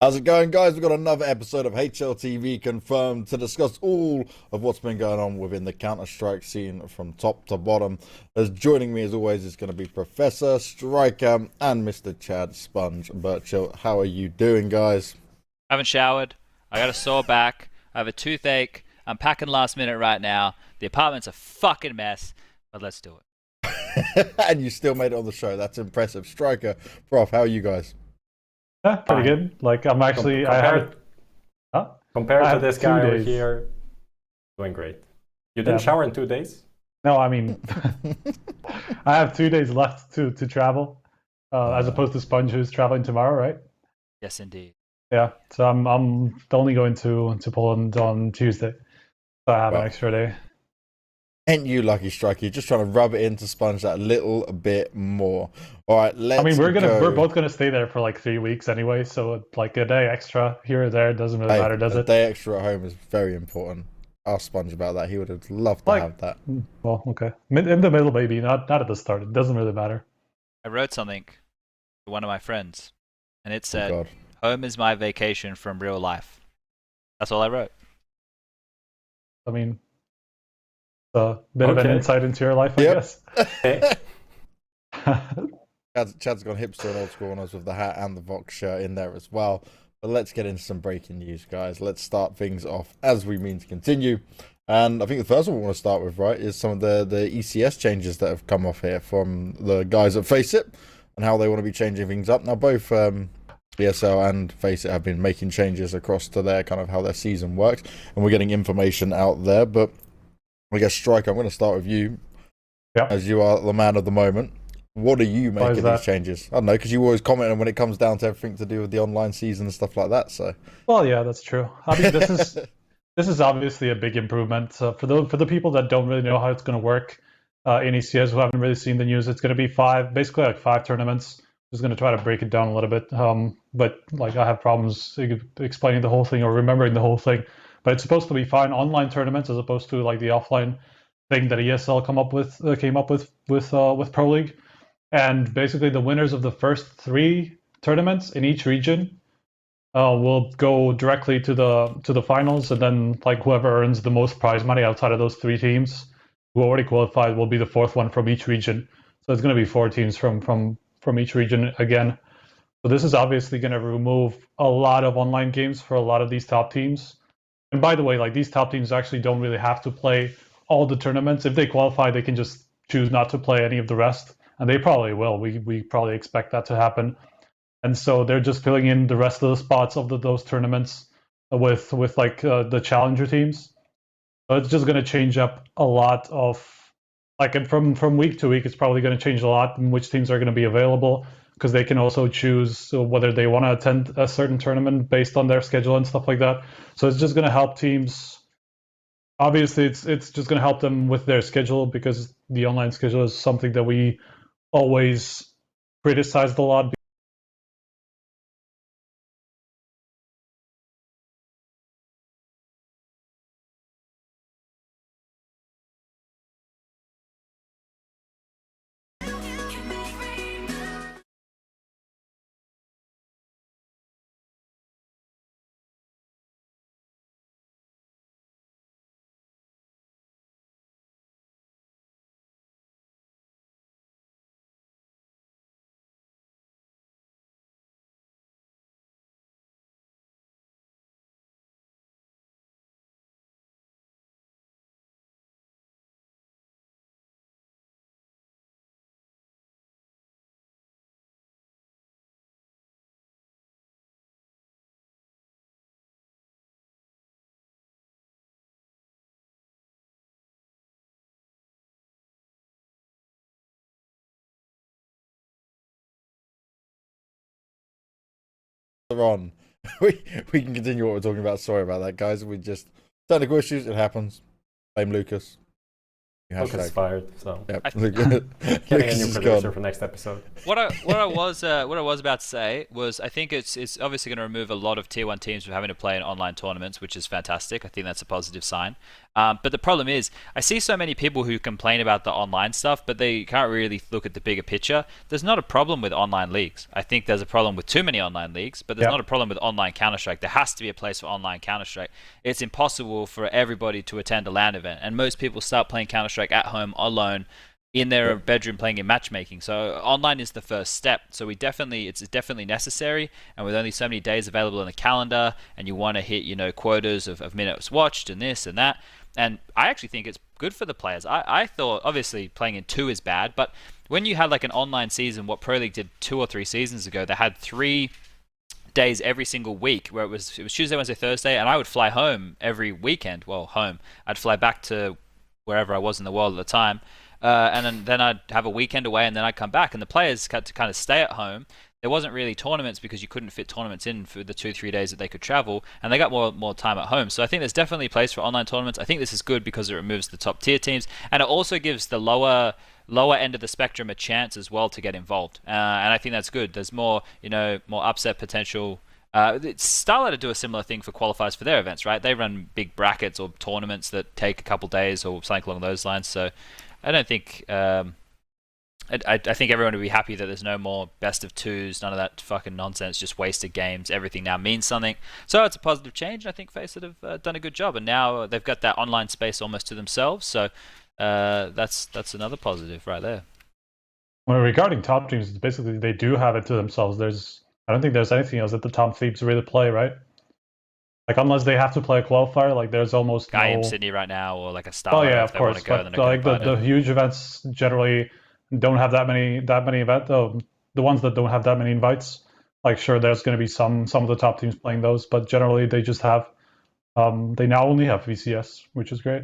How's it going, guys? We've got another episode of HLTV Confirmed to discuss all of what's been going on within the Counter-Strike scene from top to bottom. As joining me, as always, is going to be Professor, Striker, and Mr. Chad Sponge Birchill. How are you doing, guys? I haven't showered. I got a sore back. I have a toothache. I'm packing last minute right now. The apartment's a fucking mess, but let's do it. And you still made it on the show. That's impressive. Striker, Prof, how are you guys? Yeah, pretty Fine. good. Like I'm actually, I have it. Huh? Compared I to have this 2 guy over days. here, doing great. You didn't Yeah. shower in 2 days? No, I mean, I have 2 days left to travel, as opposed to Sponge who's traveling tomorrow, right? Yes, indeed. Yeah. So I'm only going to Poland on Tuesday, so I have an Well. extra day. Ain't you lucky, Striker? You're just trying to rub it into Sponge that little bit more. All right, let's I mean, we're go. both gonna stay there for like 3 weeks anyway, so like a day extra here or there doesn't really matter, does a it? day extra at home is very important. Ask Sponge about that. He would have loved to Like- have that. Well, okay, in the middle maybe, not at the start. It doesn't really matter. I wrote something to one of my friends, and it Oh, said, God. "Home is my vacation from real life." That's all I wrote. I mean, a bit of an Okay. insight into your life, I Yep. guess. Okay. Chad's gone hipster and old school on us with the hat and the Vox shirt in there as well. But let's get into some breaking news, guys. Let's start things off as we mean to continue. And I think the first one we want to start with, right, is some of the ECS changes that have come off here from the guys at Face It and how they want to be changing things up. Now, both ESL and Face It have been making changes across to their kind of how their season works. And we're getting information out there. But I guess, Striker, I'm going to start with you. Yeah. As you are the man of the moment. What are you Why is making these that? changes? I don't know, because you always comment on when it comes down to everything to do with the online season and stuff like that. So, Well, yeah, that's true. I mean, this is obviously a big improvement. For the people that don't really know how it's going to work in ECS, who haven't really seen the news, it's going to be basically like 5 tournaments. Just going to try to break it down a little bit. But like I have problems explaining the whole thing or remembering the whole thing. But it's supposed to be 5 online tournaments as opposed to like the offline thing that ESL came up with Pro League. And basically, the winners of the first 3 tournaments in each region will go directly to the finals, and then like whoever earns the most prize money outside of those 3 teams who already qualified will be the 4th one from each region. So it's going to be 4 teams from each region again. So this is obviously going to remove a lot of online games for a lot of these top teams. And by the way, like these top teams actually don't really have to play all the tournaments. If they qualify, they can just choose not to play any of the rest, and they probably will. We probably expect that to happen. And so they're just filling in the rest of the spots of those tournaments with like the challenger teams. So it's just going to change up a lot of like, and from week to week, it's probably going to change a lot in which teams are going to be available, because they can also choose whether they want to attend a certain tournament based on their schedule and stuff like that. So it's just going to help teams. Obviously, it's just going to help them with their schedule, because the online schedule is something that we always criticized a lot. on. We can continue what we're talking about. Sorry about that, guys. We just technical issues. It happens. Blame Lucas. Lucas is fired, so Yep. getting a Lucas new is producer gone. for next episode. What I was about to say was I think it's obviously going to remove a lot of tier 1 teams from having to play in online tournaments, which is fantastic. I think that's a positive sign. But the problem is I see so many people who complain about the online stuff, but they can't really look at the bigger picture. There's not a problem with online leagues. I think there's a problem with too many online leagues, but there's not a problem with online Counter-Strike. There has to be a place for online Counter-Strike. It's impossible for everybody to attend a LAN event, and most people start playing Counter-Strike at home alone in their bedroom playing in matchmaking. So online is the first step. So it's definitely necessary, and with only so many days available in the calendar, and you want to hit quotas of minutes watched and this and that. And I actually think it's good for the players. I thought obviously playing in 2 is bad, but when you had like an online season, what Pro League did 2 or 3 seasons ago, they had 3 days every single week where it was Tuesday, Wednesday, Thursday, and I would fly home every weekend. Well, home. I'd fly back to wherever I was in the world at the time. And then I'd have a weekend away, and then I'd come back. And the players had to kind of stay at home. There wasn't really tournaments because you couldn't fit tournaments in for the 2-3 days that they could travel, and they got more time at home. So I think there's definitely a place for online tournaments. I think this is good because it removes the top tier teams, and it also gives the lower end of the spectrum a chance as well to get involved. And I think that's good. There's more upset potential. StarLadder do a similar thing for qualifiers for their events, right? They run big brackets or tournaments that take a couple days or something along those lines. So I don't think. I think everyone would be happy that there's no more best of 2s, none of that fucking nonsense, just wasted games. Everything now means something. So it's a positive change, and I think FaceIt have done a good job. And now they've got that online space almost to themselves. So that's another positive right there. Well, regarding top teams, basically they do have it to themselves. I don't think there's anything else that the top teams really play, right? Like unless they have to play a qualifier, like there's almost IEM no. Sydney right now, or like a StarLadder. Oh yeah, if of they course. want to go, But like the huge events generally don't have that many events. The ones that don't have that many invites, like sure, there's going to be some of the top teams playing those, but generally they just have. They now only have VCS, which is great.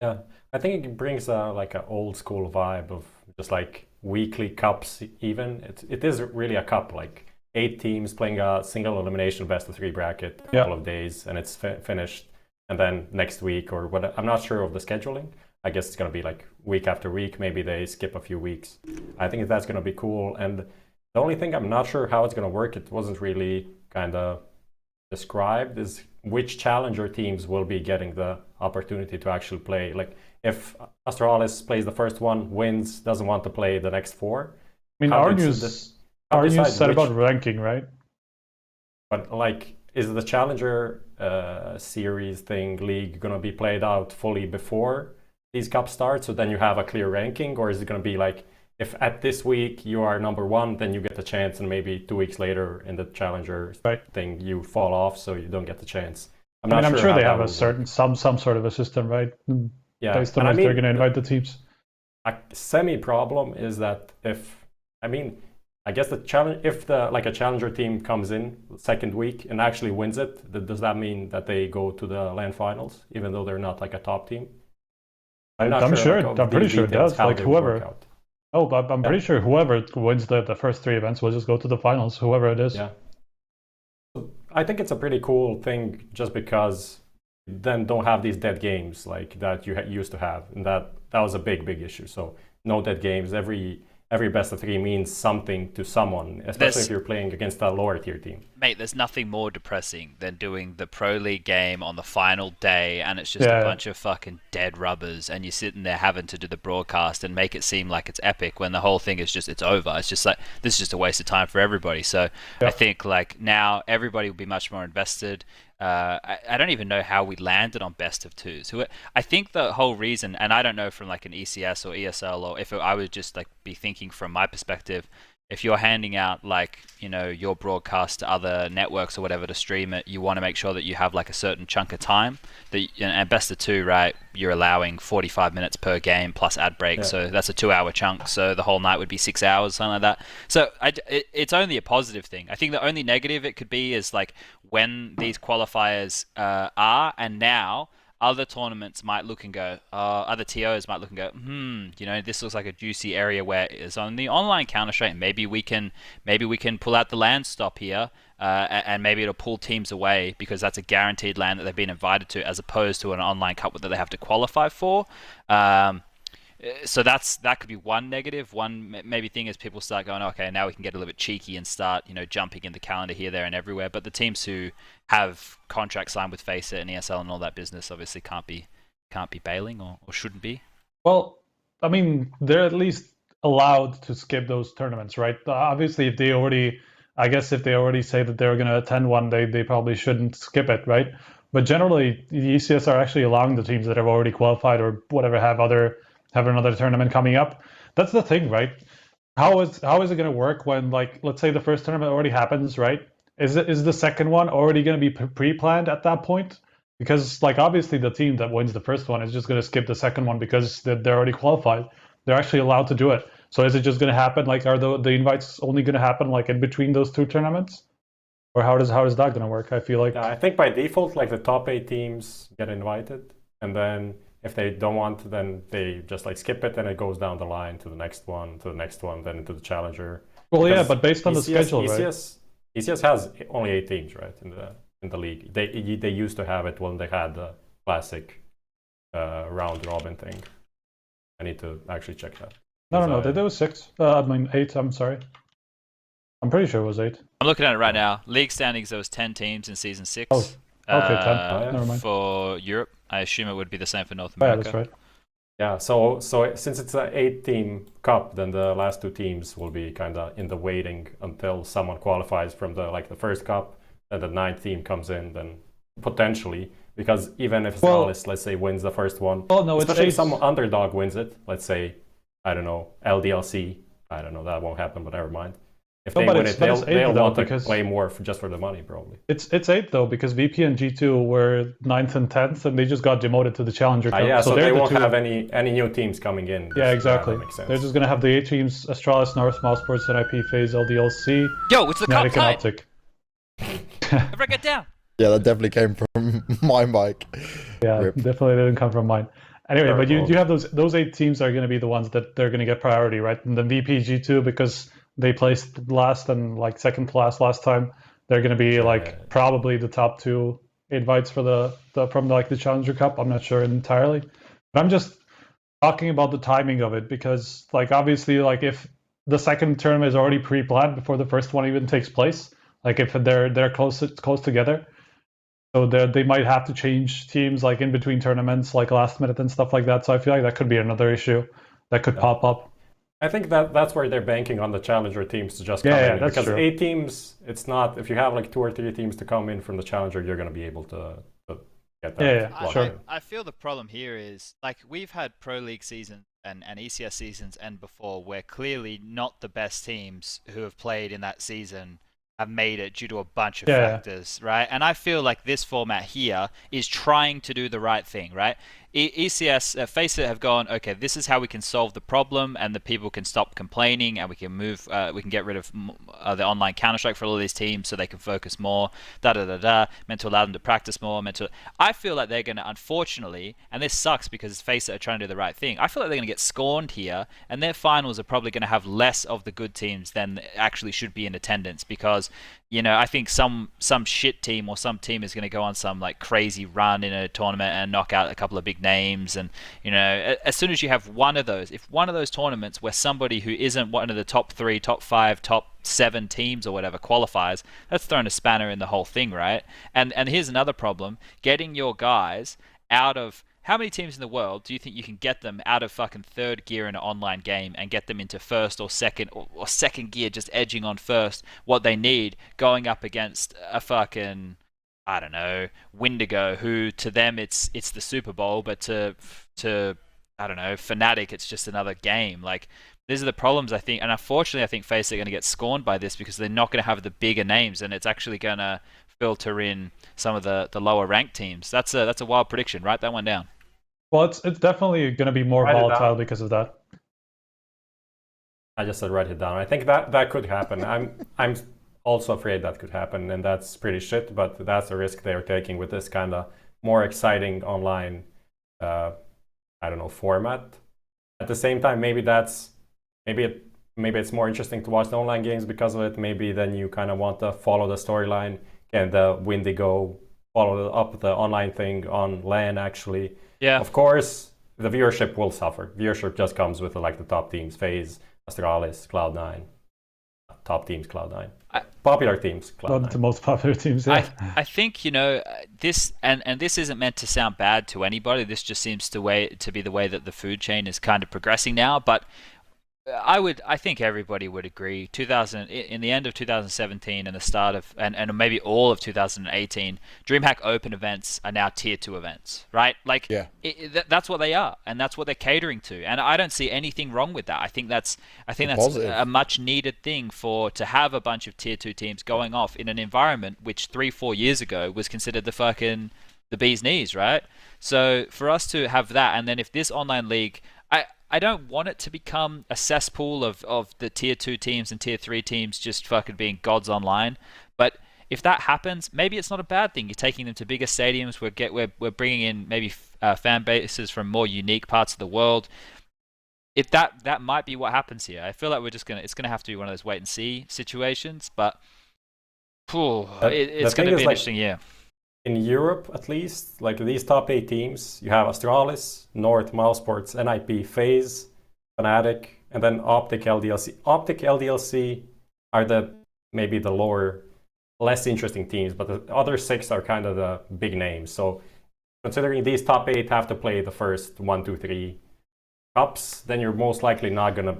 Yeah, I think it brings like an old school vibe of just like weekly cups. Even it is really a cup, like 8 teams playing a single elimination best of 3 bracket, a couple of days, and it's finished. And then next week or what? I'm not sure of the scheduling. I guess it's going to be like week after week. Maybe they skip a few weeks. I think that's going to be cool. And the only thing I'm not sure how it's going to work, it wasn't really kind of described, is which challenger teams will be getting the opportunity to actually play. Like if Astralis plays the first one, wins, doesn't want to play the next 4. I mean, our news said about ranking, right? But like, is the challenger series thing league going to be played out fully before these cups start, so then you have a clear ranking? Or is it going to be like, if at this week you are number 1, then you get the chance, and maybe 2 weeks later in the challenger thing you fall off, so you don't get the chance? I'm sure they have a certain some sort of a system, right? Yeah, based on if they're going to invite the teams. A semi-problem is that I guess the challenge, if a challenger team comes in the second week and actually wins it, does that mean that they go to the LAN finals, even though they're not like a top team? I'm pretty sure it does. Like whoever. Oh, but I'm pretty sure whoever wins the first 3 events will just go to the finals, whoever it is. Yeah. I think it's a pretty cool thing, just because you then don't have these dead games like that you used to have, and that was a big issue. So no dead games. Every best of 3 means something to someone, especially if you're playing against a lower tier team. Mate, there's nothing more depressing than doing the Pro League game on the final day, and it's just a bunch of fucking dead rubbers, and you're sitting there having to do the broadcast and make it seem like it's epic when the whole thing is just, it's over. It's just like, this is just a waste of time for everybody. So I think like now everybody will be much more invested. I don't even know how we landed on best of 2s. I think the whole reason, and I don't know from like an ECS or ESL, or if I would just like be thinking from my perspective, if you're handing out like, your broadcast to other networks or whatever to stream it, you want to make sure that you have like a certain chunk of time and best of 2, right? You're allowing 45 minutes per game plus ad break. So that's a 2-hour chunk. So the whole night would be 6 hours, something like that. So it's only a positive thing. I think the only negative it could be is like when these qualifiers are, and now other tournaments might look and go, other TOs might look and go, this looks like a juicy area where it's on the online Counter-Strike. Maybe we can pull out the land stop here, and maybe it'll pull teams away because that's a guaranteed land that they've been invited to, as opposed to an online cup that they have to qualify for. So that could be one negative. One maybe thing is people start going, okay, now we can get a little bit cheeky and start jumping in the calendar here, there, and everywhere. But the teams who have contracts signed with FACEIT and ESL and all that business obviously can't be bailing or shouldn't be. Well, I mean, they're at least allowed to skip those tournaments, right? Obviously, if they already say that they're going to attend one, they probably shouldn't skip it, right? But generally, the ECS are actually allowing the teams that have already qualified or whatever have another tournament coming up. That's the thing, right? How is it going to work when, like, let's say the first tournament already happens, right? Is the second one already going to be pre-planned at that point? Because, like, obviously the team that wins the first one is just going to skip the second one because they're already qualified. They're actually allowed to do it. So is it just going to happen? Like, are the invites only going to happen like in between those two tournaments, or how does that going to work? I feel like I think by default, like the top 8 teams get invited, and then if they don't want, then they just like skip it, and it goes down the line to the next one, then into the challenger. Well, yeah, but based on the schedule, right? ECS has only 8 teams, right, in the league. They used to have it when they had the classic round robin thing. I need to actually check that. No, there was 6. I mean 8. I'm sorry. I'm pretty sure it was 8. I'm looking at it right now. League standings, there was 10 teams in Season 6. Oh, okay, 10. Never mind. For Europe. I assume it would be the same for North America. Yeah, that's right. Yeah, so since it's an 8-team cup, then the last 2 teams will be kind of in the waiting until someone qualifies from the first cup, and the 9th team comes in, then potentially, because even if Astralis, let's say, wins the first one, especially if some underdog wins it, let's say, I don't know, LDLC, I don't know, that won't happen, but never mind. If they win it, they'll want to play more just for the money, probably. It's 8 though, because VP and G2 were 9th and 10th, and they just got demoted to the Challenger Cup. Yeah, so they won't have any new teams coming in. Yeah, exactly. Makes sense. They're just going to have the 8 teams: Astralis, North, Mousesports, NIP, FaZe, LDLC. Yo, it's the cup and Optic. Everyone get down. Yeah, that definitely came from my mic. Yeah, definitely didn't come from mine. Anyway, but you have those 8 teams are going to be the ones that they're going to get priority, right? And then VP, G2, because they placed last and like second to last time, they're going to be probably the top 2 invites for from the Challenger Cup. I'm not sure entirely, but I'm just talking about the timing of it, because like obviously, like if the second term is already pre-planned before the first one even takes place, like if they're close together, so they might have to change teams like in between tournaments, like last minute and stuff like that. So I feel like that could be another issue that could pop up. I think that's where they're banking on the challenger teams to just come in. That's because true. 8 teams, it's not, if you have like 2 or 3 teams to come in from the challenger, you're going to be able to get that. Sure. I feel the problem here is, like, we've had Pro League seasons and ECS seasons and before where clearly not the best teams who have played in that season have made it due to a bunch of factors, right? And I feel like this format here is trying to do the right thing, right? ECS, FACEIT have gone, okay, this is how we can solve the problem, and the people can stop complaining, and we can move, we can get rid of the online Counter-Strike for all of these teams so they can focus more, meant to allow them to practice more, I feel like they're going to, unfortunately, and this sucks because FACEIT are trying to do the right thing, I feel like they're going to get scorned here, and their finals are probably going to have less of the good teams than actually should be in attendance, because, I think some shit team or some team is going to go on some like crazy run in a tournament and knock out a couple of big names, and as soon as you have one of those tournaments where somebody who isn't one of the top 3, top 5, top 7 teams or whatever qualifies, that's thrown a spanner in the whole thing, right? And here's another problem: getting your guys out of, how many teams in the world do you think you can get them out of fucking 3rd gear in an online game and get them into 1st or 2nd or 2nd gear, just edging on 1st what they need, going up against a fucking, I don't know, Wendigo, who to them it's the Super Bowl, but to I don't know, Fnatic, it's just another game. Like, these are the problems, I think, and unfortunately I think FaCe are going to get scorned by this because they're not going to have the bigger names, and it's actually going to filter in some of the lower ranked teams. That's a wild prediction. Write that one down. Well, it's definitely going to be more volatile because of that. I just said write it down. I think that could happen. I'm also afraid that could happen, and that's pretty shit, but that's a risk they're taking with this kind of more exciting online, I don't know, format. At the same time, maybe it's more interesting to watch the online games because of it. Maybe then you kind of want to follow the storyline. Can the Windigo follow up the online thing on LAN actually? Yeah. Of course, the viewership will suffer. Viewership just comes with like the top teams: FaZe, Astralis, Cloud9. Top teams, Cloud9. Popular teams, Cloud9. Not the most popular teams. Yeah. I think, you know, this and this isn't meant to sound bad to anybody. This just seems to be the way that the food chain is kind of progressing now. But I think everybody would agree. In the end of 2017 and the start of and maybe all of 2018, DreamHack Open events are now tier 2 events, right? Like, Yeah. That's what they are, and that's what they're catering to. And I don't see anything wrong with that. I think that's Positive. a much needed thing to have a bunch of tier 2 teams going off in an environment which 3-4 years ago was considered the bee's knees, right? So for us to have that, and then if this online league, I don't want it to become a cesspool of the tier 2 teams and tier 3 teams just fucking being gods online. But if that happens, maybe it's not a bad thing. You're taking them to bigger stadiums. We're bringing in maybe fan bases from more unique parts of the world. If that might be what happens here. I feel like it's gonna have to be one of those wait and see situations. But it's gonna be an interesting year. In Europe, at least, like these top 8 teams, you have Astralis, North, Mousesports, NIP, FaZe, Fnatic, and then Optic, LDLC. Optic, LDLC are maybe the lower, less interesting teams, but the other 6 are kind of the big names. So considering these top 8 have to play the first 1, 2, 3 cups, then you're most likely not gonna.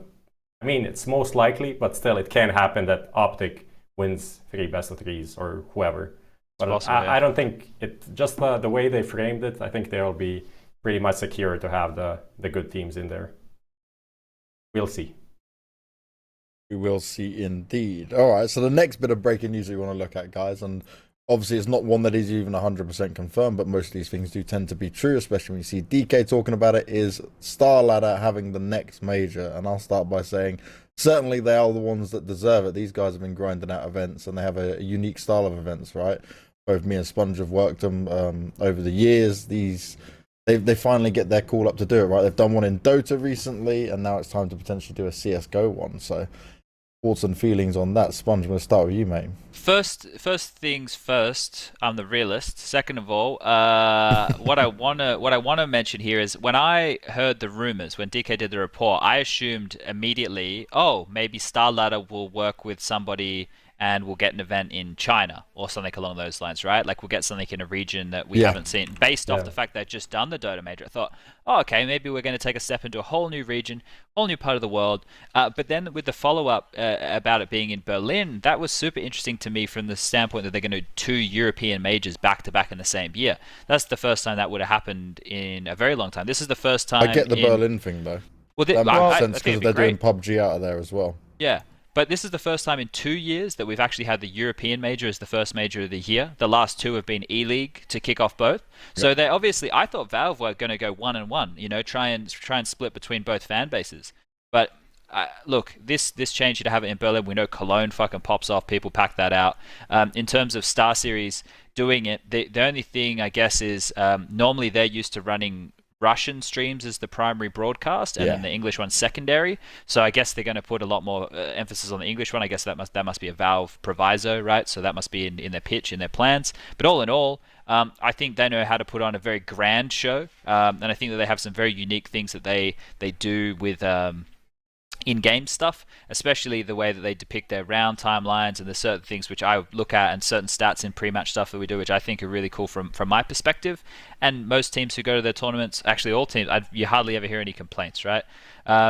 I mean, it's most likely, but still, it can happen that Optic wins 3 best of 3s or whoever. But possible, I don't think just the way they framed it, I think they'll be pretty much secure to have the good teams in there. We'll see. We will see indeed. All right, so the next bit of breaking news we want to look at, guys, and obviously it's not one that is even 100% confirmed, but most of these things do tend to be true, especially when you see DK talking about it, is StarLadder having the next major. And I'll start by saying, certainly they are the ones that deserve it. These guys have been grinding out events, and they have a unique style of events, right? Both me and Sponge have worked them over the years. They finally get their call up to do it, right? They've done one in Dota recently, and now it's time to potentially do a CSGO one. So, thoughts and feelings on that. Sponge, I'm going to start with you, mate. First things first. I'm the realist. Second of all, what I wanna mention here is when I heard the rumors, when DK did the report, I assumed immediately, maybe StarLadder will work with somebody and we'll get an event in China or something along those lines, right? Like we'll get something in a region that we haven't seen, based off the fact they've just done the Dota major. I thought, okay, maybe we're going to take a step into a whole new region, whole new part of the world. But then with the follow-up about it being in Berlin, that was super interesting to me from the standpoint that they're going to do 2 European majors back-to-back in the same year. That's the first time that would have happened in a very long time. This is the first time. I get the Berlin thing, though. Well, that makes sense because they're doing PUBG out of there as well. Yeah. But this is the first time in 2 years that we've actually had the European major as the first major of the year. The last 2 have been E-League to kick off both. So they obviously, I thought Valve were going to go 1-1, you know, try and split between both fan bases. But look, this change you to have it in Berlin. We know Cologne fucking pops off. People pack that out. In terms of Star Series doing it, the only thing I guess is normally they're used to running Russian streams as the primary broadcast, and then the English one secondary. So I guess they're going to put a lot more emphasis on the English one. I guess that must be a Valve proviso, right? So that must be in their pitch, in their plans. But all in all, I think they know how to put on a very grand show, and I think that they have some very unique things that they do with in-game stuff, especially the way that they depict their round timelines and the certain things which I look at, and certain stats in pre-match stuff that we do, which I think are really cool from my perspective. And most teams who go to their tournaments, actually all teams, you hardly ever hear any complaints, right?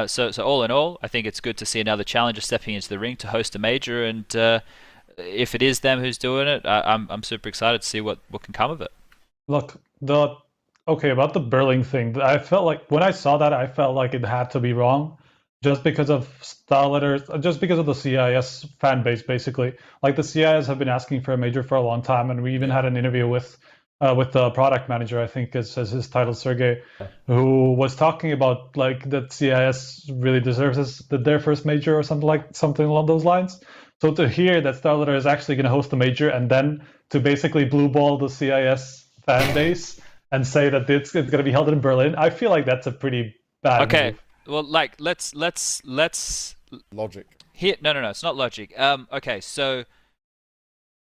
So all in all, I think it's good to see another challenger stepping into the ring to host a major, and if it is them who's doing it, I'm super excited to see what can come of it. Look, about the Berlin thing, I felt like when I saw that, I felt like it had to be wrong. Just because of StarLadder, just because of the CIS fan base, basically. Like the CIS have been asking for a major for a long time, and we even had an interview with the product manager, I think is his title, Sergey, who was talking about like that CIS really deserves their first major or something along those lines. So to hear that StarLadder is actually going to host a major, and then to basically blue ball the CIS fan base and say that it's going to be held in Berlin, I feel like that's a pretty bad Okay, move. well, like let's Logic. here. No, it's not logic. Okay, so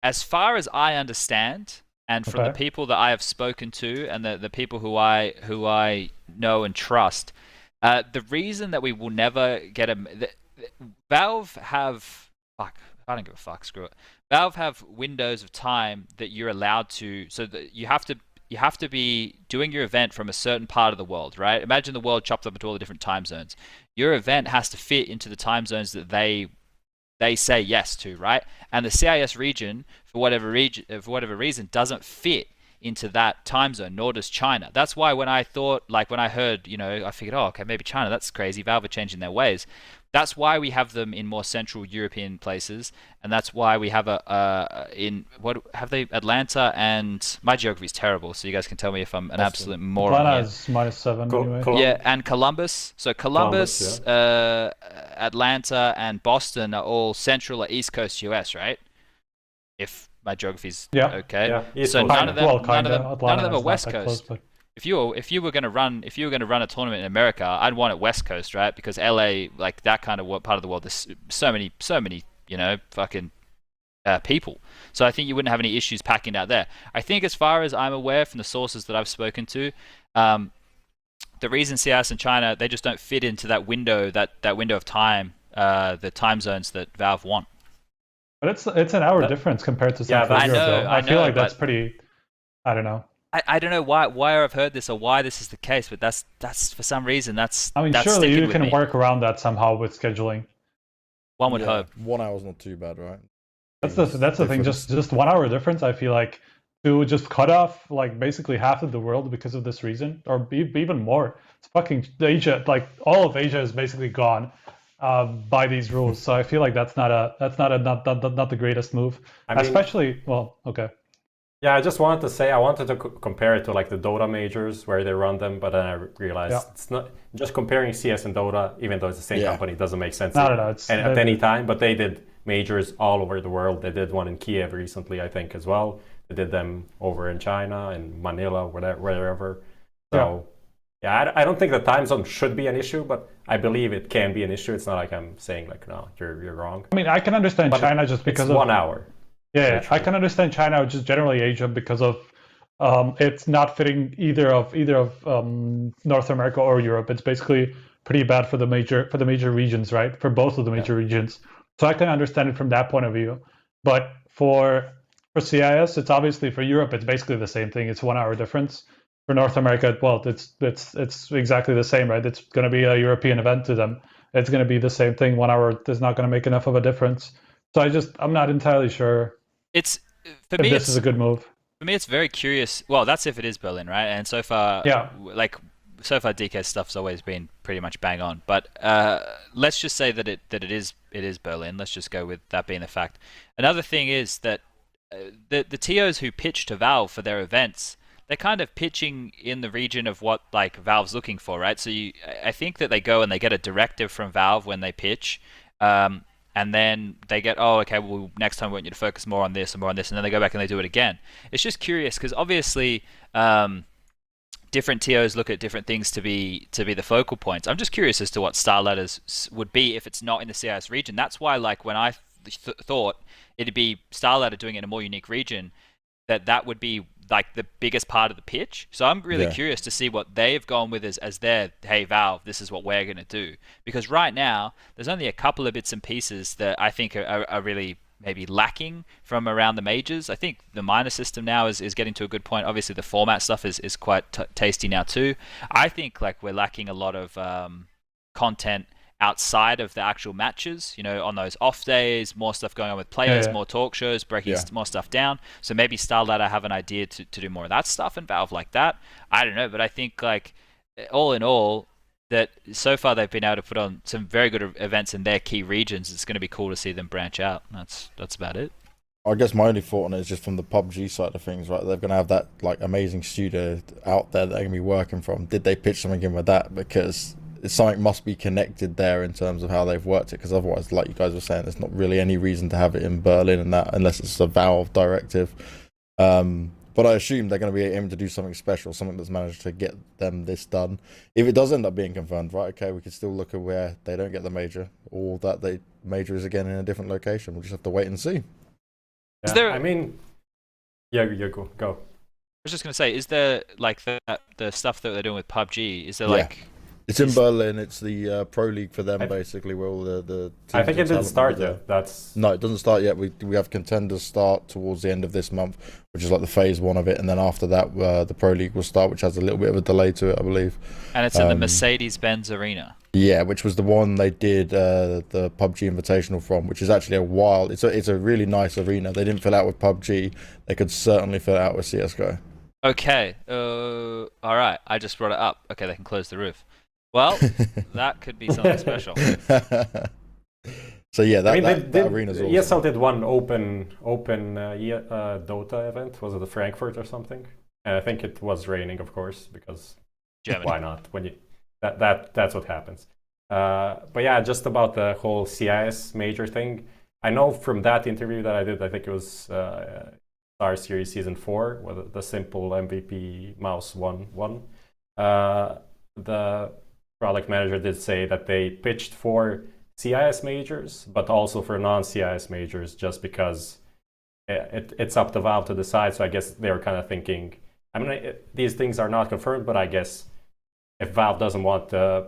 as far as I understand, and from the Okay. people that I have spoken to, and the people who I know and trust, the reason that we will never get Valve have fuck. I don't give a fuck. Screw it. Valve have windows of time that you're allowed to. So that you have to be doing your event from a certain part of the world, right? Imagine the world chopped up into all the different time zones. Your event has to fit into the time zones that they say yes to, right? And the CIS region, for whatever reason, doesn't fit into that time zone, nor does China. That's why when I heard, I figured, oh, okay, maybe China, that's crazy. Valve are changing their ways. That's why we have them in more central European places, and that's why we have Atlanta, and my geography is terrible, so you guys can tell me if I'm an absolute moron Atlanta here. is -7 anyway. Yeah, and Columbus. So Columbus, Atlanta, and Boston are all central or east coast US, right? If my geography's okay. Yeah, East So Coast, none of them, none kinda. of them Atlanta are is West not that Coast. close, but If you were gonna run a tournament in America, I'd want it West Coast, right? Because LA, like that kind of part of the world, there's so many, fucking people. So I think you wouldn't have any issues packing out there. I think, as far as I'm aware from the sources that I've spoken to, the reason CS and China, they just don't fit into that window of time, the time zones that Valve want. But it's an hour difference compared to Central I Europe, know, though. I feel know, like that's but- pretty. I don't know. I don't know why I've heard this or why this is the case, but that's for some reason that's. I mean, that's surely sticking you with can me. work around that somehow with scheduling. One would hope. 1 hour's not too bad, right? That's the thing. Just 1 hour difference. I feel like to just cut off like basically half of the world because of this reason, or even more. It's fucking Asia. Like all of Asia is basically gone by these rules. So I feel like that's not the greatest move. I mean- Especially okay. Yeah, I just wanted to say I wanted to compare it to like the Dota majors where they run them, but then I realized it's not just comparing CS and Dota, even though it's the same company, doesn't make sense. No. At any time, but they did majors all over the world. They did one in Kiev recently, I think, as well. They did them over in China and Manila, wherever. So I don't think the time zone should be an issue, but I believe it can be an issue. It's not like I'm saying like, no, you're wrong. I mean, I can understand China just because it's of 1 hour. Yeah, I can understand China, which is generally Asia, because of it's not fitting either of North America or Europe. It's basically pretty bad for the major regions, right? For both of the major regions. So I can understand it from that point of view. But for CIS, it's obviously for Europe, it's basically the same thing. It's 1 hour difference. For North America, well, it's exactly the same, right? It's going to be a European event to them. It's going to be the same thing. 1 hour is not going to make enough of a difference. So I'm not entirely sure. It's for if me. This is a good move. For me, it's very curious. Well, that's if it is Berlin, right? And so far, DK's stuff's always been pretty much bang on. But let's just say that it is Berlin. Let's just go with that being the fact. Another thing is that the TOs who pitch to Valve for their events, they're kind of pitching in the region of what like Valve's looking for, right? So I think that they go and they get a directive from Valve when they pitch. And then they get, next time we want you to focus more on this and more on this, and then they go back and they do it again. It's just curious because obviously different TOs look at different things to be the focal points. I'm just curious as to what StarLadders would be if it's not in the CIS region. That's why, like, when I thought it'd be StarLadder doing it in a more unique region, that would be like the biggest part of the pitch. So I'm really curious to see what they've gone with as their, hey Valve, this is what we're going to do. Because right now, there's only a couple of bits and pieces that I think are really maybe lacking from around the majors. I think the minor system now is getting to a good point. Obviously, the format stuff is quite tasty now too. I think like we're lacking a lot of content outside of the actual matches, on those off days, more stuff going on with players, more talk shows, breaking more stuff down. So maybe StarLadder have an idea to do more of that stuff and Valve like that. I don't know, but I think like all in all, that so far they've been able to put on some very good events in their key regions. It's going to be cool to see them branch out. That's about it. I guess my only thought on it is just from the PUBG side of things, right? They're going to have that like amazing studio out there that they're going to be working from. Did they pitch something in with that? Because something must be connected there in terms of how they've worked it, because otherwise, like you guys were saying, there's not really any reason to have it in Berlin and that unless it's a Valve directive. But I assume they're going to be aiming to do something special, something that's managed to get them this done. If it does end up being confirmed, right, okay, we can still look at where they don't get the major, or that the major is again in a different location. We'll just have to wait and see. Is there? I mean, yeah, go. I was just gonna say, is there like the stuff that they're doing with PUBG? Is there Yeah. like? It's in Berlin. It's the Pro League for them, basically, where all the teams I think it and didn't talent start will be there. yet. That's No, it doesn't start yet. We have contenders start towards the end of this month, which is like the phase 1 of it, and then after that, the Pro League will start, which has a little bit of a delay to it, I believe. And it's in the Mercedes-Benz Arena. Yeah, which was the one they did the PUBG Invitational from, which is actually a wild. It's a really nice arena. They didn't fill out with PUBG. They could certainly fill out with CS:GO. Okay. All right. I just brought it up. Okay, they can close the roof. Well, that could be something special. So yeah, that that arena's awesome. ESL did one open Dota event. Was it the Frankfurt or something? And I think it was raining, of course, because Germany. why not? When you that's what happens. But yeah, just about the whole CIS major thing. I know from that interview that I did, I think it was Star Series Season 4, where the simple MVP mouse won. The product manager did say that they pitched for CIS majors, but also for non-CIS majors, just because it's up to Valve to decide. So I guess they were kind of thinking, I mean, these things are not confirmed, but I guess if Valve doesn't want to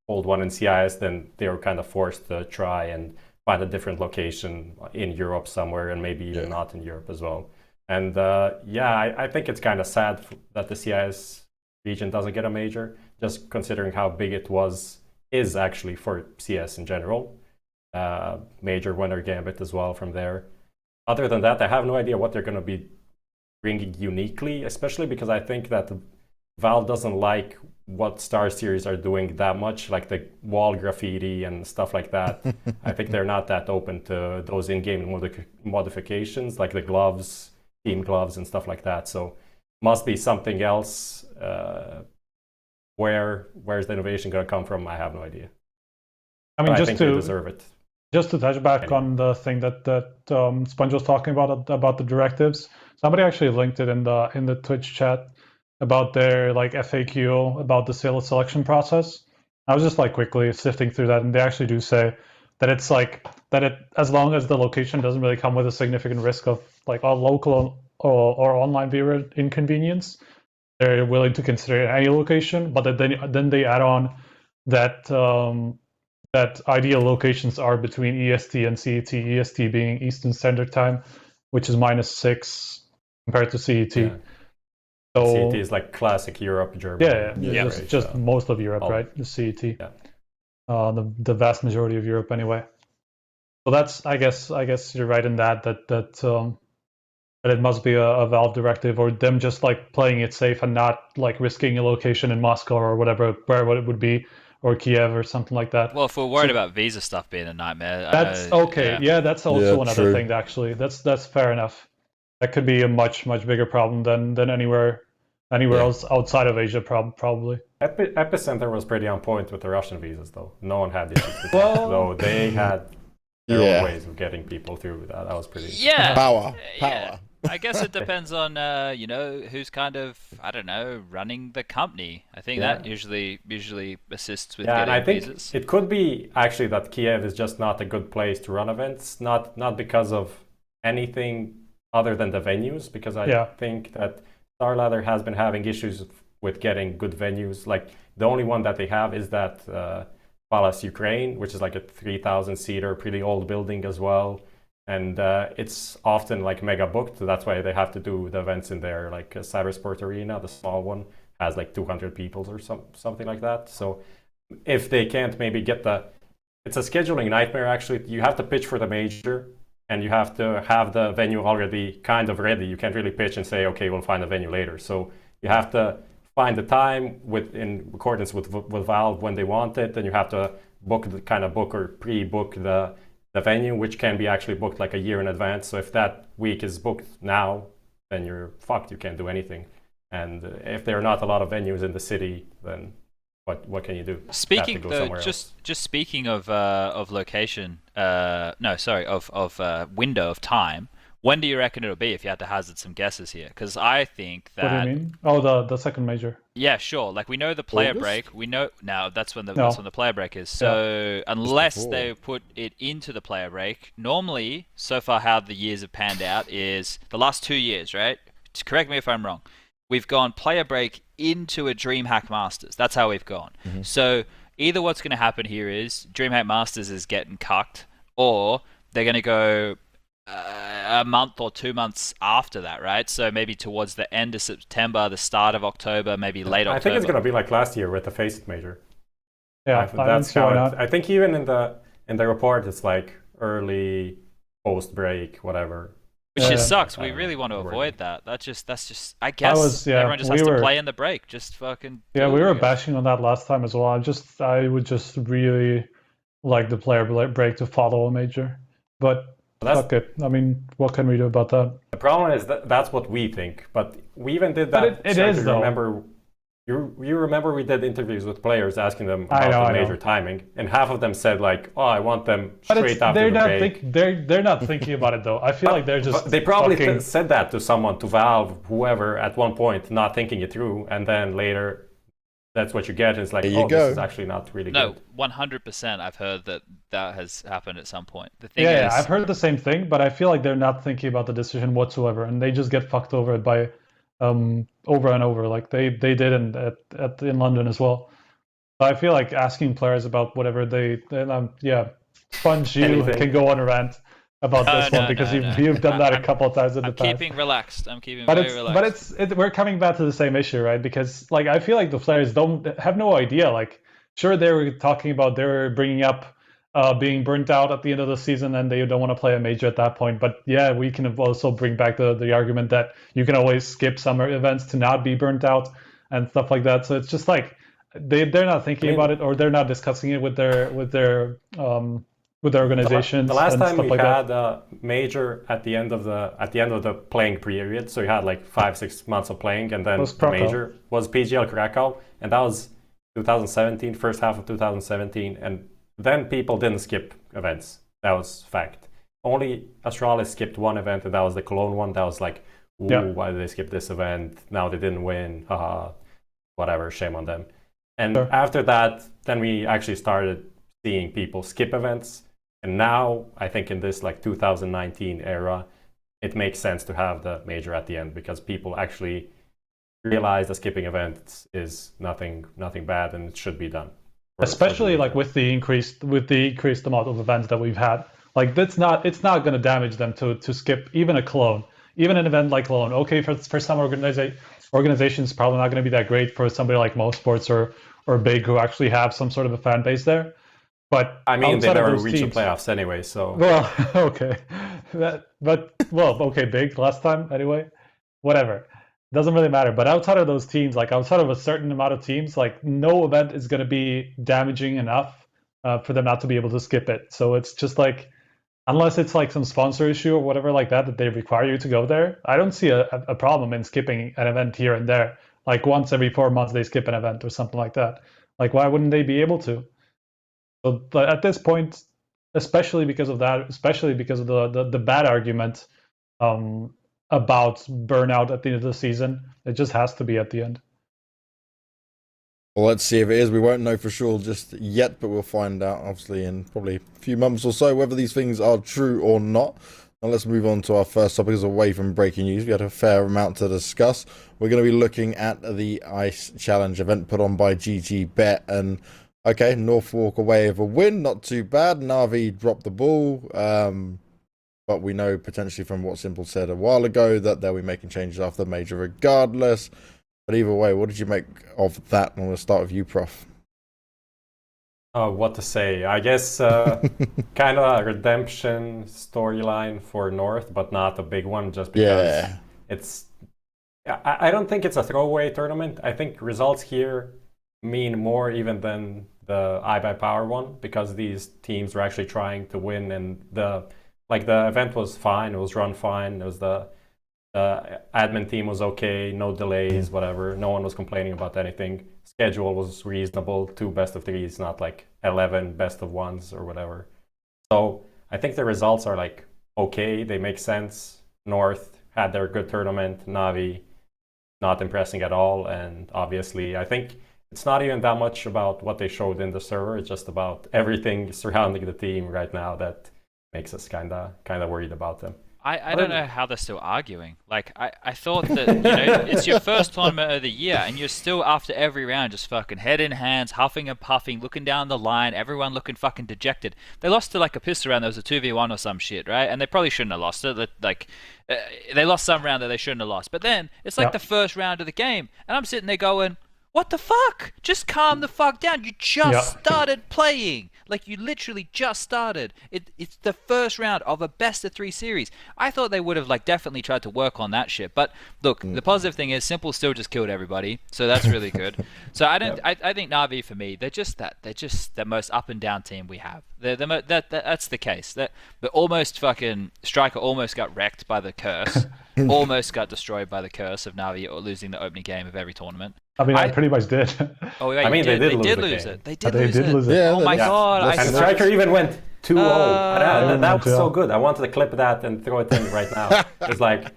hold one in CIS, then they were kind of forced to try and find a different location in Europe somewhere, and maybe even not in Europe as well. And I think it's kind of sad that the CIS region doesn't get a major, just considering how big it is actually for CS in general. Major winner Gambit as well from there. Other than that, I have no idea what they're going to be bringing uniquely, especially because I think that Valve doesn't like what Star Series are doing that much, like the wall graffiti and stuff like that. I think they're not that open to those in-game modifications, like the gloves, team gloves and stuff like that. So must be something else. Where's the innovation going to come from? I have no idea. I mean, but I think they deserve it. Just to touch back on the thing that Sponge was talking about the directives. Somebody actually linked it in the Twitch chat about their like FAQ about the selection process. I was just like quickly sifting through that, and they actually do say that it's like that it, as long as the location doesn't really come with a significant risk of like a local or online viewer inconvenience, they're willing to consider any location. But then they add on that that ideal locations are between EST and CET. EST being Eastern Standard Time, which is -6 compared to CET. Yeah. So CET is like classic Europe, Germany. Yeah. Just most of Europe, right? The CET. Yeah. The vast majority of Europe, anyway. So that's, I guess you're right in that it must be a Valve directive, or them just like playing it safe and not like risking a location in Moscow or whatever, wherever it would be, or Kiev or something like that. Well, if we're worried about visa stuff being a nightmare, that's okay. Yeah, that's also another true. thing. Actually, that's fair enough. That could be a much bigger problem than anywhere else outside of Asia, probably. Epicenter was pretty on point with the Russian visas, though. No one had issues with that. Though they had their own ways of getting people through that. That was pretty. Yeah. Power. Yeah. I guess it depends on who's kind of, I don't know, running the company. I think that usually assists with getting and I think visas. it could be actually that Kiev is just not a good place to run events, not because of anything other than the venues, because I think that StarLadder has been having issues with getting good venues. Like the only one that they have is that Palace Ukraine, which is like a 3,000-seater, pretty old building as well. And it's often like mega booked. So that's why they have to do the events in there. Like Cybersport Arena, the small one, has like 200 people or something like that. So if they can't maybe get it's a scheduling nightmare, actually. You have to pitch for the major, and you have to have the venue already kind of ready. You can't really pitch and say, okay, we'll find a venue later. So you have to find the time in accordance with Valve when they want it. Then you have to book or pre-book the venue, which can be actually booked like a year in advance. So if that week is booked now, then you're fucked. You can't do anything. And if there are not a lot of venues in the city, then what can you do? Speaking just speaking of location, of window of time. When do you reckon it'll be if you had to hazard some guesses here? Because I think that. What do you mean? Oh, the second major. Yeah, sure. Like we know the player August? break. We know now that's when No. the player break is. So unless before. they put it into the player break, normally so far how the years have panned out is the last 2 years, right? Correct me if I'm wrong. We've gone player break into a DreamHack Masters. That's how we've gone. So either what's going to happen here is DreamHack Masters is getting cucked, or they're going to go a month or 2 months after that, right? So maybe towards the end of September, the start of October, maybe late October. I think it's going to be like last year with the Faceit major. Yeah, that's how I think even in the report it's like early post break, whatever. Which just sucks. We really want to avoid that. That's just. I guess everyone just has to play in the break. Just fucking. Yeah, we were bashing on that last time as well. I would just really like the player break to follow a major, but fuck it. I mean, what can we do about that? The problem is that's what we think, but we even did that. But it is though. Remember, you remember we did interviews with players asking them about the major timing, and half of them said like, "Oh, I want them straight after the break." They're not thinking about it though. I feel like they're just. They probably said that to someone, to Valve, whoever, at one point, not thinking it through, and then later, that's what you get. It's like, this is actually not really good. No, 100%. I've heard that has happened at some point. The thing is, I've heard the same thing, but I feel like they're not thinking about the decision whatsoever, and they just get fucked over by. Over and over, like they did in London as well. So I feel like asking players about whatever Sponge, you can go on a rant about this one because you've done that a couple of times in the past. I'm keeping relaxed. I'm keeping very relaxed. But we're coming back to the same issue, right? Because like I feel like the players have no idea. Like sure they were talking about they were bringing up being burnt out at the end of the season and they don't want to play a major at that point. But yeah, we can also bring back the argument that you can always skip summer events to not be burnt out and stuff like that. So it's just like they're not thinking about it, or they're not discussing it with their organizations. The last time we had a major at the end of the playing period, so you had like 5-6 months of playing, and then the major was PGL Krakow, and that was 2017, first half of 2017, and then people didn't skip events. That was fact. Only Astralis skipped one event, and that was the Cologne one. That was like, why did they skip this event? Now they didn't win. Haha, whatever, shame on them. And after that, then we actually started seeing people skip events. And now, I think in this like 2019 era, it makes sense to have the major at the end because people actually realize that skipping events is nothing bad and it should be done. Especially like with the increased amount of events that we've had, like it's not going to damage them to skip even a Cologne, even an event like Cologne. Okay, for some organizations, probably not going to be that great for somebody like Mo Sports or Big who actually have some sort of a fan base there. But I mean, they never reach the playoffs anyway, so well, okay, Big last time anyway, whatever. Doesn't really matter. But outside of those teams, like outside of a certain amount of teams, like no event is going to be damaging enough for them not to be able to skip it. So it's just like, unless it's like some sponsor issue or whatever like that they require you to go there, I don't see a problem in skipping an event here and there. Like once every 4 months they skip an event or something like that. Like why wouldn't they be able to? So but at this point, especially because of that, especially because of the bad argument, about burnout at the end of the season, it just has to be at the end. Well, let's see if it is. We won't know for sure just yet, but we'll find out obviously in probably a few months or so whether these things are true or not. Now let's move on to our first topic. Is away from breaking news. We had a fair amount to discuss. We're going to be looking at the ICE Challenge event put on by GG.BET, and okay, North walk away with a win, not too bad. Na'Vi dropped the ball. But we know potentially from what Simple said a while ago that they'll be making changes after the major regardless. But either way, what did you make of that? I'm going to start with you, Prof. What to say? I guess kind of a redemption storyline for North, but not a big one just because it's... I don't think it's a throwaway tournament. I think results here mean more even than the iBuyPower one because these teams were actually trying to win, and the event was fine, it was run fine, it was the admin team was okay, no delays, whatever. No one was complaining about anything. Schedule was reasonable, 2 best of 3s, not like 11 best of 1s or whatever. So I think the results are like okay, they make sense. North had their good tournament. Navi not impressing at all, and obviously I think it's not even that much about what they showed in the server. It's just about everything surrounding the team right now that makes us kind of worried about them. I don't know how they're still arguing. Like, I thought that, you know, it's your first tournament of the year, and you're still, after every round, just fucking head in hands, huffing and puffing, looking down the line, everyone looking fucking dejected. They lost to, like, a pistol round. There was a 2v1 or some shit, right? And they probably shouldn't have lost it. Like, they lost some round that they shouldn't have lost. But then, it's like the first round of the game, and I'm sitting there going, what the fuck? Just calm the fuck down. You just started playing. Like, you literally just started. It's the first round of a best-of-3 series. I thought they would have, like, definitely tried to work on that shit. But, look, the positive thing is Simple still just killed everybody. So that's really good. So I think Na'Vi, for me, they're just the most up-and-down team we have. That's the case. That almost fucking Striker almost got wrecked by the curse. Almost got destroyed by the curse of Na'Vi losing the opening game of every tournament. I mean, I pretty much did. Oh, wait, they did lose it. They did lose it. Yeah, oh my god! And Striker even went 2-0. That was so good. I wanted to clip that and throw it in right now. It's like,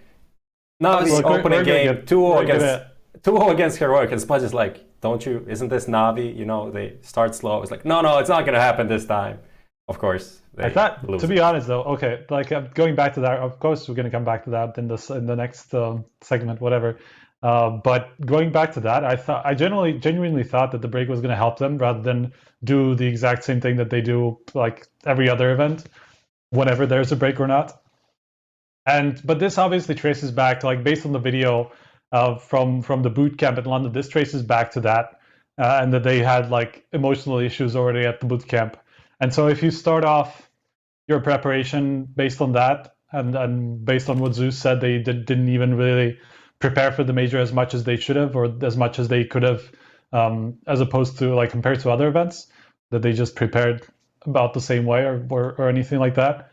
Navi opening game 2-0 against Heroic, and Spudge is like, isn't this Navi? You know, they start slow. It's like, no, it's not gonna happen this time. Of course. I thought, to be honest though, okay, like going back to that, of course we're gonna come back to that in the next segment, whatever. But going back to that, I genuinely thought that the break was going to help them rather than do the exact same thing that they do like every other event, whenever there's a break or not. But this obviously traces back, like based on the video from the boot camp in London, this traces back to that, and that they had like emotional issues already at the boot camp. And so if you start off your preparation based on that, and based on what Zeus said, they didn't even really prepare for the major as much as they should have, or as much as they could have, as opposed to like compared to other events that they just prepared about the same way or anything like that.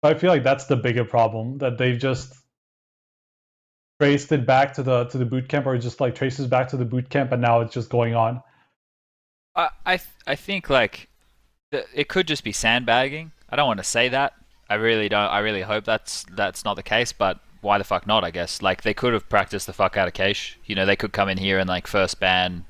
I feel like that's the bigger problem, that they've just traced it back to the boot camp, or just like traces back to the boot camp, and now it's just going on. I think like it could just be sandbagging. I don't want to say that. I really don't. I really hope that's not the case, but why the fuck not, I guess. Like, they could have practiced the fuck out of Cache. You know, they could come in here and, like, first ban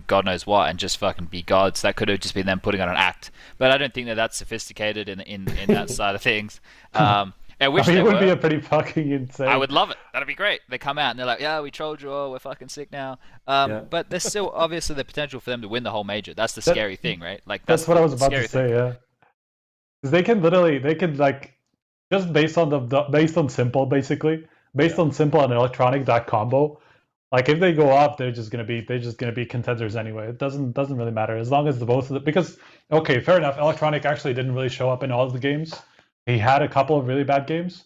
God knows what and just fucking be gods. That could have just been them putting on an act. But I don't think that that's sophisticated in that side of things. I wish it would were. be a pretty fucking insane. I would love it. That'd be great. They come out and they're like, yeah, we trolled you all. We're fucking sick now. But there's still obviously the potential for them to win the whole major. That's the scary thing, right? Like that's what I was about to say, yeah. Because they could like, just based on Simple, basically, on Simple and Electronic, that combo, like if they go up, they're just gonna be contenders anyway. It doesn't really matter as long as the both of them. Because okay, fair enough. Electronic actually didn't really show up in all of the games. He had a couple of really bad games,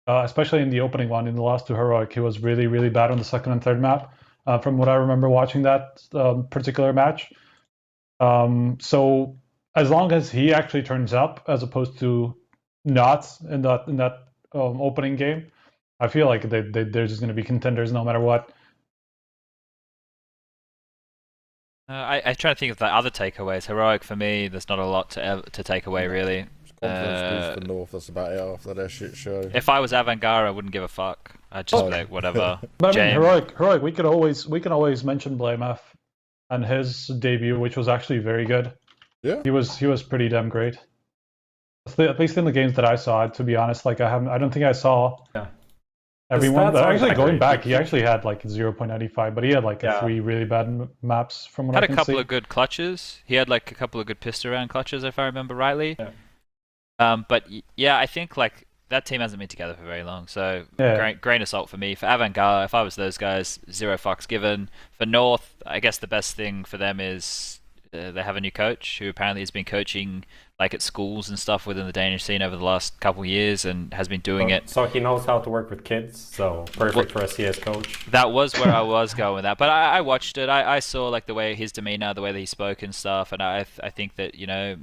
especially in the opening one. In the last two Heroic, he was really, really bad on the second and third map, from what I remember watching that particular match. So as long as he actually turns up, as opposed to not in that opening game, I feel like they're just going to be contenders no matter what. I try to think of the other takeaways. Heroic, for me, there's not a lot to take away, really. Confidence boost for North, that's about it after their shit show. If I was Avantgarde, I wouldn't give a fuck. I'd just be like, whatever. But I mean, Heroic, we can always mention BlameF and his debut, which was actually very good. Yeah. He was pretty damn great. At least in the games that I saw, to be honest, like I don't think I saw everyone. But actually, going back, he actually had like 0.95, but he had like 3 really bad maps from what I can see. Had a couple of good clutches. He had like a couple of good pistol round clutches, if I remember rightly. Yeah. But yeah, I think like that team hasn't been together for very long, so grain of salt for me. For Avantgarde, if I was those guys, 0 fucks given. For North, I guess the best thing for them is they have a new coach who apparently has been coaching like at schools and stuff within the Danish scene over the last couple of years and has been doing it. So he knows how to work with kids, so perfect for a CS coach. That was where I was going with that. But I watched it. I saw like the way his demeanor, the way that he spoke and stuff, and I think that, you know,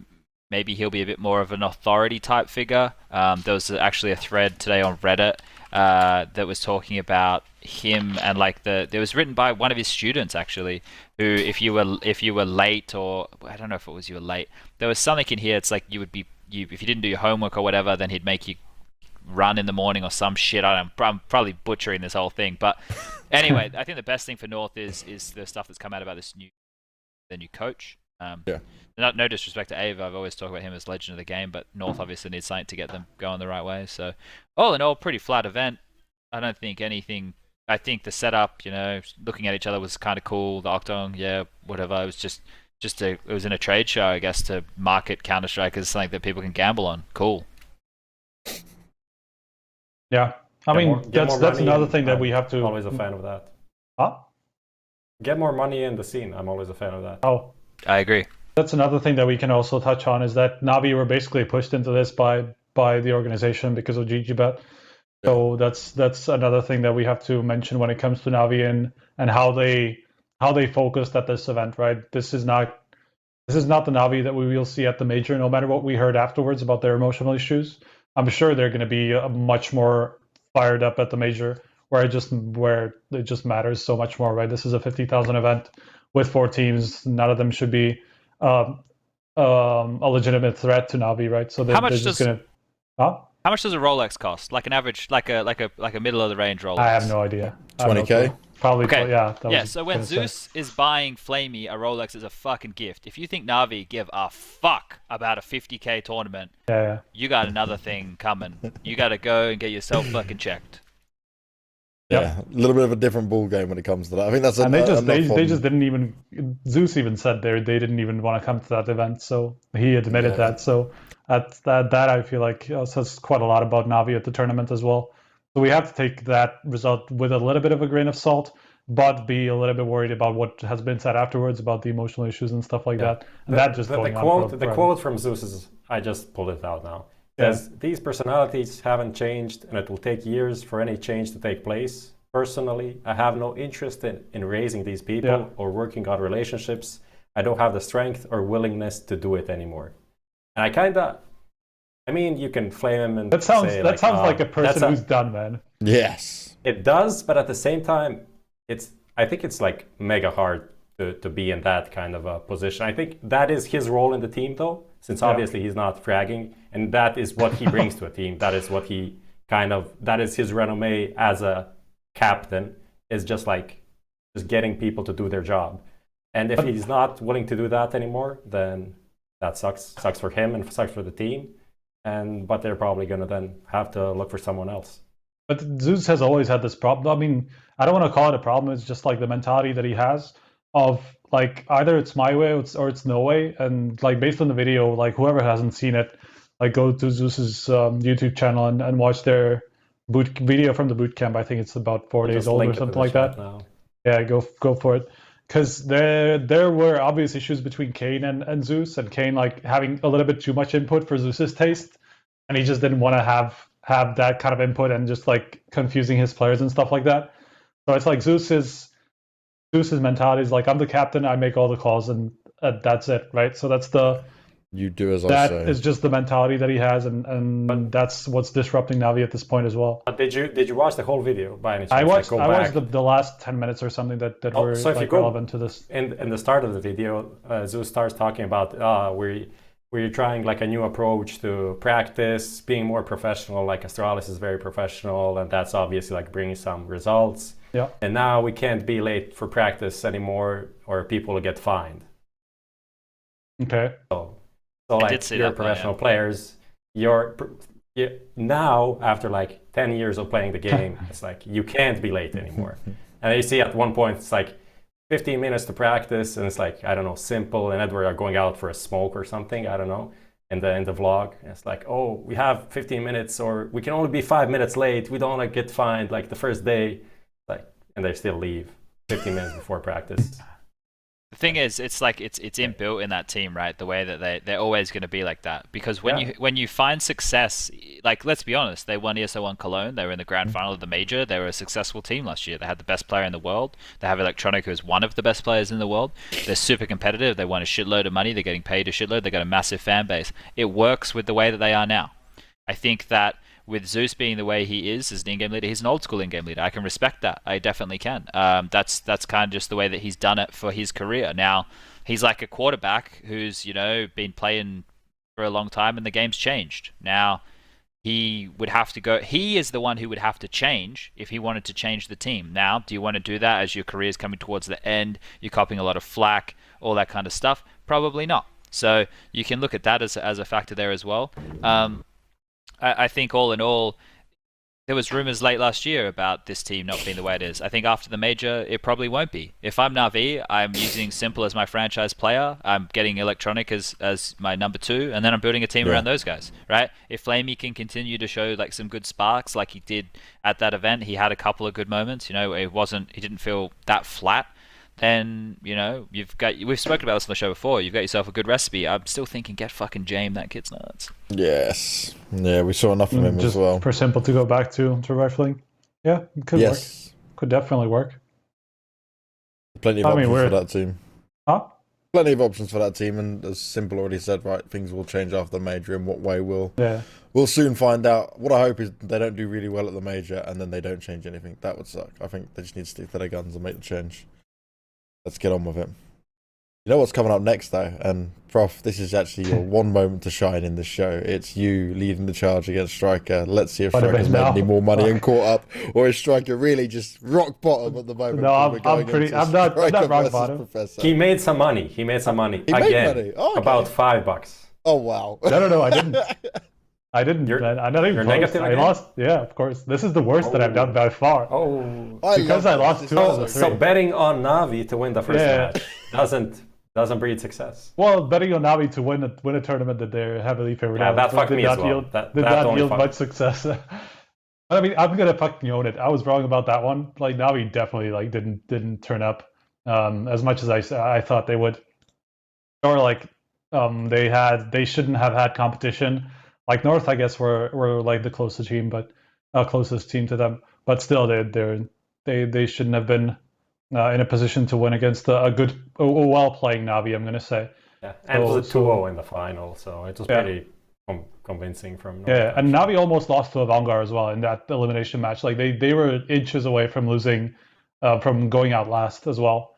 maybe he'll be a bit more of an authority type figure. There was actually a thread today on Reddit that was talking about him, and like it was written by one of his students actually, who if you were late, or I don't know if it was you were late, there was something in here. It's like if you didn't do your homework or whatever, then he'd make you run in the morning or some shit. I'm probably butchering this whole thing, but anyway, I think the best thing for North is the stuff that's come out about the new coach. Yeah. No disrespect to Ava, I've always talked about him as legend of the game, but North obviously needs something to get them going the right way. So, all in all, pretty flat event. I don't think anything. I think the setup, looking at each other was kind of cool. The Octong, yeah, whatever. It was just it was in a trade show, I guess, to market Counter-Strike as something that people can gamble on. Cool. Yeah, I mean that's another thing that we have to. Always a fan of that. Huh? Get more money in the scene. I'm always a fan of that. Oh, I agree. That's another thing that we can also touch on is that Navi were basically pushed into this by the organization because of GG.BET. So that's another thing that we have to mention when it comes to Navi and how they focused at this event, right? This is not the Navi that we will see at the major, no matter what we heard afterwards about their emotional issues. I'm sure they're going to be much more fired up at the major, where it just matters so much more, right? This is a 50,000 event with 4 teams. None of them should be a legitimate threat to Navi, right? So they're just going to. Huh? How much does a Rolex cost? Like an average, like a middle of the range Rolex. I have no idea. 20K. Probably. Okay. Yeah. So when Zeus is buying Flamey a Rolex as a fucking gift, if you think Navi give a fuck about a 50K tournament, you got another thing coming. You got to go and get yourself fucking checked. Yeah, a little bit of a different ball game when it comes to that. I think that's. And they just didn't even. Zeus even said they didn't even want to come to that event, so he admitted that. So that I feel like says quite a lot about Navi at the tournament as well. So we have to take that result with a little bit of a grain of salt, but be a little bit worried about what has been said afterwards about the emotional issues and stuff like that. And the quote from Zeus is, I just pulled it out now. Says, these personalities haven't changed and it will take years for any change to take place. Personally, I have no interest in raising these people or working on relationships. I don't have the strength or willingness to do it anymore. And I mean, you can flame him and sounds say, like a person who's done, man. Yes. It does, but at the same time, I think it's like mega hard to be in that kind of a position. I think that is his role in the team, though, since obviously he's not fragging, and that is what he brings to a team. That is what that is his resume as a captain, is just getting people to do their job. And if he's not willing to do that anymore, then that sucks for him and sucks for the team. But they're probably going to then have to look for someone else. But Zeus has always had this problem. I mean, I don't want to call it a problem. It's just like the mentality that he has of like either it's my way or it's no way. And like based on the video, like whoever hasn't seen it, like go to Zeus's YouTube channel and watch their video from the boot camp. I think it's about 4 days old or something like that. Now. Yeah, go for it. Because there were obvious issues between Kane and Zeus, and Kane like having a little bit too much input for Zeus's taste, and he just didn't want to have that kind of input and just like confusing his players and stuff like that. So it's like Zeus's mentality is like, I'm the captain, I make all the calls, and that's it, right? So that's you do as I say. That is just the mentality that he has, and that's what's disrupting Navi at this point as well. But did you watch the whole video by any chance? I watched the last 10 minutes or something that were so like relevant to this. In the start of the video, Zeus starts talking about we're trying like a new approach to practice, being more professional. Like Astralis is very professional, and that's obviously like bringing some results. Yeah. And now we can't be late for practice anymore, or people will get fined. Okay. So like you're professional players, now after like 10 years of playing the game, it's like you can't be late anymore. And you see at one point it's like 15 minutes to practice, and it's like, I don't know, Simple and Edward are going out for a smoke or something, I don't know, in the vlog. And it's like, oh, we have 15 minutes, or we can only be 5 minutes late. We don't want to get fined like the first day, and they still leave 15 minutes before practice. The thing is, it's like it's inbuilt in that team, right? The way that they're always going to be like that, because when you find success, like let's be honest, they won ESL1 Cologne, they were in the grand final of the major, they were a successful team last year. They had the best player in the world. They have Electronic, who is one of the best players in the world. They're super competitive. They won a shitload of money. They're getting paid a shitload. They got a massive fan base. It works with the way that they are now. I think that with Zeus being the way he is as an in-game leader, he's an old-school in-game leader. I can respect that. I definitely can. That's kind of just the way that he's done it for his career. Now, he's like a quarterback who's, been playing for a long time, and the game's changed. Now, he would have to go. He is the one who would have to change if he wanted to change the team. Now, do you want to do that as your career is coming towards the end? You're copping a lot of flack, all that kind of stuff. Probably not. So you can look at that as a factor there as well. I think all in all, there was rumors late last year about this team not being the way it is. I think after the major, it probably won't be. If I'm Na'Vi, I'm using Simple as my franchise player. I'm getting Electronic as my number 2, and then I'm building a team around those guys, right? If Flamey can continue to show like some good sparks, like he did at that event, he had a couple of good moments. You know, he didn't feel that flat. Then we've spoken about this on the show before. You've got yourself a good recipe. I'm still thinking, get fucking James. That kid's nuts. Yes, yeah, we saw enough of him just as well. For Simple to go back to rifling, yeah, it could work. Could definitely work. Plenty of options for that team. Huh? Plenty of options for that team, and as Simple already said, right, things will change after the major. In what way we'll soon find out. What I hope is they don't do really well at the major, and then they don't change anything. That would suck. I think they just need to stick to their guns and make the change. Let's get on with it. You know what's coming up next, though? And, Prof, this is actually your one moment to shine in this show. It's you leading the charge against Striker. Let's see if Striker's made any more money and caught up, or is Striker really just rock bottom at the moment? No, I'm not rock bottom. Professor. He made some money. He made Again, made money. Oh, okay. About $5. Oh, wow. No, I didn't. I'm not even you're close. negative I again? lost. Yeah, of course. This is the worst that I've done by far. Oh, because I lost 2 out of the 3. So betting on Na'Vi to win the first match doesn't breed success. Well, betting on Na'Vi to win a tournament that they're heavily favored out. That fucked me as well. Did not yield much success. I mean, I'm gonna fucking own it. I was wrong about that one. Like Na'Vi definitely didn't turn up as much as I thought they would. Or they shouldn't have had competition. Like North, I guess, were like the closest team, but closest team to them. But still, they shouldn't have been in a position to win against a well-playing Na'Vi, I'm gonna say. Yeah, and it was a 2-0 in the final, so it was pretty convincing from North. Yeah, and Na'Vi almost lost to Avangard as well in that elimination match. Like they were inches away from losing, from going out last as well.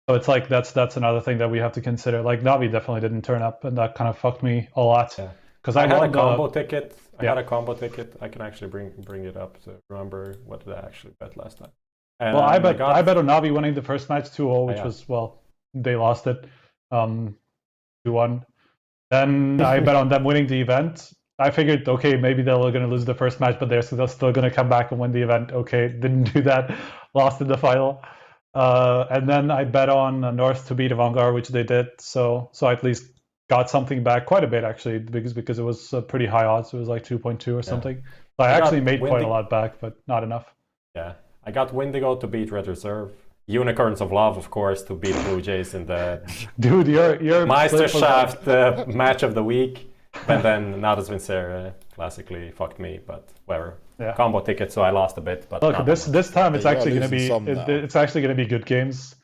So it's like that's another thing that we have to consider. Like Na'Vi definitely didn't turn up, and that kind of fucked me a lot. Yeah. Because I had a combo ticket. I had a combo ticket. I can actually bring it up to remember what did I actually bet last time. Well, I bet on Na'Vi winning the first match 2-0, which was, well, they lost it 2-1. Then I bet on them winning the event. I figured, okay, maybe they're going to lose the first match, but they're still going to come back and win the event. Okay, didn't do that. Lost in the final. And then I bet on North to beat Avangard, which they did. So I at least got something back, quite a bit actually, because it was pretty high odds. It was like 2.2 or something. So I actually made quite a lot back, but not enough. Yeah, I got Wendigo to beat Red Reserve. Unicorns of Love, of course, to beat Blue Jays in the dude, your Meisterschaft match of the week. But then Nadesvincer classically fucked me, but whatever. Yeah. Combo ticket, so I lost a bit. But look, this time it's actually going to be it's actually going to be good games,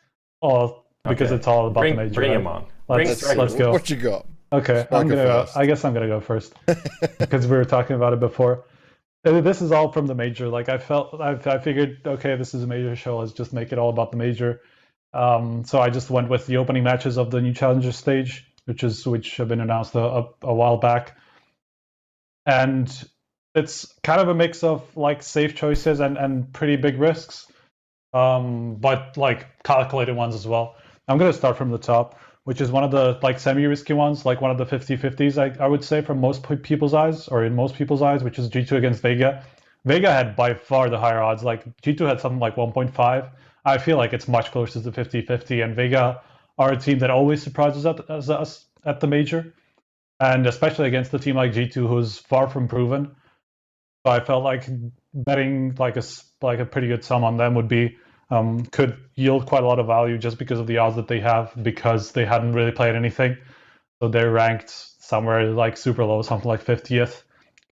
because it's all about the major. Bring him on. Let's go. What you got? Okay, I guess I'm gonna go first because we were talking about it before. This is all from the major. Like I figured, okay, this is a major show. Let's just make it all about the major. So I just went with the opening matches of the new challenger stage, which have been announced a while back, and it's kind of a mix of like safe choices and pretty big risks, but like calculated ones as well. I'm gonna start from the top, which is one of the like semi-risky ones, like one of the 50-50s, I would say, from most people's eyes, or in most people's eyes, which is G2 against Vega. Vega had by far the higher odds. Like G2 had something like 1.5. I feel like it's much closer to 50-50, and Vega are a team that always surprises us at the major, and especially against a team like G2, who's far from proven. So I felt like betting like a pretty good sum on them would be could yield quite a lot of value just because of the odds that they have, because they hadn't really played anything. So they're ranked somewhere like super low, something like 50th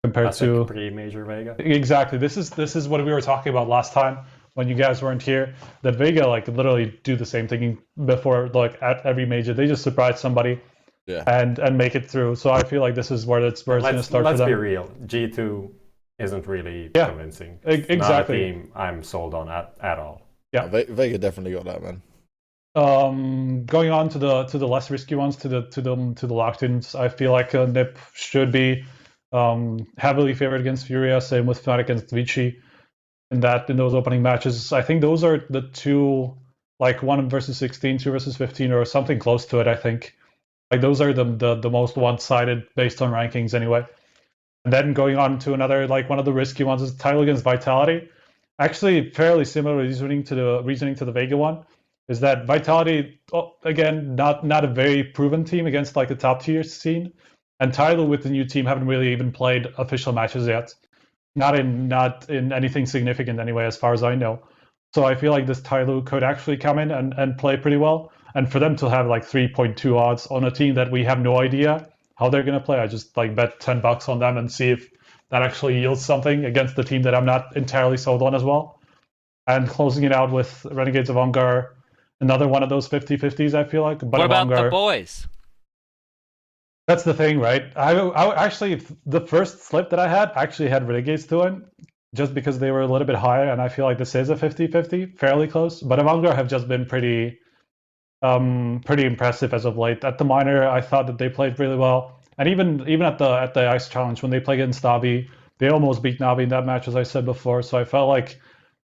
compared to pre-major Vega. Exactly. This is what we were talking about last time when you guys weren't here. That Vega like literally do the same thing before, like at every major. They just surprise somebody, and make it through. So I feel like this is where it's going to start for them. Let's be real. G2 isn't really convincing. Exactly. Not a team I'm sold on at all. Yeah, Vega definitely got that, man. Going on to the less risky ones, to the locked-ins, I feel like NIP should be Heavily favored against Furia, same with Fnatic against Vici in those opening matches. I think those are the two, like 1 versus 16, 2 versus 15, or something close to it, I think. Like those are the most one-sided based on rankings anyway. And then going on to another, like one of the risky ones is title against Vitality. Actually, fairly similar reasoning to the Vega one, is that Vitality, again, not a very proven team against like the top tier scene, and title with the new team haven't really even played official matches yet. Not in anything significant anyway, as far as I know. So I feel like this Tyloo could actually come in and play pretty well. And for them to have like 3.2 odds on a team that we have no idea how they're going to play, I just like bet $10 on them and see if that actually yields something against the team that I'm not entirely sold on as well. And closing it out with Renegades of Ungar, another one of those 50-50s, I feel like. But What about Ungar, the boys? that's the thing, right? I actually, the first slip that I actually had Renegades to win, just because they were a little bit higher, and I feel like this is a 50-50, fairly close. But Avangar have just been pretty impressive as of late. At the minor, I thought that they played really well, and even at the Ice Challenge when they played against Navi, they almost beat Navi in that match, as I said before. So I felt like,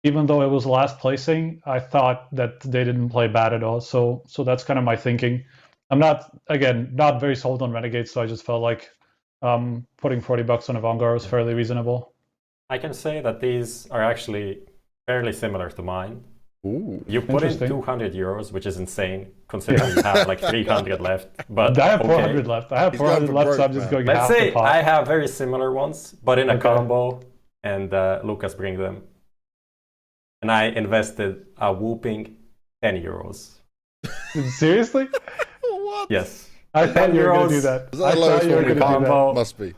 even though it was last placing, I thought that they didn't play bad at all. So that's kind of my thinking. I'm not very sold on Renegades, so I just felt like putting $40 on Avangar was fairly reasonable. I can say that these are actually fairly similar to mine. Ooh, you put in 200 euros, which is insane, considering you have like 300 left. But I have 400 left. I have 400 left, broke, so I'm just going Let's half say the pot. I have very similar ones, but in a combo, and Lucas bring them. And I invested a whooping 10 euros. Seriously? What? Yes. I thought you were going to do that. Is that the lowest one we combo? Must be.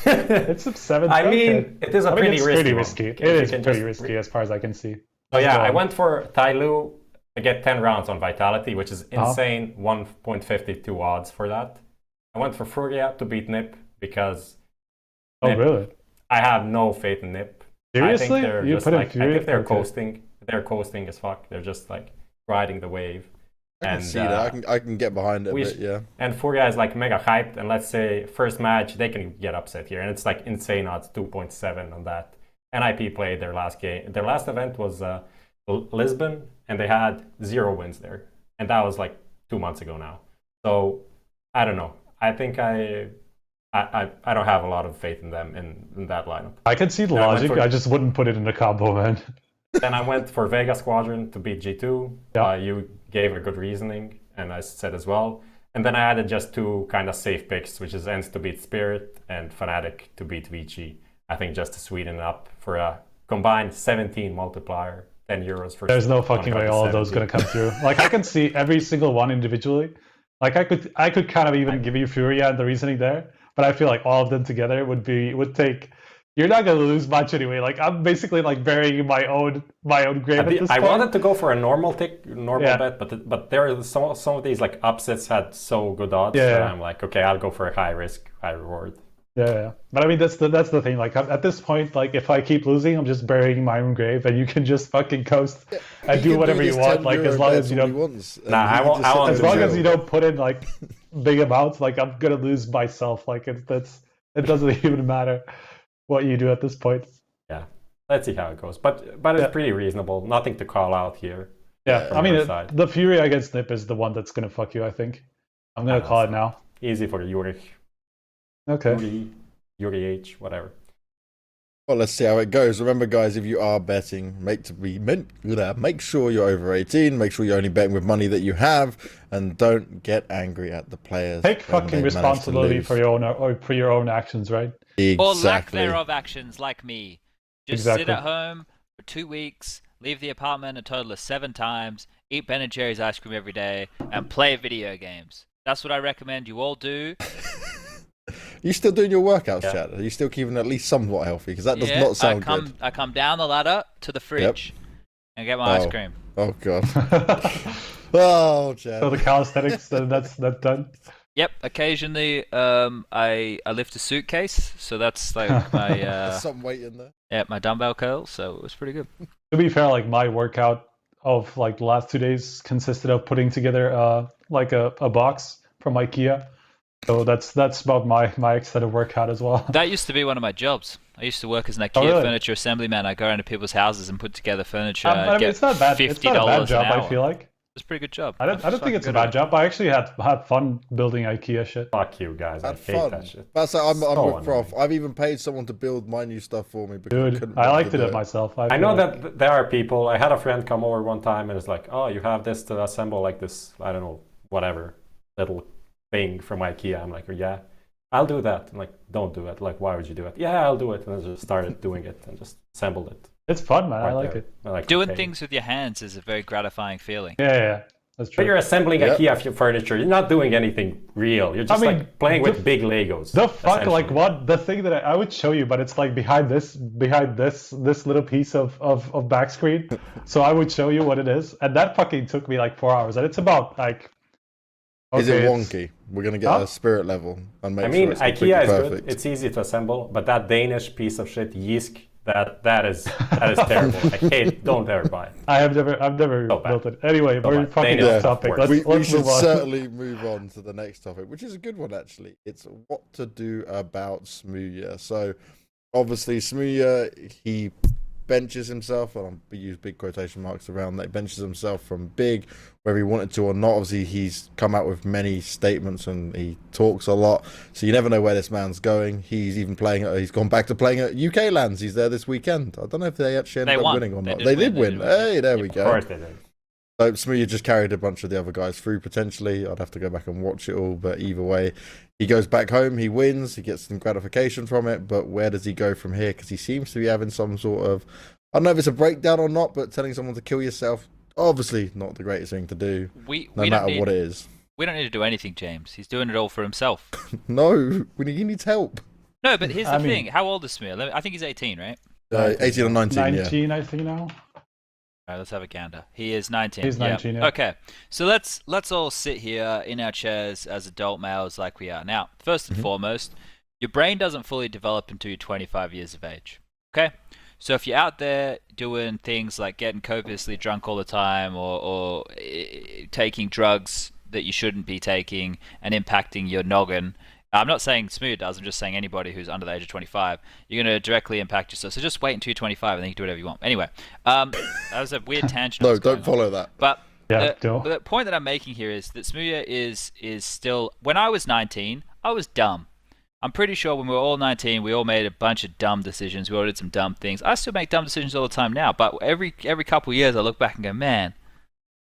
It's a 7. I mean, it is a pretty risky. It is pretty risky as far as I can see. So yeah, I went for Tyloo. I get 10 rounds on Vitality, which is insane. 1.52 odds for that. I went for Furia to beat Nip because Nip, really? I have no faith in Nip. Seriously? I think they're You just put in like, Furia? I think they're Okay. coasting. They're coasting as fuck. They're just like riding the wave. I can see that. I can get behind it a bit, yeah. And Furia is like mega hyped, and let's say first match they can get upset here, and it's like insane odds, 2.7 on that. NIP played their last game. Their last event was Lisbon, and they had 0 wins there, and that was like 2 months ago now. So I don't know. I think I don't have a lot of faith in them in that lineup. I can see the logic. I just wouldn't put it in a combo, man. Then I went for Vega Squadron to beat G2. Yeah. You gave a good reasoning, and I said as well. And then I added just 2 kind of safe picks, which is Ents to beat Spirit and Fnatic to beat Vici. I think just to sweeten it up for a combined 17 multiplier, 10 euros for. There's no fucking way all of those going to come through. Like I can see every single one individually. Like I could kind of even give you Furia and the reasoning there, but I feel like all of them together would take. You're not going to lose much anyway. Like I'm basically like burying my own grave at this point. I wanted to go for a normal bet, but there are some of these like upsets had so good odds that I'm like, okay, I'll go for a high risk, high reward. Yeah. But I mean, that's the thing. Like at this point, like if I keep losing, I'm just burying my own grave, and you can just fucking coast and do whatever you want. Like as long as you don't. I want. As long as you don't put in like big amounts, like I'm gonna lose myself. Like it doesn't even matter what you do at this point. Yeah, let's see how it goes. But it's pretty reasonable. Nothing to call out here. Yeah, I mean the Furia against Nip is the one that's gonna fuck you. I think I'm gonna call it now. Easy for Yuri. Okay. Yuri H, whatever. Well, let's see how it goes. Remember, guys, if you are betting, make sure you're over 18. Make sure you're only betting with money that you have, and don't get angry at the players. Take fucking responsibility for your own actions, right? Exactly. Or lack thereof actions, like me. Just sit at home for 2 weeks, leave the apartment a total of 7 times, eat Ben and Jerry's ice cream every day, and play video games. That's what I recommend you all do. You still doing your workouts, Chad? Are you still keeping at least somewhat healthy? Because that does not sound good. I come down the ladder to the fridge and get my ice cream. Oh god. Oh, Chad. So the calisthenics, that's done. Yep. Occasionally, I lift a suitcase, so that's like my some weight in there. Yeah, my dumbbell curls. So it was pretty good. To be fair, like my workout of like the last 2 days consisted of putting together like a box from IKEA. So that's about my extended workout as well. That used to be one of my jobs. I used to work as an IKEA really? furniture assembly man. I go around to people's houses and put together furniture. I mean, Get it's not bad. It's not a bad $50 job. an hour. I feel like. It's a pretty good job. I don't think fucking it's a good at bad it. job. I actually had fun building IKEA shit. Fuck you guys. I Had hate fun. that shit. That's I'm So with Prof. I've even paid someone to build my new stuff for me because Dude, couldn't I bother liked to it do myself. I know that there are people. I had a friend come over one time and it's like, oh, you have this to assemble like this, I don't know, whatever little thing from IKEA. I'm like, oh, yeah, I'll do that. I'm like, don't do it. Like, why would you do it? Yeah, I'll do it. And I just started doing it and just assembled it. It's fun, man. I right like there. it. I'm like, Doing okay. things with your hands is a very gratifying feeling. Yeah. That's But true. you're assembling Yep. IKEA furniture. You're not doing anything real. You're just I mean, like playing with big Legos. The fuck, like essentially. what? The thing that I would show you, but it's like behind this little piece of back screen. So I would show you what it is, and that fucking took me like 4 hours, and it's about like. Is it okay, wonky? We're gonna get Huh? a spirit level and make I mean, sure it's completely IKEA is perfect. good. It's easy to assemble, but that Danish piece of shit, Yisk, that is terrible. I hate. Don't ever buy it. I've never So bad. built it. Anyway, we're bad. fucking Danish off topic. works. Let's we should move on. certainly move on to the next topic, which is a good one actually. It's what to do about Smooya. So obviously Smooya, he benches himself, and I use big quotation marks around that, benches himself from big, whether he wanted to or not. Obviously he's come out with many statements and he talks a lot, so you never know where this man's going. He's even he's gone back to playing at UK lands. He's there this weekend. I don't know if they actually ended up winning or not. They did win. Hey, there we Of go. course they did. So Smooya just carried a bunch of the other guys through potentially. I'd have to go back and watch it all, but either way, he goes back home, he wins, he gets some gratification from it, but where does he go from here? Because he seems to be having some sort of, I don't know if it's a breakdown or not, but telling someone to kill yourself, obviously not the greatest thing to do, no matter what it is. We don't need to do anything, James. He's doing it all for himself. No, he needs help. No, but here's the I mean- thing. How old is Smooya? I think he's 18, right? 18 or 19, 19, I think now. All right, let's have a gander. He is 19. He's 19, yeah. Okay, so let's all sit here in our chairs as adult males like we are. Now, first and foremost, your brain doesn't fully develop until you're 25 years of age. Okay? So if you're out there doing things like getting copiously drunk all the time or taking drugs that you shouldn't be taking and impacting your noggin, I'm not saying Smooya does, I'm just saying anybody who's under the age of 25, you're going to directly impact yourself. So just wait until you're 25 and then you can do whatever you want. Anyway, that was a weird tangent. No, don't follow that. But Yeah, the point that I'm making here is that Smooya is still... When I was 19, I was dumb. I'm pretty sure when we were all 19, we all made a bunch of dumb decisions. We all did some dumb things. I still make dumb decisions all the time now, but every couple of years I look back and go, man,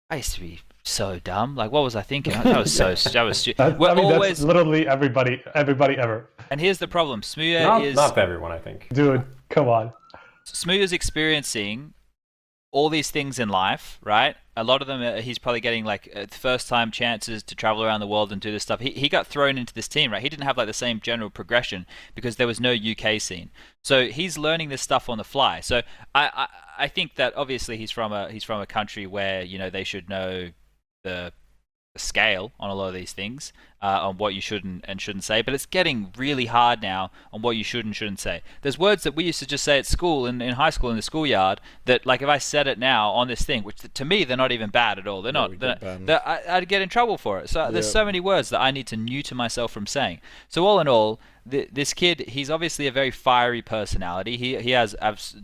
I used to be so dumb. Like, what was I thinking? That was so... That was stupid. That's literally everybody ever. And here's the problem. Smooya Not everyone, I think. Dude, come on. Smooya's experiencing all these things in life, right? A lot of them, he's probably getting like first-time chances to travel around the world and do this stuff. He got thrown into this team, right? He didn't have like the same general progression because there was no UK scene. So he's learning this stuff on the fly. So I think that obviously he's from a country where, you know, they should know the scale on a lot of these things, on what you should and shouldn't say, but it's getting really hard now on what you should and shouldn't say. There's words that we used to just say at school, in high school, in the schoolyard, that like if I said it now on this thing, which to me they're not even bad at all. They're not. I'd get in trouble for it. So there's so many words that I need to neuter myself from saying. So all in all, this kid, he's obviously a very fiery personality. He has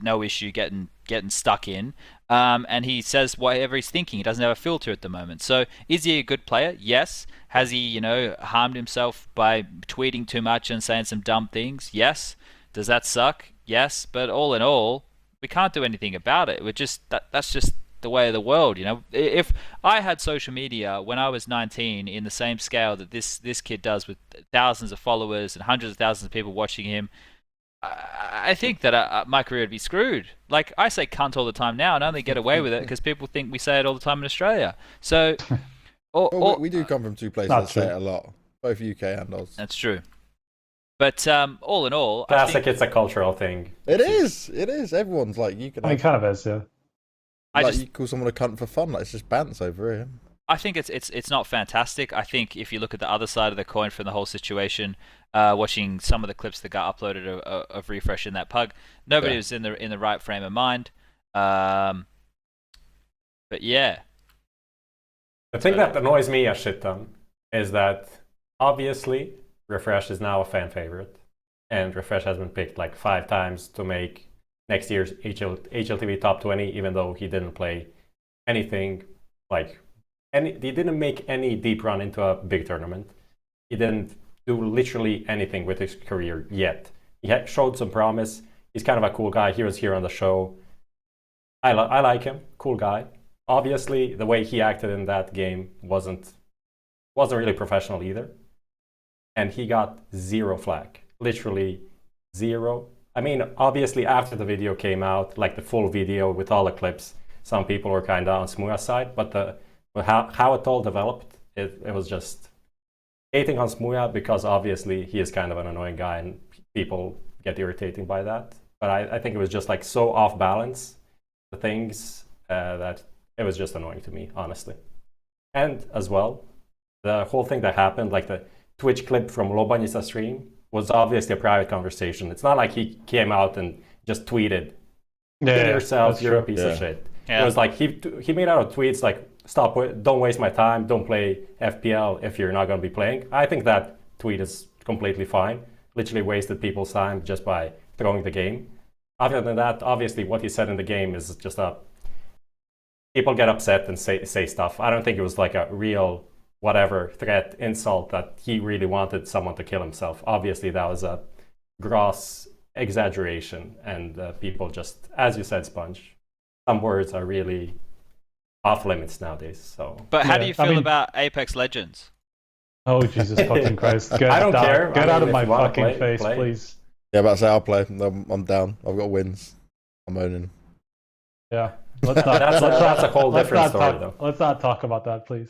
no issue getting stuck in. And he says whatever he's thinking. He doesn't have a filter at the moment. So is he a good player? Yes. Has he, you know, harmed himself by tweeting too much and saying some dumb things? Yes. Does that suck? Yes. But all in all, we can't do anything about it. We're just that's just the way of the world, you know. If I had social media when I was 19 in the same scale that this kid does, with thousands of followers and hundreds of thousands of people watching him, I think that my career would be screwed. Like, I say cunt all the time now and only get away with it because people think we say it all the time in Australia. So, we do come from two places that say it a lot, both UK and Oz. That's true. But all in all, Classic, it's a cultural thing. It is. Everyone's like, you can. I mean, kind of is, yeah. You call someone a cunt for fun, like it's just bants over here. I think it's not fantastic. I think if you look at the other side of the coin from the whole situation, watching some of the clips that got uploaded of Refresh in that pug, nobody was in the right frame of mind. But yeah, the thing that annoys me a shit ton is that obviously Refresh is now a fan favorite, and Refresh has been picked like 5 times to make next year's HLTV top 20, even though he didn't play anything he didn't make any deep run into a big tournament. He didn't do literally anything with his career yet. He had showed some promise. He's kind of a cool guy. He was here on the show. I like him. Cool guy. Obviously, the way he acted in that game wasn't really professional either. And he got 0 flack. Literally 0. I mean, obviously, after the video came out, like the full video with all the clips, some people were kind of on smooya's side, but how it all developed, it was just hating on smooya because obviously he is kind of an annoying guy and people get irritating by that. But I think it was just like so off balance, the things that it was just annoying to me, honestly. And as well, the whole thing that happened, like the Twitch clip from Lobanji's stream, was obviously a private conversation. It's not like he came out and just tweeted, "Kill yourself, you're a piece of shit." Yeah. It was like he made out of tweets like, "Stop! Don't waste my time. Don't play FPL if you're not going to be playing." I think that tweet is completely fine. Literally wasted people's time just by throwing the game. Other than that, obviously, what he said in the game is just people get upset and say stuff. I don't think it was like a real whatever threat, insult that he really wanted someone to kill himself. Obviously, that was a gross exaggeration, and people just, as you said, Sponge, some words are really off limits nowadays. So, but how do you feel about Apex Legends? Oh Jesus fucking Christ! I don't care. Get out of my fucking face, please. Yeah, about to say I'll play. I'm down. I've got wins. I'm owning. Yeah, that's a whole different story, though. Let's not talk about that, please.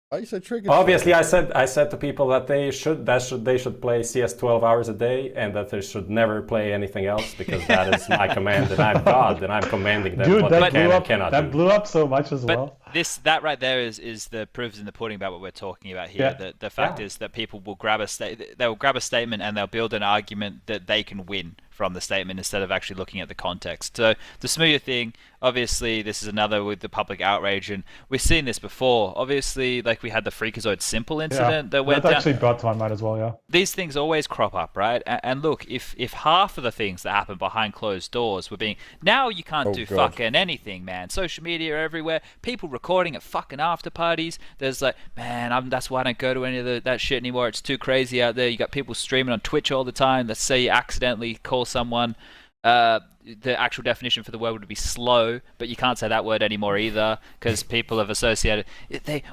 Why are you so triggered? Obviously, I said to people that they should play CS 12 hours a day, and that they should never play anything else, because that is my command, and I'm God, and I'm commanding them. Dude, what that they can and cannot do. blew up so much as well. That right there is the proofs in the pudding about what we're talking about here. Yeah. The fact is that people will grab a statement and they'll build an argument that they can win from the statement instead of actually looking at the context. So the smooya thing, obviously, this is another with the public outrage, and we've seen this before. Obviously, like we had the Freakazoid Simple incident that went down. That actually brought to my mind as well, yeah. These things always crop up, right? And look, if half of the things that happen behind closed doors were being, now you can't do fucking anything, man. Social media everywhere, people recording at fucking after parties. There's like, man, that's why I don't go to any of that shit anymore. It's too crazy out there. You got people streaming on Twitch all the time. Let's say you accidentally call someone. The actual definition for the word would be slow, but you can't say that word anymore either, because people have associated.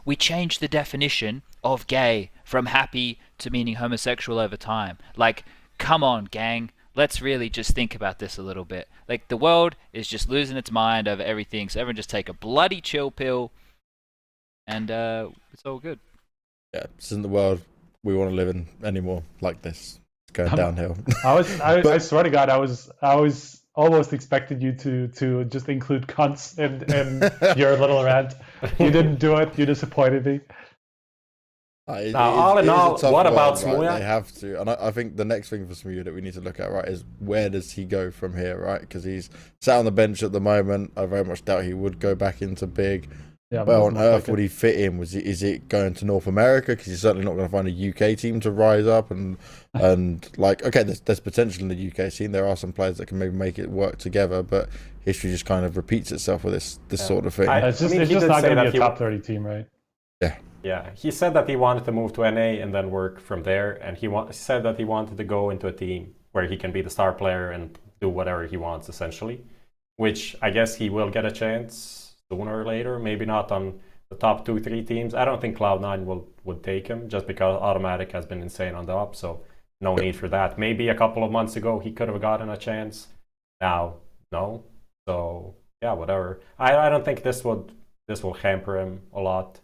We changed the definition of gay from happy to meaning homosexual over time. Like, come on, gang. Let's really just think about this a little bit. Like, the world is just losing its mind over everything, so everyone just take a bloody chill pill, and it's all good. Yeah, this isn't the world we want to live in anymore. Like this, it's going downhill. I swear to God, I was almost expected you to just include cunts in your little rant. You didn't do it. You disappointed me. Now, all in all, what about smooya? Right? They have to, and I think the next thing for smooya that we need to look at, right, is where does he go from here, right? Because he's sat on the bench at the moment. I very much doubt he would go back into big. Yeah, where on earth would he fit in? Is it going to North America? Because he's certainly not going to find a UK team to rise up and like, okay, there's potential in the UK scene. There are some players that can maybe make it work together, but history just kind of repeats itself with this sort of thing. It's just not going to be a top 30 team, right? Yeah. Yeah, he said that he wanted to move to NA and then work from there, and he said that he wanted to go into a team where he can be the star player and do whatever he wants, essentially, which I guess he will get a chance sooner or later, maybe not on the top 2-3 teams. I don't think Cloud9 would take him, just because Automatic has been insane on the up, so no need for that. Maybe a couple of months ago he could have gotten a chance. Now, no. So, yeah, whatever. I don't think this will hamper him a lot.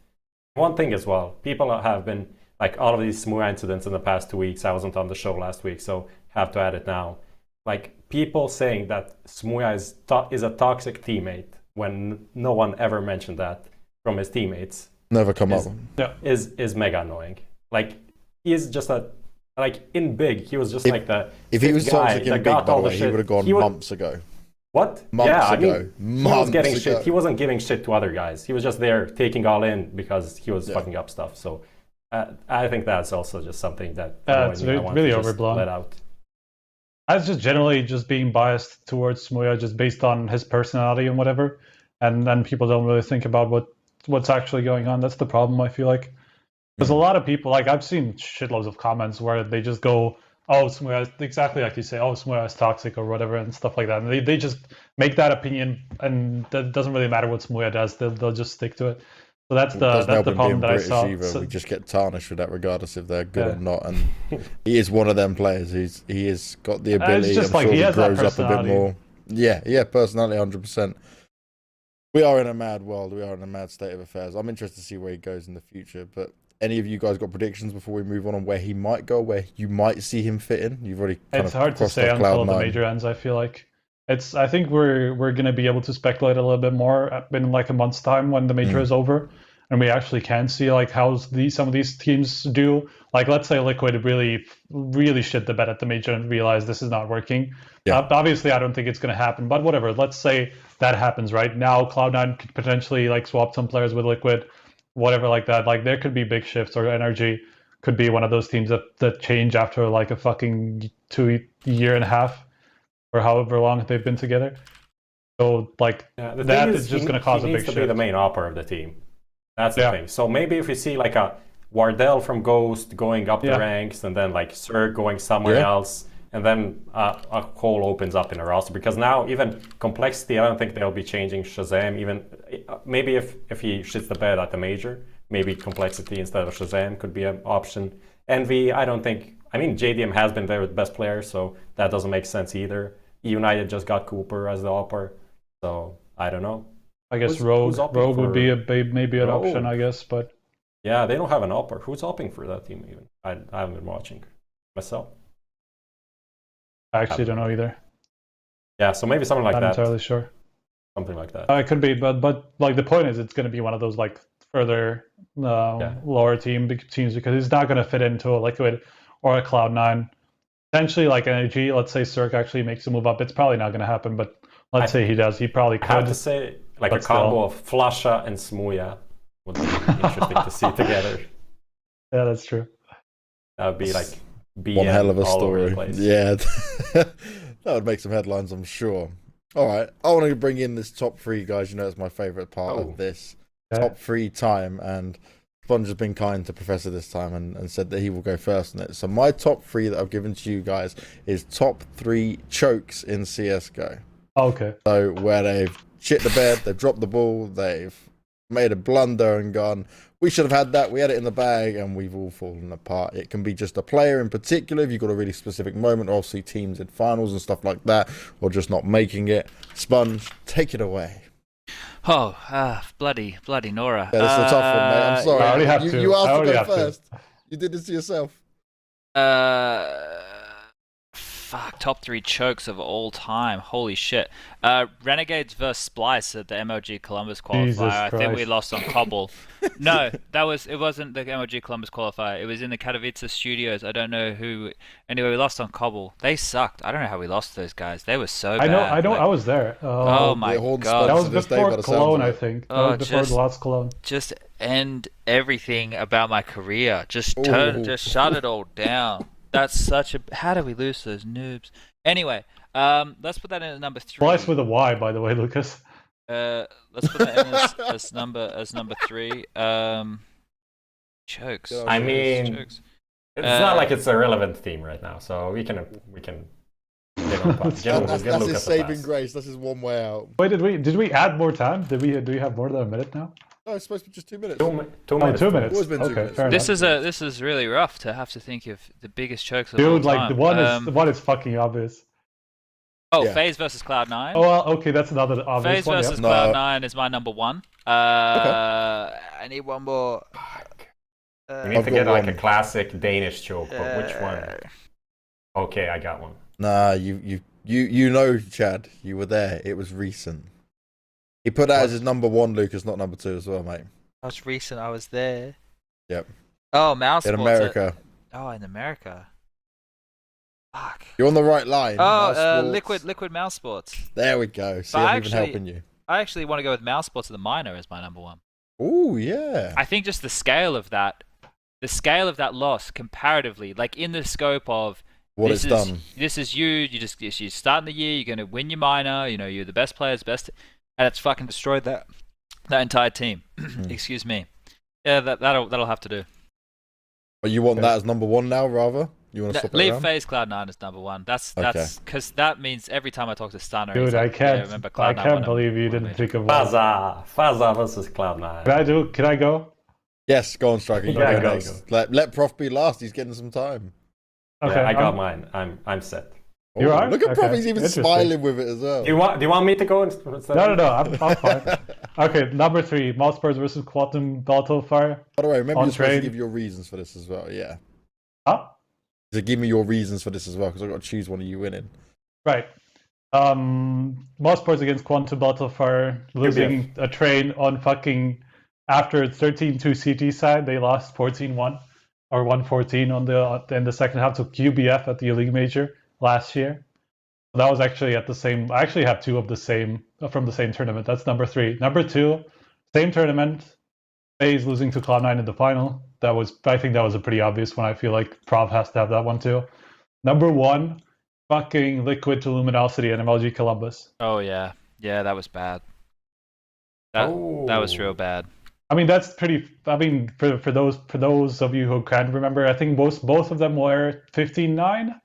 One thing as well, people have been, like, all of these smooya incidents in the past 2 weeks. I wasn't on the show last week, so have to add it now. Like, people saying that smooya is a toxic teammate when no one ever mentioned that from his teammates. Never come up. Is mega annoying. Like, he is just in big, he was just like the if he was toxic in big, by the way, he would have gone months ago. What? Months ago. He was getting shit. He wasn't giving shit to other guys. He was just there taking all in because he was fucking up stuff. So I think that's also just something that it's really overblown. Let out. I was just generally just being biased towards smooya just based on his personality and whatever, and then people don't really think about what's actually going on. That's the problem, I feel like. There's a lot of people, like I've seen shitloads of comments where they just go, oh, smooya, exactly like you say, oh, smooya is toxic or whatever and stuff like that. And they just make that opinion, and that doesn't really matter what smooya does. They'll just stick to it. So that's the problem that I saw. We just get tarnished with that, regardless if they're good or not. And he is one of them players. He has got the ability. It's just I'm like sure he has grows that up a bit more. Yeah, personality, 100%. We are in a mad world. We are in a mad state of affairs. I'm interested to see where he goes in the future. But any of you guys got predictions before we move on where he might go, where you might see him fit in? You've already it's hard to say until the major ends. I feel like I think we're gonna be able to speculate a little bit more in like a month's time when the major is over. And we actually can see like how some of these teams do. Like, let's say Liquid really shit the bed at the major and realize this is not working. Yeah. Obviously, I don't think it's going to happen, but whatever. Let's say that happens right now. Cloud9 could potentially like swap some players with Liquid, whatever like that. Like, there could be big shifts, or Energy could be one of those teams that change after like a fucking 2 year and a half or however long they've been together. So like that is just going to cause a big shift. He needs to be the main opper of the team. That's the thing. So maybe if you see like a Wardell from Ghost going up the ranks, and then like Sir going somewhere else, and then a hole opens up in a roster. Because now even Complexity, I don't think they'll be changing Shazam. Even maybe if he shits the bed at the major, maybe Complexity instead of Shazam could be an option. Envy, I don't think. I mean, JDM has been their best player, so that doesn't make sense either. United just got Cooper as the opper, so I don't know. I guess Rogue would be maybe an option, I guess, but yeah, they don't have an opper. Who's opting for that team even? I haven't been watching myself. I actually don't know either. Yeah, so maybe something like that. Not entirely sure. Something like that. It could be, but like the point is, it's going to be one of those like further lower teams because he's not going to fit into a Liquid or a Cloud9. Potentially, like Energy, let's say Cirque actually makes a move up. It's probably not going to happen, but let's say he does. He probably could. I have to say, like a combo of Flusha and smooya would be interesting to see together. Yeah, that's true. That would be like one hell of a story. Yeah, that would make some headlines, I'm sure. All right, I want to bring in this top three, guys. You know, it's my favorite part of this top three time, and Sponge has been kind to Professor this time and said that he will go first on it. So my top three that I've given to you guys is top 3 chokes in CS:GO. Okay. So where they've shit the bed, they've dropped the ball, they've made a blunder and gone, we should have had that, we had it in the bag, and we've all fallen apart. It can be just a player in particular, if you've got a really specific moment, or obviously teams in finals and stuff like that, or just not making it. Sponge, take it away. Oh, bloody Nora. Yeah, this is a tough one, mate. I'm sorry. I already have to. You asked to go first. You did this to yourself. Fuck, top 3 chokes of all time. Holy shit. Renegades versus Splice at the MLG Columbus qualifier. I think we lost on Cobble. No, it wasn't the MLG Columbus qualifier. It was in the Katowice studios. I don't know who. Anyway, we lost on Cobble. They sucked. I don't know how we lost those guys. They were so bad. I know. I was there. Oh my god. That was before Cologne, I think. That was before the last Cologne. Just end everything about my career. Just shut it all down. That's such a... How do we lose those noobs? Anyway, let's put that in at number 3. Splice with a Y, by the way, Lucas. Let's put that in as number 3. Chokes. I mean, it's not like it's a relevant theme right now, so we can that's his saving grace. That's his one way out. Wait, did we add more time? Do we have more than a minute now? No, it's supposed to be just 2 minutes. 2 minutes. 2 minutes. Always been 2 minutes. This is really rough to have to think of the biggest chokes of all time. Dude, like the one is fucking obvious. Oh, yeah. FaZe versus Cloud9. Oh, well, okay, that's another obvious FaZe one. FaZe versus Cloud9 is my number 1. Okay. I need one more. We need to get like a classic Danish choke, but which one? Okay, I got one. Nah, you know, Chad, you were there. It was recent. He put that as his number 1, Lucas, not number 2 as well, mate. That was recent. I was there. Yep. Oh, mouse in America. In America. Fuck. You're on the right line. Oh, Liquid Mouse Sports. There we go. See, I'm even helping you. I actually want to go with Mouse Sports at the minor as my number 1. Oh, yeah. I think just the scale of that the scale of that loss comparatively, like in the scope of What it's done. This is you're starting the year, you're going to win your minor, you're the best players, and it's fucking destroyed that entire team. Excuse me. Yeah, that'll have to do. But you want that as number one now, rather? You want to swap it leave around? FaZe Cloud9 as number one. That's because that means every time I talk to Stunner, Dude, I can't believe you didn't think of one. Faza versus Cloud9. Can I go? Yes, go on, Striker. You Yeah, go go. next. Let Prof be last. He's getting some time. Okay, Yeah, I got mine. I'm set. You are? Look at Prof. Okay, He's even interesting. smiling with it as well. Do you want me to go instead? No, I'm fine. Okay, number 3, Mousepurs versus Quantum Battlefier. By the way, remember On you're supposed to trade. give your reasons for this as well. Yeah. Huh? So give me your reasons for this as well, because I've got to choose one of you winning. Right. Mousepurs against Quantum Battlefier, losing a train on fucking after 13-2 CT side. They lost 14-1 or 114 in the second half to QBF at the Elite Major last year. That was actually at the same. I actually have 2 of the same from the same tournament. That's number 3. Number 2, same tournament. FaZe losing to Cloud9 in the final. I think that was a pretty obvious one. I feel like Prov has to have that one too. Number 1, fucking Liquid to Luminosity and MLG Columbus. Oh yeah, that was bad. That was real bad. I mean, that's pretty. I mean, for those of you who can't remember, I think both of them were 15-9.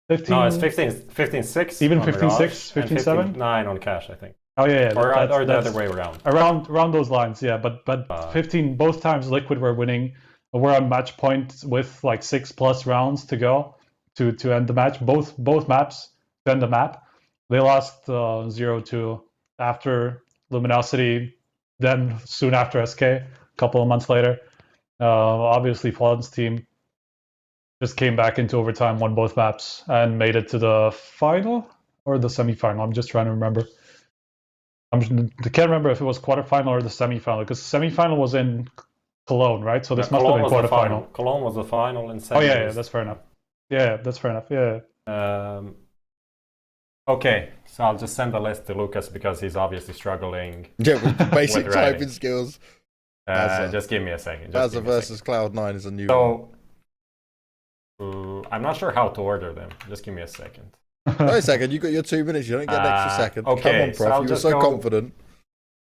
15. No, it's 15-6. Even on 15-6, Mirage, and 15-7? 15-9 on Cash, I think. Oh yeah, Or the other way around. Around those lines, yeah. But 15 both times Liquid were winning. We're on match point with like 6+ rounds to go to end the match. Both maps to end the map. They lost 0-2 after Luminosity. Then soon after SK, a couple of months later. Obviously, Flood's team just came back into overtime, won both maps, and made it to the final or the semifinal. I'm just trying to remember. I can't remember if it was quarterfinal or the semifinal, because the semifinal was in Cologne, right? So this must have been quarterfinal. Cologne was the final, and Oh yeah, that's fair enough. Yeah, that's fair enough. Yeah. Okay, so I'll just send the list to Lucas because he's obviously struggling. Yeah, with the basic With writing. typing skills. Just give me a second. Faza versus Cloud9 is a new one. So, I'm not sure how to order them. Just give me a second. Wait a second, you got your 2 minutes. You don't get an extra second. Okay, Come on, so Prof. I'll You were just so go- confident.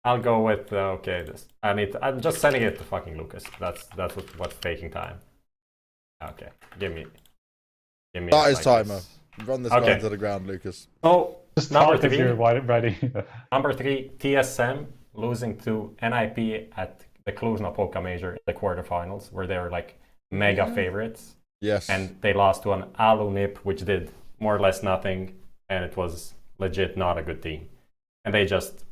I'll go with I'm just sending it to fucking Lucas. That's what's taking time. Okay, give me. Start his like timer. this. Run this Okay. guy to the ground, Lucas. So Just number talk if 3. you're ready. Number 3, TSM losing to NIP at the Cluj-Napoca Major in the quarterfinals, where they were like mega favorites, Yes. and they lost to an Alu Nip, which did more or less nothing, and it was legit not a good team. And they just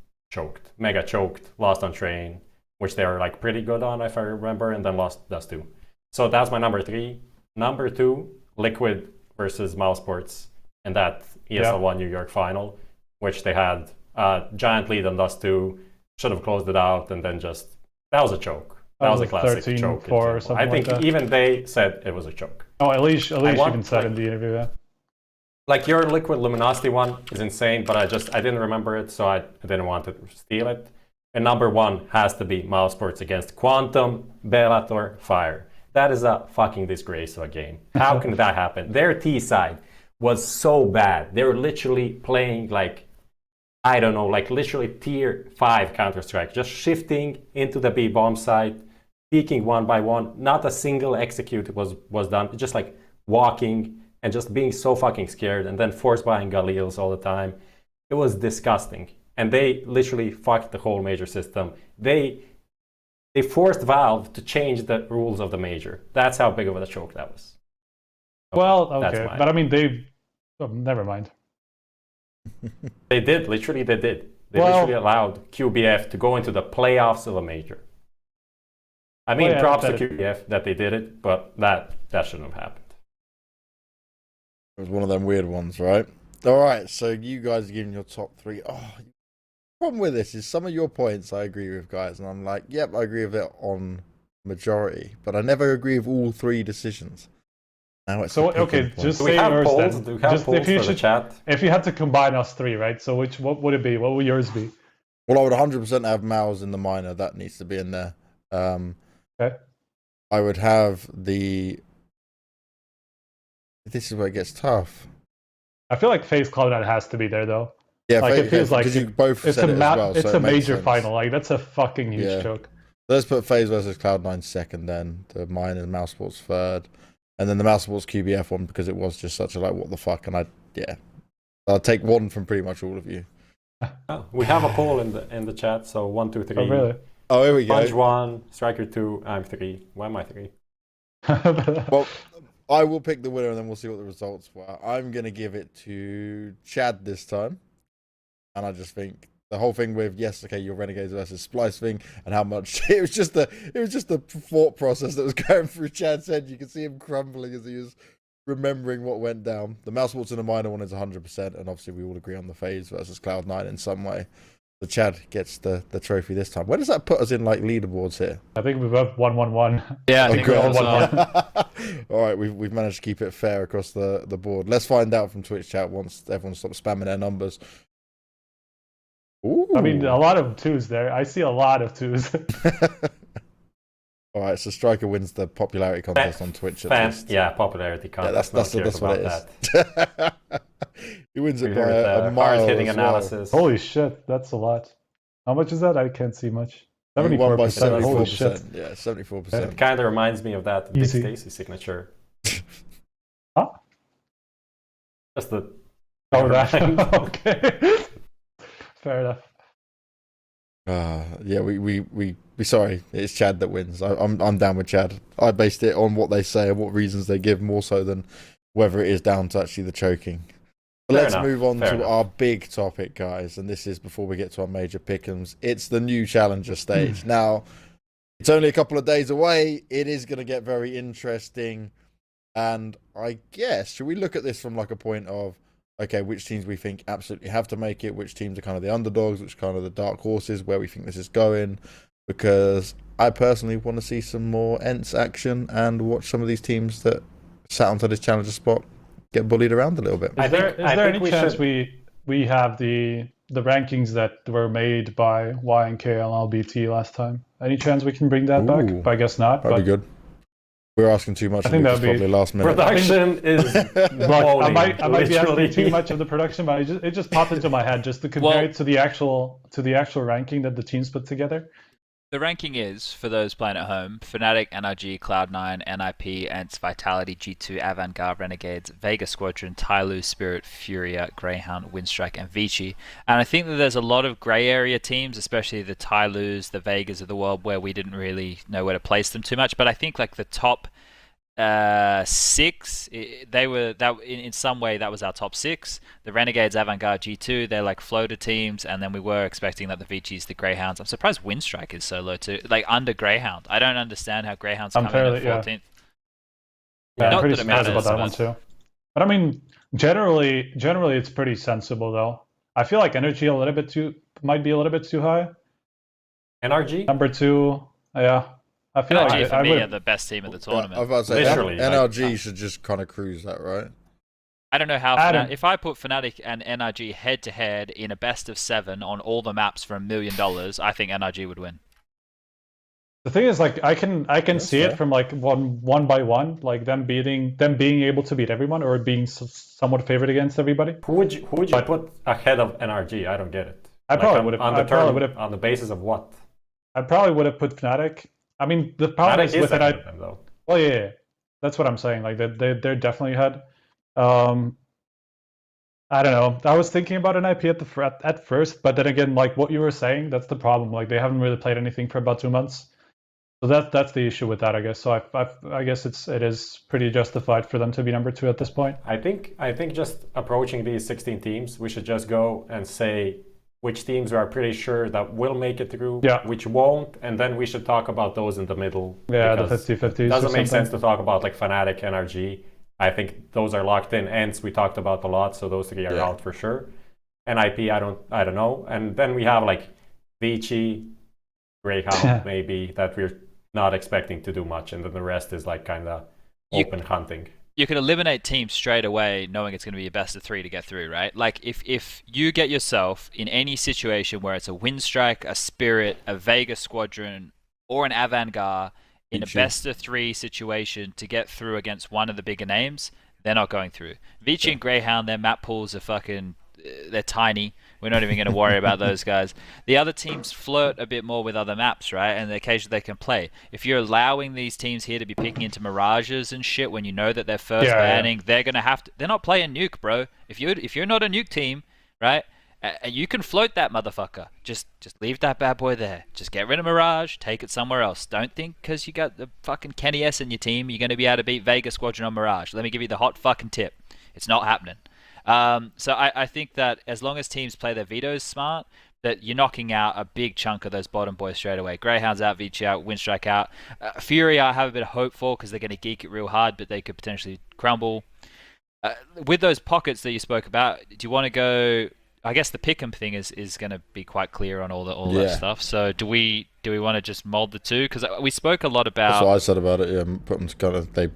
mega choked, lost on train, which they were like pretty good on, if I remember, and then lost Dust 2. So that's my number 3. Number 2, Liquid versus Mousesports, and that ESL1 New York final, which they had a giant lead on Dust 2, should have closed it out, and then that was a choke. That was a classic 13-4 choke. or something I think like that. even they said it was a choke. Oh, at least want, even said in the interview. Yeah. Like your Liquid Luminosity one is insane, but I didn't remember it, so I didn't want to steal it. And number 1 has to be Mousesports against Quantum Bellator Fire. That is a fucking disgrace of a game. How can that happen? Their T side was so bad. They were literally playing like, I don't know, like literally tier 5 Counter-Strike, just shifting into the B bomb site, peeking one by one. Not a single execute was done. Just like walking and just being so fucking scared, and then force buying Galils all the time. It was disgusting. And they literally fucked the whole major system. They forced Valve to change the rules of the major. That's how big of a choke that was. Well, okay, that's mine. but I mean, never mind. They did. Literally, they did. They Well- literally allowed QBF to go into the playoffs of a major. I mean, Well, yeah, props to that- QBF that they did it, but that shouldn't have happened. It was one of them weird ones, right? All right, so you guys are giving your top 3. Oh, the problem with this is some of your points I agree with, guys, and I'm like, yep, I agree with it on majority, but I never agree with all 3 decisions. Now it's So a picking okay, point. just Do we say have yours polls? then. Do we have Just polls if you for the should, chat? if you had to combine us 3, right? So what would it be? What would yours be? Well, I would 100% have Mouse in the minor. That needs to be in there. Okay. I would have the. This is where it gets tough. I feel like FaZe Cloud9 has to be there though. Yeah, Like it feels like because you both it's said a it as well. it's so a it makes major sense. final. Like that's a fucking huge Yeah. choke. Let's put FaZe versus Cloud9 second, then the mine and Mouse Sports third, and then the Mouse Sports QBF one because it was just such a like what the fuck, and I'll take one from pretty much all of you. Oh, we have a poll in the chat, so 1, 2, 3. Oh really? Oh, here we go. Punch 1, Striker 2, I'm 3. Why am I 3? Well, I will pick the winner and then we'll see what the results were. I'm going to give it to Chad this time. And I just think the whole thing with, yes, okay, your Renegades versus Splice thing and how much it was just the thought process that was going through Chad's head. You can see him crumbling as he was remembering what went down. The Mouse Sports and the Minor one is 100%. And obviously we all agree on the FaZe versus Cloud9 in some way. So Chad gets the trophy this time. Where does that put us in like leaderboards here? I think we both 1-1-1. Yeah, I Oh, think we're all God. one. All right, we've managed to keep it fair across the board. Let's find out from Twitch chat once everyone stops spamming their numbers. Ooh. I mean, a lot of twos there. I see a lot of twos. All right, so Striker wins the popularity contest on Twitch. Yeah, popularity contest. That's what it is. He wins it by a mile. Hard-hitting as well. analysis. Holy shit, that's a lot. How much is that? I can't see much. He won by 74%. Holy shit. 74%. Yeah, 74%. It kind of reminds me of that Big Easy. Stacy signature. Huh? Just the. Oh, that. Okay. Fair enough. Yeah, we sorry, it's Chad that wins. I'm down with Chad. I based it on what they say and what reasons they give more so than whether it is down to actually the choking. But let's move on to our big topic, guys, and this is before we get to our major pick'ems. It's the new challenger stage. Now, it's only a couple of days away. It is going to get very interesting, and I guess should we look at this from like a point of, okay, which teams we think absolutely have to make it, which teams are kind of the underdogs, which kind of the dark horses, where we think this is going, because I personally want to see some more ENTS action and watch some of these teams that sat onto this challenger spot get bullied around a little bit. Is there any chance we have the rankings that were made by Y and K and LBT last time? Any chance we can bring that back? But I guess not. That'd be good. We're asking too much. I think that'd be probably last minute. Production is. I might be literally. asking too much of the production, but it just popped into my head just to compare it to the actual ranking that the teams put together. The ranking is, for those playing at home, Fnatic, NRG, Cloud9, NIP, ENTS, Vitality, G2, Avantgarde, Renegades, Vega Squadron, Tyloo, Spirit, Furia, Greyhound, Windstrike, and Vici. And I think that there's a lot of grey area teams, especially the Tyloos, the Vegas of the world, where we didn't really know where to place them too much. But I think like the top 6, they were that in some way that was our top 6. The Renegades, Avantgarde, G2, they're like floater teams, and then we were expecting that the Vicis, the Greyhounds. I'm surprised Windstrike is so low too, like under Greyhound. I don't understand how Greyhounds come in at 14th. Yeah, I'm Not pretty that it surprised about matters, that one too. But I mean, generally it's pretty sensible though. I feel like energy might be a little bit too high. NRG? Number 2, yeah. I feel NRG like for me are the best team of the tournament. I was about to say, Literally, NRG should just kind of cruise that, right? I don't know how. If I put Fnatic and NRG head to head in a best of 7 on all the maps for $1 million, I think NRG would win. The thing is, like, I can see fair. it from like one by one, like them being able to beat everyone or being somewhat favored against everybody. Who would you put ahead of NRG? I don't get it. I probably would have. On the basis of what? I probably would have put Fnatic. I mean, the problem is with it. Though. Well, yeah, that's what I'm saying. Like they're definitely ahead. I don't know. I was thinking about an IP at first, but then again, like what you were saying, that's the problem. Like they haven't really played anything for about 2 months, so that's the issue with that, I guess. So I guess it is pretty justified for them to be number 2 at this point. I think just approaching these 16 teams, we should just go and say which teams we are pretty sure that will make it through, which won't, and then we should talk about those in the middle. Yeah, the 50-50s. It doesn't make sense to talk about like Fnatic, NRG. I think those are locked in. ENTS we talked about a lot, so those 3 are out for sure. NIP, I don't know. And then we have like Vici, Greyhound maybe that we're not expecting to do much, and then the rest is like kind of open hunting. You can eliminate teams straight away knowing it's going to be a best of 3 to get through, right? Like if you get yourself in any situation where it's a Windstrike, a Spirit, a Vega Squadron, or an Avantgarde in a best of 3 situation to get through against one of the bigger names, they're not going through. Vici and Greyhound, their map pools are fucking, they're tiny. We're not even going to worry about those guys. The other teams flirt a bit more with other maps, right? And occasionally they can play. If you're allowing these teams here to be picking into Mirages and shit when you know that they're first banning, they're going to have to... They're not playing Nuke, bro. If you're not a Nuke team, right? You can float that motherfucker. Just leave that bad boy there. Just get rid of Mirage, take it somewhere else. Don't think because you got the fucking Kenny S in your team, you're going to be able to beat Vega Squadron on Mirage. Let me give you the hot fucking tip. It's not happening. So I think that as long as teams play their vetoes smart, that you're knocking out a big chunk of those bottom boys straight away. Greyhound's out, Vici out, Windstrike out. Fury I have a bit of hope for because they're going to geek it real hard, but they could potentially crumble. With those pockets that you spoke about, do you want to go... I guess the pick'em thing is going to be quite clear on all that stuff. So do we want to just mold the two? Because we spoke a lot about... That's what I said about it. Yeah, put them together. They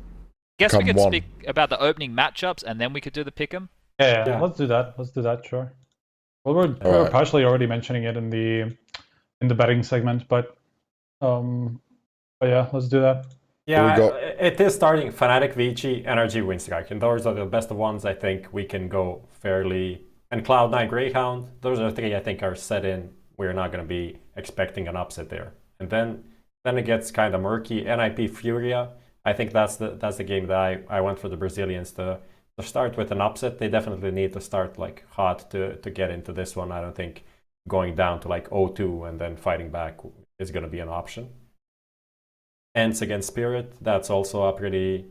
guess we could speak about the opening matchups and then we could do the pick'em. Yeah, let's do that. Sure. Well, we're partially already mentioning it in the betting segment, but yeah, let's do that. Yeah, it is starting Fnatic, Vici, NRG, Windstrike, and those are the best of ones. I think we can go fairly. And Cloud9, Greyhound, those are the 3 I think are set in. We're not going to be expecting an upset there. And then it gets kind of murky. NIP, Furia, I think that's the game that I want for the Brazilians to start with an upset. They definitely need to start like hot to get into this one. I don't think going down to like 0-2 and then fighting back is going to be an option. Ents against Spirit, that's also a pretty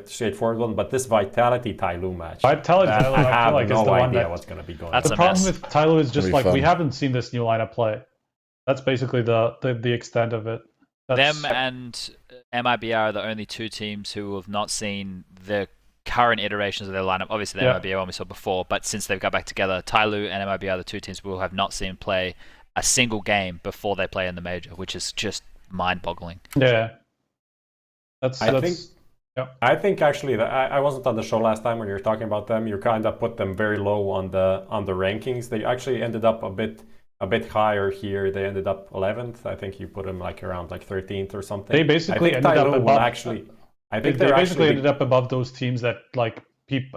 straightforward one. But this Vitality Tyloo match, I feel like no is the one idea that what's going to be going That's on. The problem with Tyloo is just like fun. we haven't seen this new lineup play. That's basically the extent of it. Them and MIBR are the only 2 teams who have not seen the current iterations of their lineup. Obviously, the MIBR one we saw before, but since they've got back together, Tyloo and MIBR are the 2 teams we will have not seen play a single game before they play in the major, which is just mind-boggling. Yeah. I think actually that I wasn't on the show last time when you were talking about them. You kind of put them very low on the rankings. They actually ended up a bit higher here. They ended up 11th. I think you put them like around like 13th or something. They basically ended up above. They ended up above those teams that like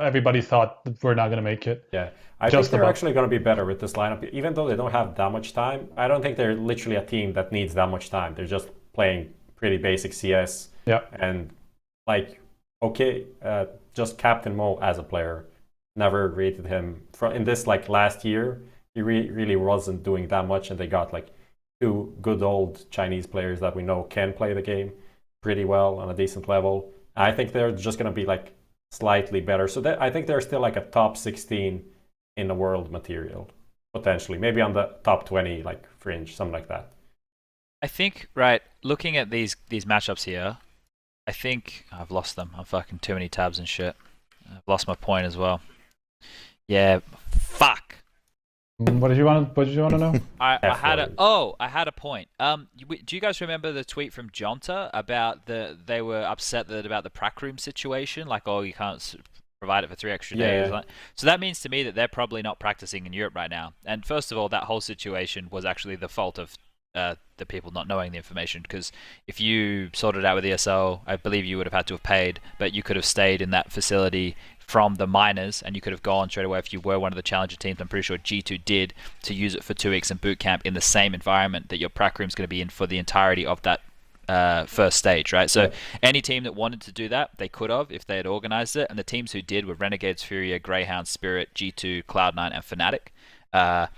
everybody thought we're not going to make it. Yeah, I think they're actually going to be better with this lineup, even though they don't have that much time. I don't think they're literally a team that needs that much time. They're just playing pretty basic CS. Yeah, and like just Captain Mo as a player, never rated him in this like last year. He really wasn't doing that much, and they got like 2 good old Chinese players that we know can play the game pretty well on a decent level. I think they're just going to be like slightly better. So I think they're still like a top 16 in the world material, potentially. Maybe on the top 20, like fringe, something like that. I think, right, looking at these matchups here, I think I've lost them. I'm fucking too many tabs and shit. I've lost my point as well. Yeah, fuck. What did you want to know? I had a point. Do you guys remember the tweet from Jonta about they were upset about the prac room situation? Like, oh, you can't provide it for 3 extra days. So that means to me that they're probably not practicing in Europe right now. And first of all, that whole situation was actually the fault of the people not knowing the information, because if you sorted out with ESL, I believe you would have had to have paid, but you could have stayed in that facility from the minors, and you could have gone straight away if you were one of the challenger teams. I'm pretty sure G2 did, to use it for 2 weeks in boot camp in the same environment that your prac room is going to be in for the entirety of that first stage, right? So any team that wanted to do that, they could have if they had organized it, and the teams who did were Renegades, Furia, Greyhound, Spirit, G2, Cloud9, and Fnatic.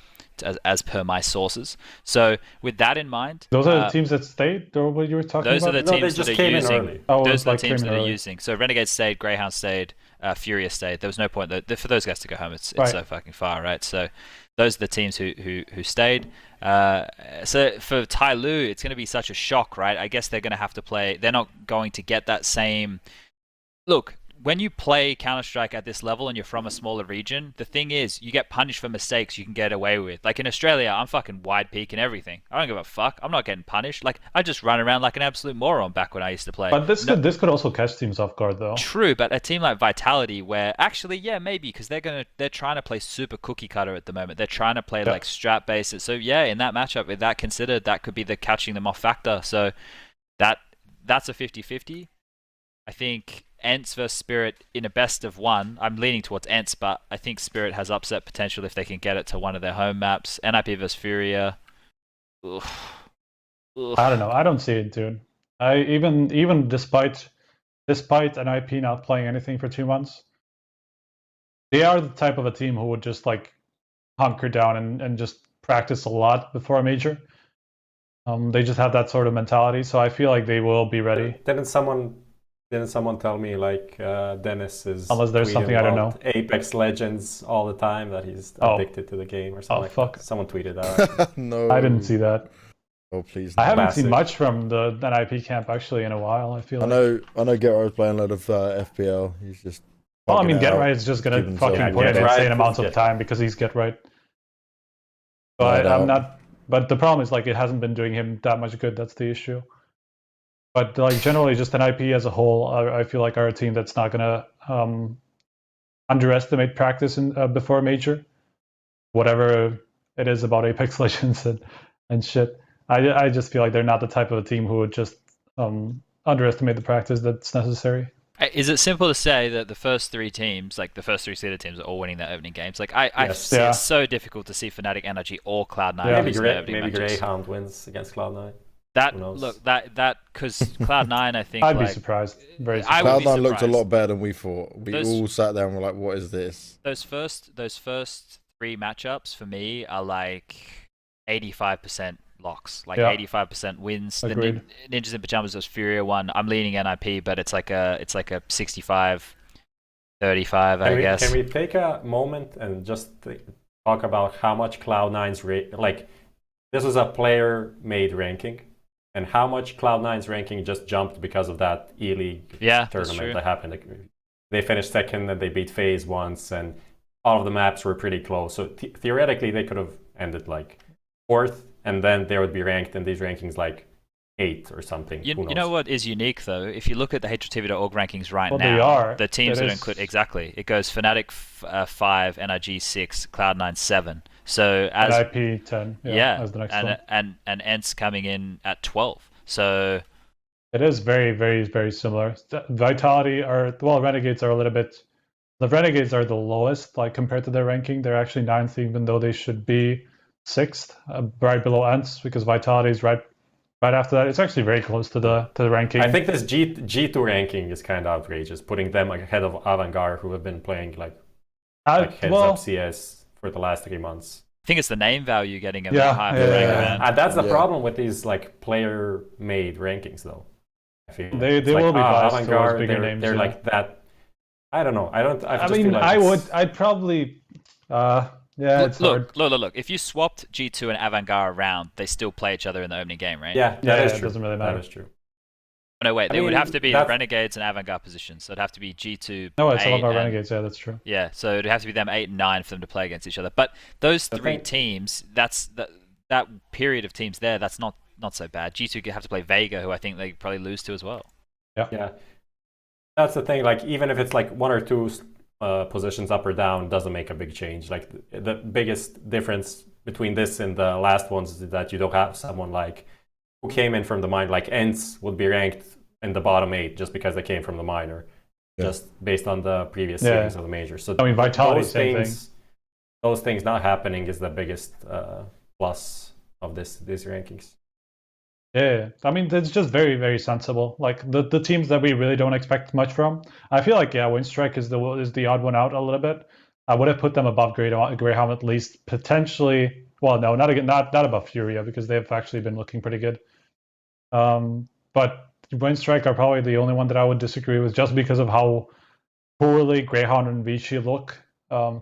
As per my sources. So with that in mind, those are the teams that stayed, or what you were talking those about? Are the teams that are using. Those are the teams that are early. using. So Renegade stayed, Greyhound stayed, Furia stayed. There was no point for those guys to go home. It's so fucking far, right? So those are the teams who stayed. So for Tyloo, it's going to be such a shock, right? I guess they're going to have to play. They're not going to get that same look. When you play Counter-Strike at this level and you're from a smaller region, the thing is, you get punished for mistakes you can get away with. Like in Australia, I'm fucking wide peak and everything. I don't give a fuck. I'm not getting punished. Like, I just run around like an absolute moron back when I used to play. But this could also catch teams off guard, though. True, but a team like Vitality, where actually, yeah, maybe, because they're trying to play super cookie cutter at the moment. They're trying to play like strat bases. So yeah, in that matchup, with that considered, that could be the catching them off factor. So that that's a 50-50. I think Ents versus Spirit in a best of one. I'm leaning towards Ents, but I think Spirit has upset potential if they can get it to one of their home maps. NIP versus Furia. Ugh. I don't know. I don't see it, dude. Even despite NIP not playing anything for 2 months, they are the type of a team who would just like hunker down and just practice a lot before a major. They just have that sort of mentality, so I feel like they will be ready. Didn't someone tell me like Dennis is Unless there's something I don't know. Apex Legends all the time, that he's addicted to the game or something fuck. that. Someone tweeted that. No. I didn't see that. Oh, please. I haven't Massive. seen much from the NIP camp actually in a while. I feel I know Get Right playing a lot of FPL. He's just... Well, I mean, bugging Get out. Right is just gonna keeping himself fucking in put in game. insane Right, amounts of yeah. time because he's Get Right. No But doubt. I'm not. But the problem is like it hasn't been doing him that much good. That's the issue. But like generally, just NIP as a whole, I feel like are a team that's not gonna underestimate practice before a major, whatever it is about Apex Legends and shit. I just feel like they're not the type of a team who would just underestimate the practice that's necessary. Is it simple to say that the first three teams, like the first three seeded teams, are all winning their oopening games? Like I Yes. see Yeah. it's so difficult to see Fnatic, Energy, or Cloud9 Yeah. lose their opening Maybe matches. Greyhound wins against Cloud9. That Who knows? look that because Cloud9, I think I'd be like surprised. Very I surprised. would be Cloud9 looked a surprised. lot better than we thought. We Those- all sat there and were like, what is this? those first three matchups for me are like 85% locks, like Yeah. 85% wins. Agreed. The Ninjas in Pajamas versus Furia one. I'm leaning NIP, but it's like a 65-35, I guess. Can we take a moment and just talk about how much Cloud9's like this was a player-made ranking, and how much Cloud9's ranking just jumped because of that E-League Yeah, that's tournament true. that happened. Like, they finished second and they beat FaZe once, and all of the maps were pretty close. So theoretically, they could have ended like fourth, and then they would be ranked in these rankings like 8 or something. You Who knows? know what is unique though? If you look at the HLTV.org rankings right Well, now, they are. the teams It that is- include exactly it goes Fnatic 5, NRG 6, Cloud9 7. So as NIP 10. Yeah, as the next one. and Ents coming in at 12. So It is very, very, very similar. Vitality Renegades are a little bit. The Renegades are the lowest, like compared to their ranking. They're actually 9th, even though they should be 6th, right below Ents, because Vitality is right after that. It's actually very close to the ranking. I think this G2 ranking is kind of outrageous, putting them ahead of Avangard, who have been playing like heads up CS for the last 3 months. I think it's the name value getting them Yeah, that high of a yeah, rank, yeah. man. And that's the Yeah. problem with these like player-made rankings, though. I feel They It's will be biased towards Avangard, bigger they're, names, They're yeah. like that. I don't know. I I just mean, feel like I'd probably. Yeah, it's hard. Look. If you swapped G2 and Avangard around, they still play each other in the opening game, right? Yeah, Yeah, that is it true. doesn't really matter. That is true. No, wait. I They would mean, have to be that's- Renegades and Avangard positions. So it'd have to be G2. No, it's 8, all about and- Renegades. Yeah, that's true. Yeah, so it'd have to be them 8 and 9 for them to play against each other. But those The three thing- teams, that period of teams there, that's not so bad. G2 have to play Vega, who I think they probably lose to as well. Yeah, that's the thing. Like, even if it's like 1 or 2 positions up or down, doesn't make a big change. Like, the biggest difference between this and the last ones is that you don't have someone like who came in from the minor. Like, Ents would be ranked in the bottom 8 just because they came from the minor, Yeah. just based on the previous Yeah. series of the major. So I mean, Vitality, same thing. those things not happening is the biggest plus of these rankings. Yeah, I mean, it's just very, very sensible. Like the teams that we really don't expect much from. I feel like Winstrike is the odd one out a little bit. I would have put them above Greyhound at least, potentially. Well, no, not above Furia because they've actually been looking pretty good. But Winstrike are probably the only one that I would disagree with, just because of how poorly Greyhound and Vichy look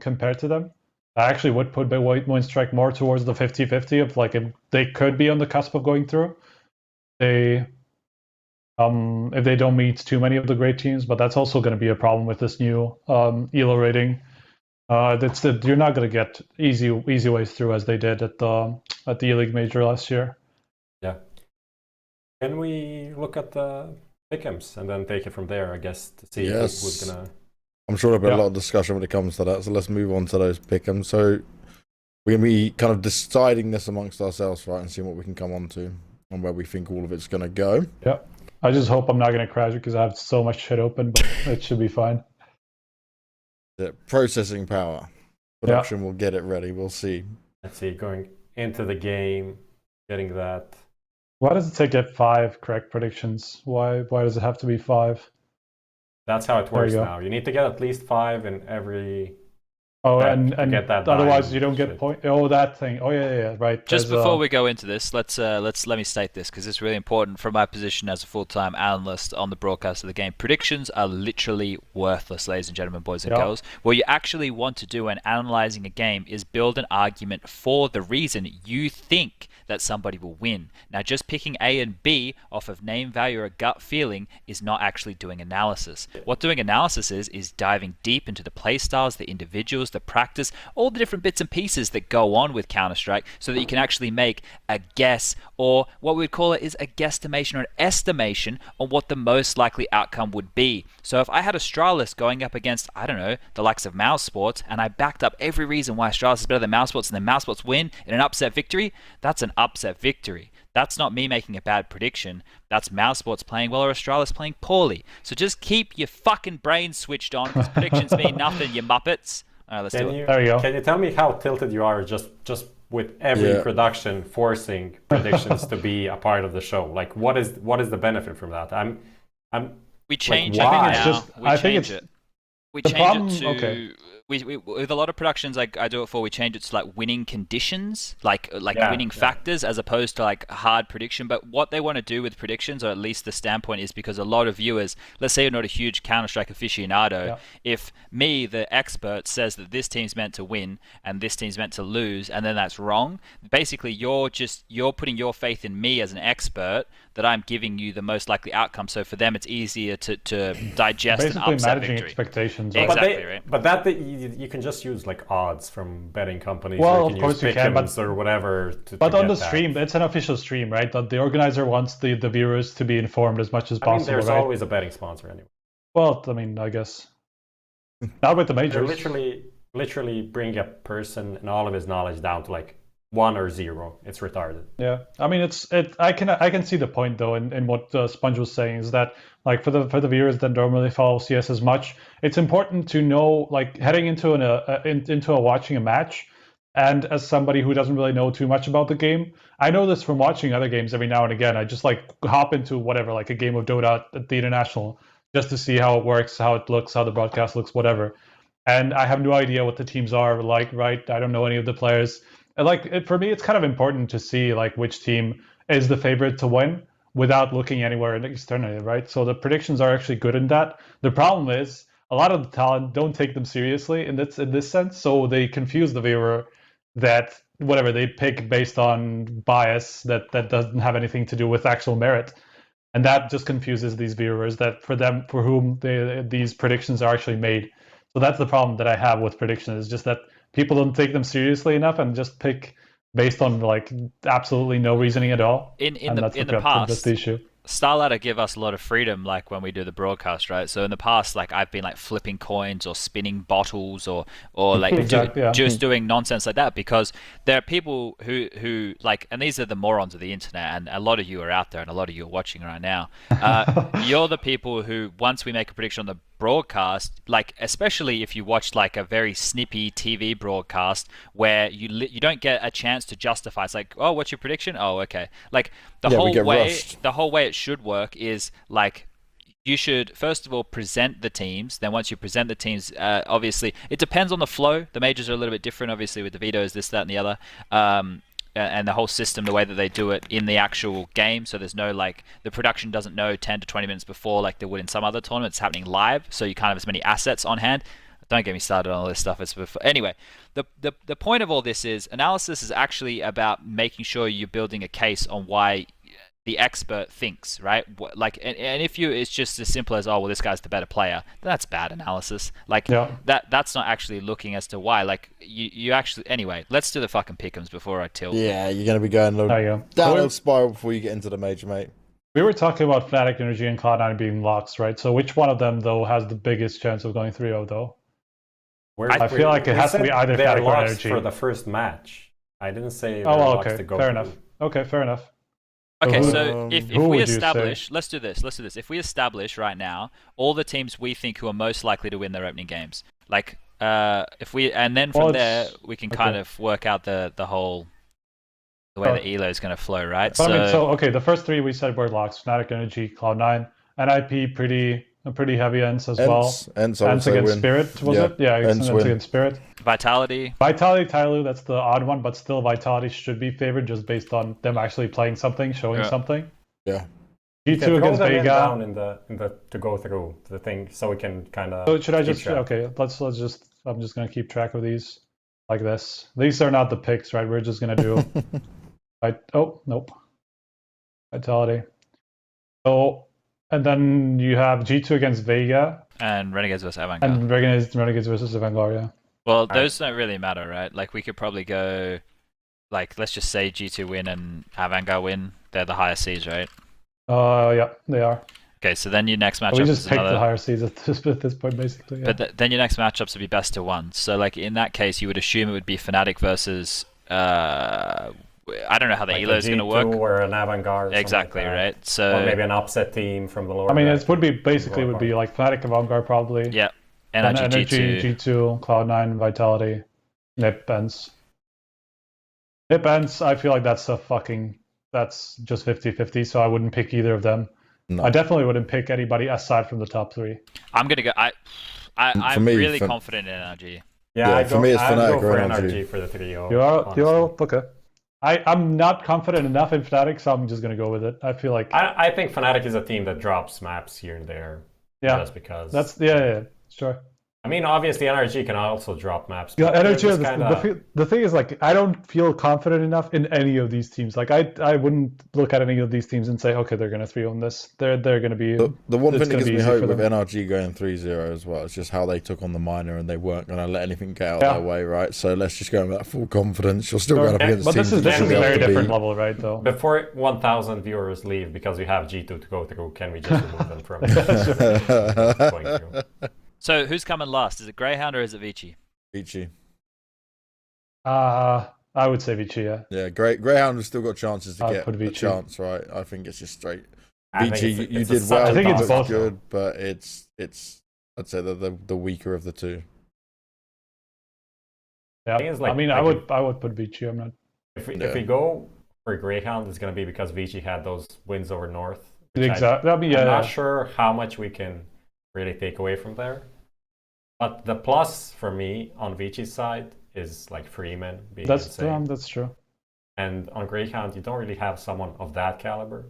compared to them. I actually would put Winstrike more towards the 50-50 of like if they could be on the cusp of going through. If they don't meet too many of the great teams, but that's also going to be a problem with this new ELO rating. You're not going to get easy ways through as they did at the E-League Major last year. Yeah. Can we look at the pick'ems and then take it from there? I guess to see who's gonna. I'm sure there'll be a Yeah. lot of discussion when it comes to that, so let's move on to those pick'ems. So we're going to be kind of deciding this amongst ourselves, right, and seeing what we can come on to and where we think all of it's going to go. Yeah. I just hope I'm not going to crash because I have so much shit open, but it should be fine. The processing power. Production will get it ready. We'll see. Let's see, going into the game, getting that. Why does it take get 5 correct predictions? Why does it have to be 5? That's how it works now. You need to get at least 5 in every. Oh, and get that otherwise you don't get point. Oh, that thing. Oh, yeah, right. Just before we go into this, let me state this because it's really important from my position as a full-time analyst on the broadcast of the game. Predictions are literally worthless, ladies and gentlemen, boys and girls. What you actually want to do when analyzing a game is build an argument for the reason you think that somebody will win. Now, just picking A and B off of name, value, or gut feeling is not actually doing analysis. What doing analysis is diving deep into the play styles, the individuals, the practice, all the different bits and pieces that go on with Counter-Strike so that you can actually make a guess, or what we'd call it is a guesstimation or an estimation on what the most likely outcome would be. So if I had Astralis going up against, I don't know, the likes of Mouse Sports, and I backed up every reason why Astralis is better than Mouse Sports, and then Mouse Sports win in an upset victory, that's an upset victory. That's not me making a bad prediction. That's Mouse Sports playing well or Astralis playing poorly. So just keep your fucking brains switched on because predictions mean nothing, you muppets. All right, let's do it. There you go. Can you tell me how tilted you are just with every production forcing predictions to be a part of the show? Like, what is the benefit from that? We change like, it why? now. We change it. We change it to. Okay. We with a lot of productions like I do it for, we change it to like winning conditions, like winning factors, as opposed to like hard prediction. But what they want to do with predictions, or at least the standpoint, is because a lot of viewers, let's say you're not a huge Counter-Strike aficionado, if me, the expert, says that this team's meant to win and this team's meant to lose, and then that's wrong, basically you're putting your faith in me as an expert that I'm giving you the most likely outcome. So for them, it's easier to digest basically an upset managing victory. expectations. Exactly, right? But that you can just use like odds from betting companies. Well, or you of can course use you can, pick'ems or whatever. But on the stream, it's an official stream, right? The organizer wants the viewers to be informed as much as possible. There's right? always a betting sponsor anyway. Well, I mean, I guess not with the majors. They literally bring a person and all of his knowledge down to like 1 or 0. It's retarded. Yeah, I mean, I can see the point though in what Sponge was saying, is that like for the viewers that don't really follow CS as much, it's important to know, like, heading into watching a match, and as somebody who doesn't really know too much about the game, I know this from watching other games every now and again. I just like hop into whatever, like a game of Dota at the International, just to see how it works, how it looks, how the broadcast looks, whatever. And I have no idea what the teams are like, right? I don't know any of the players. And for me, it's kind of important to see like which team is the favorite to win without looking anywhere externally, right? So the predictions are actually good in that. The problem is a lot of the talent don't take them seriously in this sense, so they confuse the viewer that whatever they pick based on bias that doesn't have anything to do with actual merit. And that just confuses these viewers that for whom these predictions are actually made. So that's the problem that I have with predictions, is just that people don't take them seriously enough and just pick based on like absolutely no reasoning at all. In the past, that's the issue. StarLadder give us a lot of freedom, like when we do the broadcast, right? So in the past, like I've been like flipping coins or spinning bottles or like just doing nonsense like that, because there are people who like, and these are the morons of the internet, and a lot of you are out there and a lot of you are watching right now. You're the people who, once we make a prediction on the broadcast, like especially if you watch like a very snippy TV broadcast where you don't get a chance to justify. It's like, oh, what's your prediction? Oh, okay. Like the whole way it should work is like, you should first of all present the teams. Then once you present the teams, obviously it depends on the flow. The majors are a little bit different, obviously, with the vetoes, this, that, and the other. And the whole system, the way that they do it in the actual game. So there's no, like, the production doesn't know 10 to 20 minutes before like they would in some other tournaments. It's happening live, so you can't have as many assets on hand. Don't get me started on all this stuff. It's before. Anyway, the point of all this is analysis is actually about making sure you're building a case on why the expert thinks, right? Like, and if it's just as simple as, oh, well, this guy's the better player, that's bad analysis. Like, that's not actually looking as to why. Like, you actually, anyway, let's do the fucking pick'ems before I tilt. Yeah, you're going to be going down a spiral before you get into the major, mate. We were talking about Fnatic, Energy, and Cloud9 being locks, right? So which one of them, though, has the biggest chance of going 3-0, though? I feel like it has to be either Fnatic or Energy. For the first match. I didn't say okay, fair enough. Okay, fair enough. Okay, who- so if who we would you say? establish, let's do this. If we establish right now all the teams we think who are most likely to win their opening games, like if we, and then from Well, there it's- we can okay. kind of work out the way Sure. the elo is going to flow, right? But I mean, so okay, the first three we said were locks: Fnatic, Energy, Cloud9, NIP. Pretty heavy ends as well. Ents I would Ends say against win. Spirit, was Yeah, it? Yeah, Ents Ents win. against Spirit. Vitality. Vitality, Tyloo, that's the odd one, but still Vitality should be favored just based on them actually playing something, showing Yeah. something. Yeah. G2 throw against them in Vega. down in the to go through the thing, so we can kind of. So should I just okay? Let's just. I'm just gonna keep track of these like this. These are not the picks, right? We're just gonna do. Oh nope. Vitality. So and then you have G2 against Vega And Renegades vs Avangard. and Renegades versus Vanguard. Yeah. Well, those don't really matter, right? Like we could probably go, like let's just say G2 win and Avangard win. They're the higher seeds, right? Yeah, they are. Okay, so then your next matchup We just is picked another. the higher seeds at this point, basically. Yeah. But then your next matchups would be best of one. So like in that case, you would assume it would be Fnatic versus. I don't know how the like elo is going to work. or an avant-garde. Exactly, like that. right? So Or maybe an upset team from the lower. I mean, bracket. it would be basically would be like Fnatic and Vanguard probably. yeah, And Energy, Energy, G2. G2, Cloud9, Vitality, Nip, Ents. Nip, Ents, I feel like that's just 50-50, so I wouldn't pick either of them. No. I definitely wouldn't pick anybody aside from the top three. I'm gonna go. I'm me, really for- confident in Energy. Yeah, for me it's I'd Fnatic go or for Energy. NRG for the 3-0. You are honestly. okay. I'm not confident enough in Fnatic, so I'm just gonna go with it. I feel like I think Fnatic is a team that drops maps here and there. yeah, Just because. that's yeah, sure. I mean, obviously, NRG can also drop maps. Yeah, but they're Energy. just kinda- The thing is, like, I don't feel confident enough in any of these teams. Like, I wouldn't look at any of these teams and say, okay, they're gonna 3-0 this. They're gonna be. The one It's thing that gonna gives be me easy hope for with them. NRG going 3-0 as well is just how they took on the minor and they weren't going to let anything get out Yeah. their way, right? So let's just go with that full confidence. You're still Sure. going up against But teams this is that you should definitely a be very able to different beat. level, right? Though. Before 1,000 viewers leave because we have G2 to go through, can we just remove them from going through? So who's coming last? Is it Greyhound or is it Vici? Vici. I would say Vici. Yeah. Yeah, Greyhound has still got chances to I'd get put a Vici. chance, right? I think it's just straight. I think Vici, it's you a did such well. a I think it's you both. looked good, but it's I'd say the weaker of the two. Yeah. thing is, like, I mean, like I would put Vici. I'm not. If Yeah. we go for Greyhound, it's going to be because Vici had those wins over North. which Exactly. I mean, I'm yeah. not sure how much we can really take away from there. But the plus for me on Vici's side is like Freeman being insane. That's true. And on Greyhound, you don't really have someone of that caliber.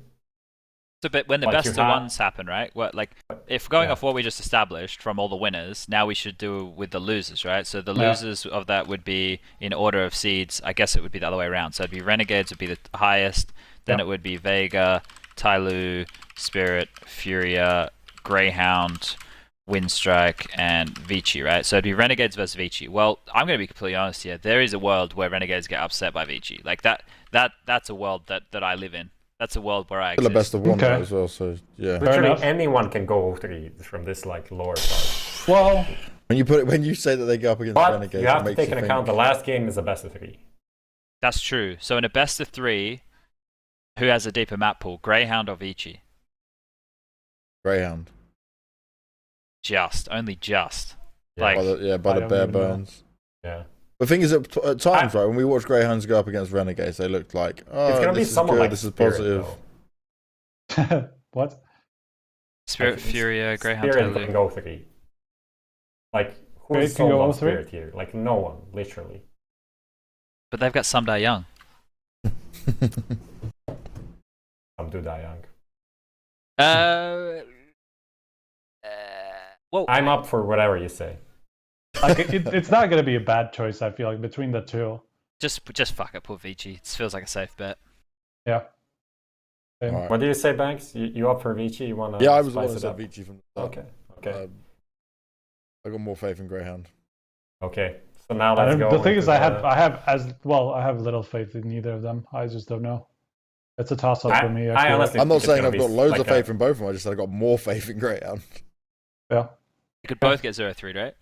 So, but when the Like best you of have- ones happen, right? What like if going Yeah. off what we just established from all the winners, now we should do with the losers, right? So the Yeah. losers of that would be in order of seeds. I guess it would be the other way around. So it'd be Renegades would be the highest, then Yeah. it would be Vega, Tyloo, Spirit, Furia, Greyhound, Windstrike, and Vici, right? So it'd be Renegades versus Vici. Well, I'm going to be completely honest here. There is a world where Renegades get upset by Vici. Like that's a world that I live in. That's a world where I Still the exist. best of one Okay. though, as well. So yeah, Literally enough. anyone can go 3 from this like lower part. Well, when you say that they go up against But Renegades, you have it to makes take you into think, account the last game is a best of 3. That's true. So in a best of 3, who has a deeper map pool, Greyhound or Vici? Greyhound. Only just. Yeah. Like, By the I bare don't even know. bones. Yeah. The thing is, at times, right, when we watch Greyhounds go up against Renegades, they looked like, oh, It's going to be this is someone good, like this is Spirit, positive. though. what? Spirit, Like, Furia, Greyhound, Spirit Tyloo. can go 3. Like, who Spirit is can go sold all on 3? Spirit here? Like, no one, literally. But they've got Sumdai Young. I'm Duda Young. Well, I'm up for whatever you say. Like, it's not gonna be a bad choice. I feel like between the two. just fuck it, put Vici. It feels like a safe bet. Yeah. Same. Alright. What do you say, Banks? You up for Vici? You want to Yeah, I was spice always it at up? Vici from the start. Okay. I got more faith in Greyhound. Okay. So now let's And go. the thing is, into I have little faith in either of them. I just don't know. It's a toss up for me. I feel honestly I'm not think it's saying gonna I've be got loads like of faith in both of them. I just said I got more faith in Greyhound. yeah, They could both get 0-3, right?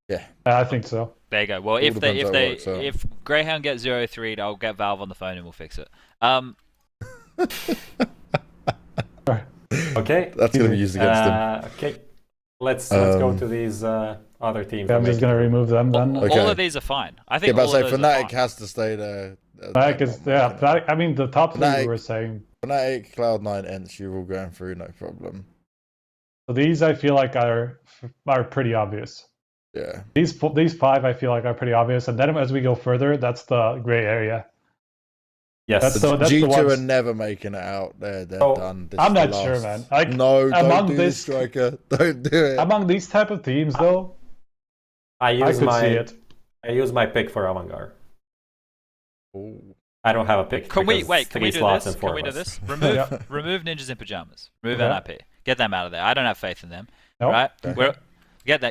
Yeah. I think so. There you go. Well, All depends how it works out. if Greyhound gets 0-3, I'll get Valve on the phone and we'll fix it. Okay. That's going to be used against him. Okay. Let's go to these other teams. I'm just gonna remove them then. Okay. All of these are fine. I Yeah, think but all say of those are Fnatic fine. has to stay there. Fnatic is Fnatic, I mean the top three Fnatic- we were saying. Fnatic, Cloud9, Ents, you're all going through, no problem. So these I feel like are pretty obvious. Yeah. These five I feel like are pretty obvious, and then as we go further, that's the gray area. Yes. That's the G2 ones- are never making it out. They're Oh, done. This I'm is the not sure, last. man. Like, No, don't among do this- this, Striker. Don't do it. Among these type of teams, though, I I use could see it. I use my pick for Avangard. Ooh. I don't have a pick. Can we because wait? Can we three do slots this? and four Can we of do us. this? Remove Yeah. remove ninjas in pajamas. Remove Okay. NIP. Get them out of there. I don't have faith in them. Nope. Right? Okay. Get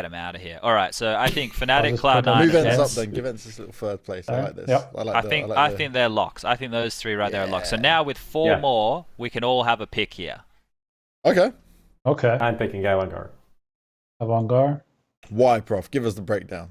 them out of here. All right. So I think Fnatic, just put them- Cloud9, Move and Ents Ents- up then. Give Ents this little third place. I like this. Yep. I think they're locks. I think those three right there are locks. So Yeah. now with four Yeah. more, we can all have a pick here. Okay. Okay, I'm picking Avangard. Avangard. Why, Prof? Give us the breakdown.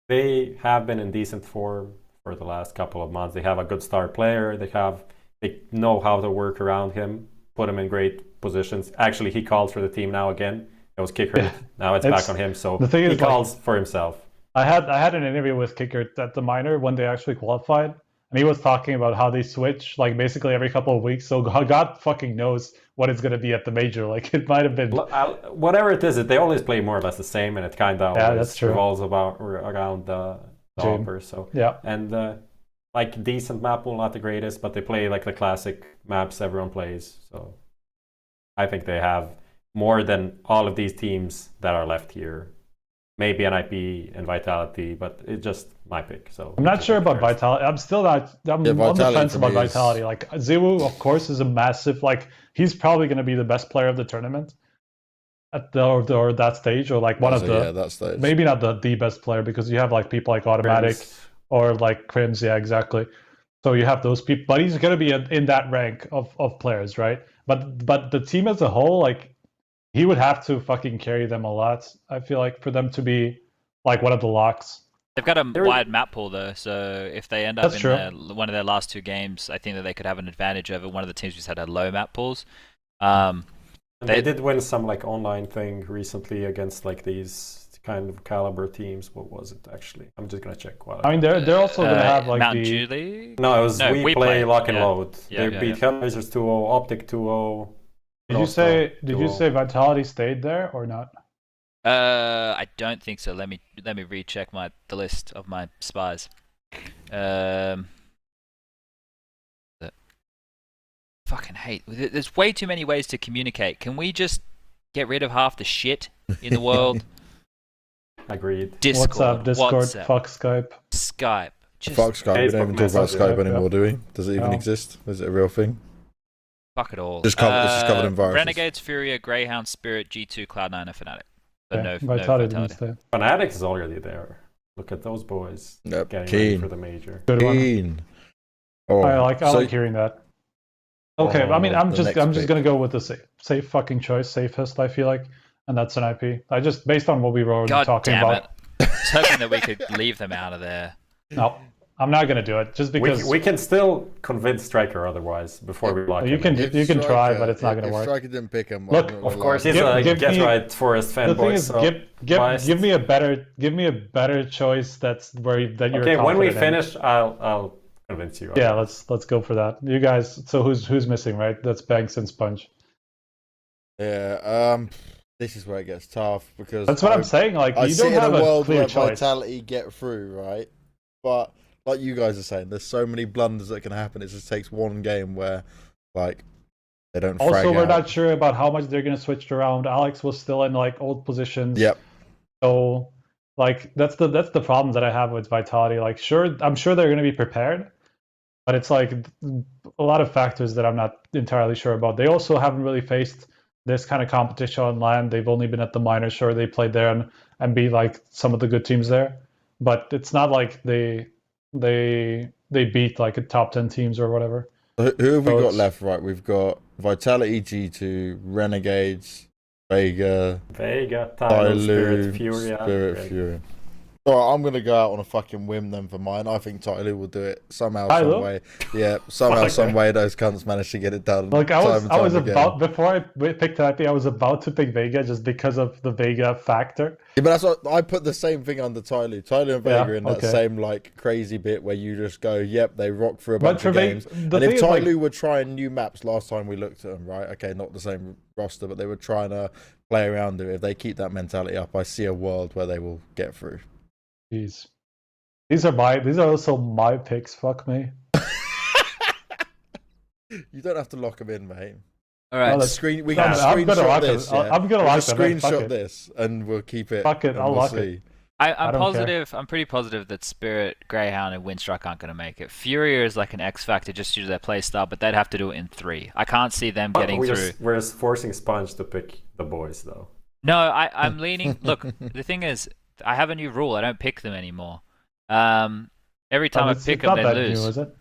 They have been in decent form for the last couple of months. They have a good star player. They know how to work around him, put him in great positions. Actually, he calls for the team now again. It was Kicker. Yeah. Now it's back on him. So the thing he is, like- calls for himself. I had an interview with Kicker at the minor when they actually qualified, and he was talking about how they switch like basically every couple of weeks. So God fucking knows what it's gonna be at the major. Like it might have been. Whatever it is, they always play more or less the same, and it kind of Yeah, that's true. revolves around the Jim. hopper. So Yeah. and like decent map pool, not the greatest, but they play like the classic maps everyone plays. So I think they have more than all of these teams that are left here. Maybe NIP and Vitality, but it's just my pick. So I'm not sure about Vitality. I'm still not. I'm Yeah, on the Vitality fence for about me is- Vitality. Like Ziwu, of course, is a massive. Like he's probably going to be the best player of the tournament at or that stage, or like one of the. Yeah, that's stage. Maybe not the best player because you have like people like Automatic or like Crims. Yeah, exactly. So you have those people, but he's going to be in that rank of players, right? But the team as a whole, like. He would have to fucking carry them a lot, I feel like, for them to be like one of the locks. They've got a There- wide map pool though, so if they end up That's in true. one of their last two games, I think that they could have an advantage over one of the teams who's had low map pools. And They- they did win some like online thing recently against like these kind of caliber teams. What was it actually? I'm just gonna check. While I mean, they're also going to have like Mountain the. Dew League. no, it was No, we we play play, lock and yeah. load. Yeah, They yeah, beat Hellraisers 2-0, Optic 2-0. Did you say Vitality stayed there or not? I don't think so. Let me recheck the list of my spies. Fucking hate. There's way too many ways to communicate. Can we just get rid of half the shit in the world? Agreed. Discord, WhatsApp, Discord, WhatsApp, fuck Skype. Skype. Just Fuck Skype. We don't even talk about Facebook Skype Messenger, anymore, do we? Does it even No. exist? Is it a real thing? fuck it all. It's just covered in viruses. Renegades, Furia, Greyhound, Spirit, G2, Cloud9, and Fnatic. So Okay, no Vitality didn't Vitality. stay. Fanatics is already there. Look at those boys Yep. getting ready Keen. for the major. Good one. Keen. Oh, I like so- hearing that. Okay, I mean, I'm the just next pick. gonna go with the safe fucking choice, safest. I feel like, and that's an IP. I just based on what we were God talking damn about. it. I was hoping that we could leave them out of there. No, I'm not gonna do it just because We can still convince Striker otherwise before we lock you him can in. If you can try, Striker- but it's not gonna if work. Striker didn't pick him. Look, Of course, he's Give- a give get me- right Forest The fanboy. thing is, So biased. give me a better choice that you're Okay, when we confident in. finish, I'll convince you. Yeah, let's go for that. You guys, so who's missing, right? That's Banks and Sponge. Yeah. This is where it gets tough because That's what I'm saying. Like I you see don't in have a a world clear where choice. Vitality get through, right? But like you guys are saying, there's so many blunders that can happen. It just takes one game where, like, they don't. Also, frag we're out. not sure about how much they're gonna switch around. Alex was still in like old positions. Yep. So, like that's the problem that I have with Vitality. Like, I'm sure they're gonna be prepared, but it's like a lot of factors that I'm not entirely sure about. They also haven't really faced this kind of competition on land. They've only been at the minor. Sure, they played there and beat like some of the good teams there, but it's not like they beat like a top 10 teams or whatever. Who have we So got it's- left? Right, we've got Vitality, G2, Renegades, Vega, Vega, Tyler, Tyloo, Spirit, Furia. Spirit, Great. Fury. Alright, I'm gonna go out on a fucking whim then for mine. I think Tyloo will do it somehow, some Tyloo? way. Yeah, somehow, Okay. some way those cunts managed to get it done. Like I time and was time again. about before I picked Taipei, I was about to pick Vega just because of the Vega factor. Yeah, but that's what I put the same thing under Tyloo. Tyloo and Vega Yeah, in that okay. same like crazy bit where you just go, yep, they rock through a But bunch for of Vega, games. the And thing if is, like, Tyloo were trying new maps last time we looked at them, right? Okay, not the same roster, but they were trying to play around it. If they keep that mentality up, I see a world where they will get through. jeez. These are also my picks. Fuck me. You don't have to lock them in, mate. All right. No, We that's- can I'm gonna screenshot lock this. them. Yeah? I'm gonna We'll lock just them in. Fuck screenshot it. this, and we'll keep it. Fuck it, and I'll we'll lock see. it. I'm I don't positive. I'm pretty positive that Spirit, Greyhound, and Windstrike aren't going to make it. Furia is like an X factor just due to their play style, but they'd have to do it in 3. I can't see them getting through. We're forcing Sponge to pick the boys, though. No, I'm leaning. Look, the thing is, I have a new rule. I don't pick them anymore. Every time I pick them, they lose. New, is it?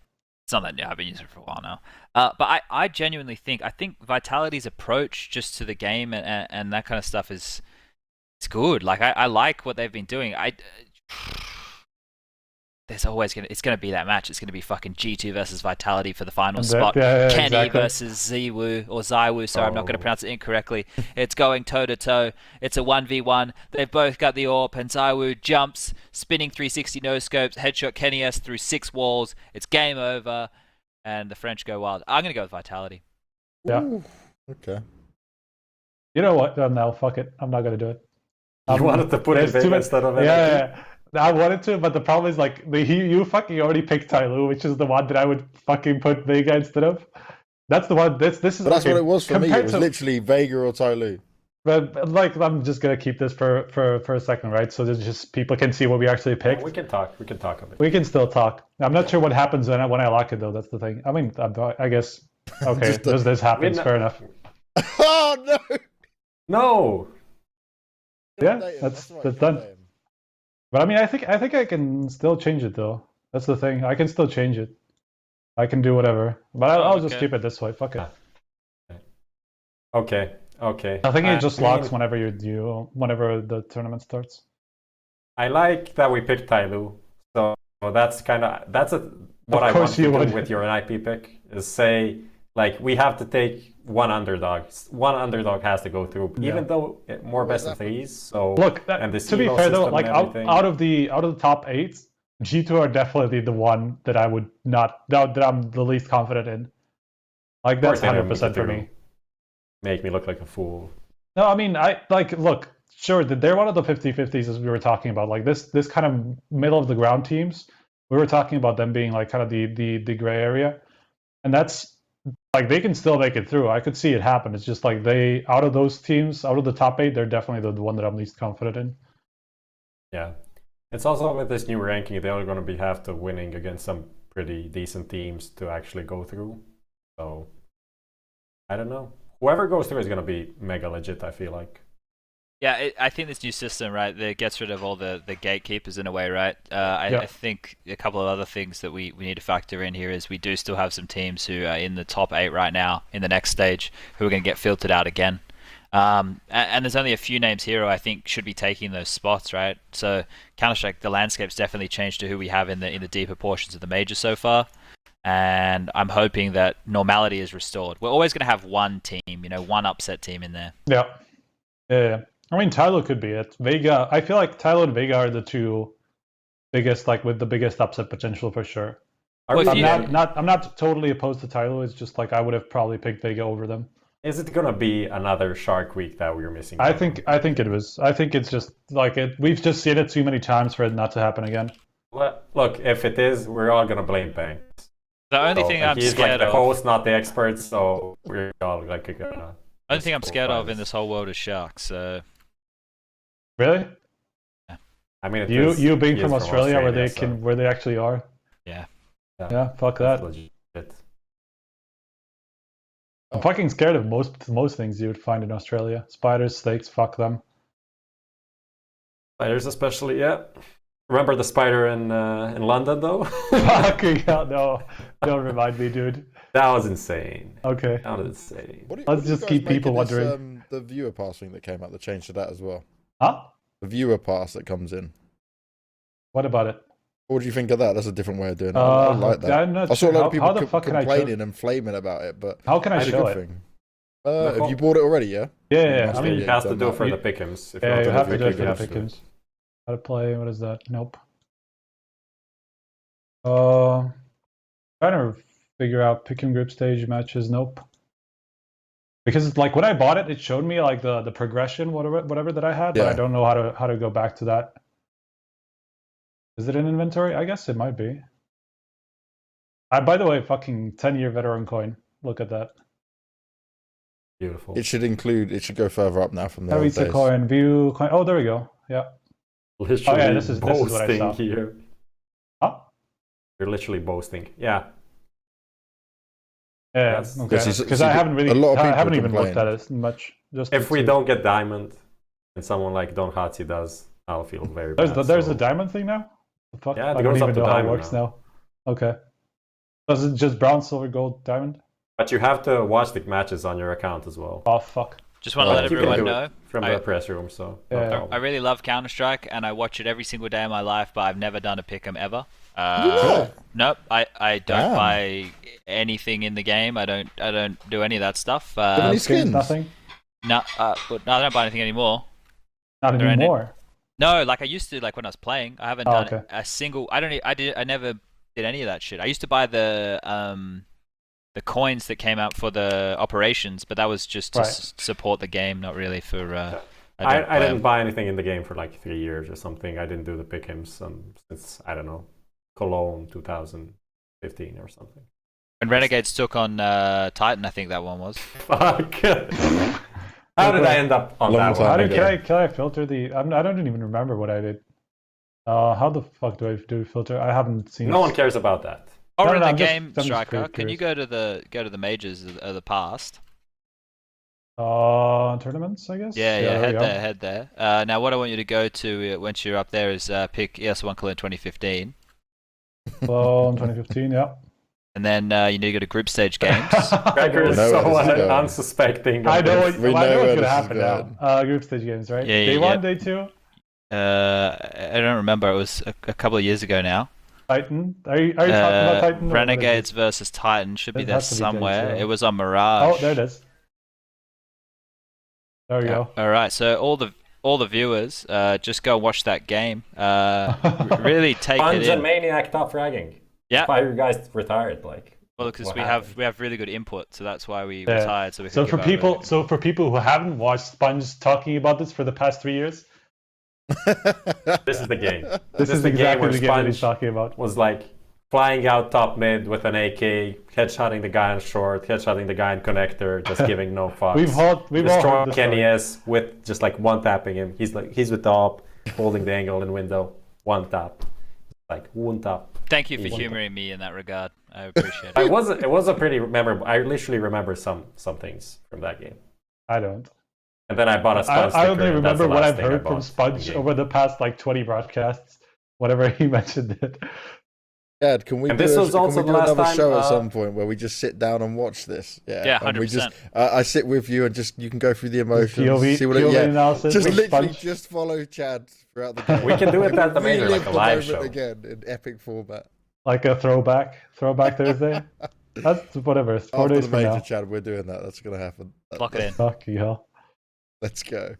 It's not that new. I've been using it for a while now. But I genuinely think Vitality's approach just to the game and that kind of stuff is it's good. Like I like what they've been doing. There's always it's gonna be that match. It's gonna be fucking G2 versus Vitality for the final spot. Yeah, Kenny exactly. versus Zywoo. Sorry, I'm not gonna pronounce it incorrectly. It's going toe to toe. It's a 1v1. They've both got the AWP, and Zywoo jumps, spinning 360 no scopes, headshot Kenny S through 6 walls. It's game over, and the French go wild. I'm gonna go with Vitality. Yeah. Ooh, okay. You know what? No, fuck it. I'm not gonna do it. You wanted to put it in there's too Vega much- instead of yeah. I wanted to, but the problem is like you fucking already picked Tyloo, which is the one that I would fucking put Vega instead of. That's the one. This is. But that's okay, what it was for me. It compared was to- literally Vega or Tyloo. But like, I'm just gonna keep this for a second, right? So that just people can see what we actually picked. We can talk a bit. We can still talk. I'm not sure what happens when I lock it though. That's the thing. I mean, I guess. Okay, this happens. Fair enough. Oh no! No. Yeah, Update him. that's right, done. update him. But I mean, I think I can still change it though. That's the thing. I can still change it. I can do whatever. But I'll just Okay. keep it this way. Fuck it. Okay. I think it just locks mean, whenever the tournament starts. I like that we picked Tyloo. So that's what I want course to you do would. with your IP pick is say like we have to take one underdog. One underdog has to go through, Yeah. even though more best of threes. So Look, and the to be Silo fair though, system like and everything. out of the top 8, G2 are definitely the one that I would not that I'm the least confident in. Like that's Of course, they don't 100% for need to me. Make me look like a fool. No, I mean, look, sure, they're one of the 50-50s as we were talking about. Like this kind of middle of the ground teams, we were talking about them being like kind of the gray area, and that's like they can still make it through. I could see it happen. It's just like out of those teams, out of the top 8, they're definitely the one that I'm least confident in. Yeah, it's also with this new ranking, they're going to have to winning against some pretty decent teams to actually go through. So I don't know. Whoever goes through is going to be mega legit, I feel like. Yeah, I think this new system, right, that gets rid of all the gatekeepers in a way, right? I think a couple of other things that we need to factor in here is we do still have some teams who are in the top 8 right now in the next stage who are going to get filtered out again. And there's only a few names here who I think should be taking those spots, right? So Counter-Strike, the landscape's definitely changed to who we have in the deeper portions of the major so far. And I'm hoping that normality is restored. We're always going to have one team, one upset team in there. Yeah. I mean, Tyloo could be it. Vega, I feel like Tyloo and Vega are the two biggest, like with the biggest upset potential for sure. Well, I'm not totally opposed to Tyloo. It's just like I would have probably picked Vega over them. Is it gonna be another Shark Week that we're missing? I think it was. I think it's just like it. We've just seen it too many times for it not to happen again. Well, look, if it is, we're all gonna blame Banks. The only thing I'm he's scared like the of. host, not the expert, so we're all like gonna. Only thing I'm scared of in this whole world is sharks. So Really? I mean, You being he from is Australia, where they so- where they actually are. yeah. Yeah, fuck that's that. legit. I'm fucking scared of most things you would find in Australia. Spiders, snakes, fuck them. Spiders, especially, yeah. Remember the spider in London, though? Fucking hell, no. Don't remind me, dude. That was insane. Okay. That was insane. What do you Let's just guys keep make of people this, wondering. The viewer pass thing that came out, the change to that as well. Huh? The viewer pass that comes in. What about it? What do you think of that? That's a different way of doing it. I like that. I'm not I saw a sure. lot of How people the fuck can I complaining and flaming about it, but How can I it's a show good it? thing. Have you bought it already? Yeah. Yeah. must I have, mean, You have to done do it that. for the pick'ems. If yeah, you have to do do it for the pick'ems. pick'ems. How to play? What is that? Nope. Trying to figure out pick'em group stage matches. Nope. Because like when I bought it, it showed me like the progression, whatever that I had, but I don't know how to go back to that. Is it in inventory? I guess it might be. By the way, fucking 10-year veteran coin. Look at that. Beautiful. It should go further up now from the old Katowice days. coin, view coin. Oh, there we go. Yeah. Literally yeah, this is what I boasting saw. here. Huh? You're literally boasting. Yeah. Yeah. Yes. Okay. Yes, Because I haven't really, a lot of I people haven't even looked complain. at it much. Just If we don't get diamond, and someone like Don Hatzi does, I'll feel very bad. There's so. a diamond thing now. The fuck? Yeah, it I don't goes up even to know how it diamond works now. now. Okay. Does it just brown, silver, gold, diamond? But you have to watch the matches on your account as well. Oh fuck. Just want to let You can everyone do it know. from the press room, so no Yeah. problem. I really love Counter Strike, and I watch it every single day of my life. But I've never done a pick'em ever. Really? Nope. I don't Damn. buy anything in the game. I don't do any of that stuff. Any skins? Nothing. No, but no, I don't buy anything anymore. Not There ain't anymore. No, like I used to, like when I was playing. I haven't Oh, done okay. a single. I never did any of that shit. I used to buy the coins that came out for the operations, but that was just to support the game, not really for. I didn't buy anything in the game for like 3 years or something. I didn't do the pick'ems since, I don't know, Cologne 2015 or something. When Renegades took on Titan, I think that one was. Fuck. How did I end up on Long that time one? ago. Can I filter the? I don't even remember what I did. How the fuck do I do filter? I haven't seen. No one cares about that. Or No, in no, the I'm just- game, I'm just Striker, can you curious. go to the majors of the past? Tournaments, I guess. Yeah, there we go. head there. Now, what I want you to go to once you're up there is pick ES1 Cologne 2015. Well, in 2015, yeah. And then you need to go to group stage games. Cracker is know where so this is going. unsuspecting. I know, We know I know where what's gonna this is happen going. now. Group stage games, right? Yeah, Day yeah. one, day two. I don't remember. It was a couple of years ago now. Titan. Are you talking about Titan? or what is Renegades it? versus Titan should be It there has to be day somewhere. two. It was on Mirage. Oh, there it is. There we go. All right, so all the viewers, just go watch that game. Really take it Sponge and in. Maniac top fragging. Yeah. Why you guys retired? Like, Well, because what we happened? have really good input, so that's why we Yeah. retired. So we So could for give out people, who haven't watched Sponge talking about this for the past 3 years, This is the game. this is the game exactly where the game that he's Sponge talking about. was like flying out top mid with an AK, headshotting the guy on short, headshotting the guy in connector, just giving no fucks. We've all destroying heard the story. NES with just like one tapping him. He's with top, holding the angle in window, one tap, like one tap. Thank you for Easy. humoring me in that regard. I appreciate it. It was a pretty memorable. I literally remember some things from that game. I don't. And then I bought a Sponge I sticker, only and that's remember the what last I've thing I heard bought from in Sponge the game. over the past like 20 broadcasts. Whenever he mentioned it. Dad, can we And do, this was can also we the do last another time, show at some point where we just sit down and watch this? Yeah, and we 100%. just I sit with you and just you can go through the emotions, POV, see what POV it, yeah, analysis. just with literally Sponge. just follow Chad throughout the game. We can do it And at the major, relive like a the live moment show. again in epic format. Like a throwback Thursday. That's whatever. It's 4 After days the from major, now. Chad, we're doing that. That's gonna happen. Lock it in. Fuck you hell. Let's go.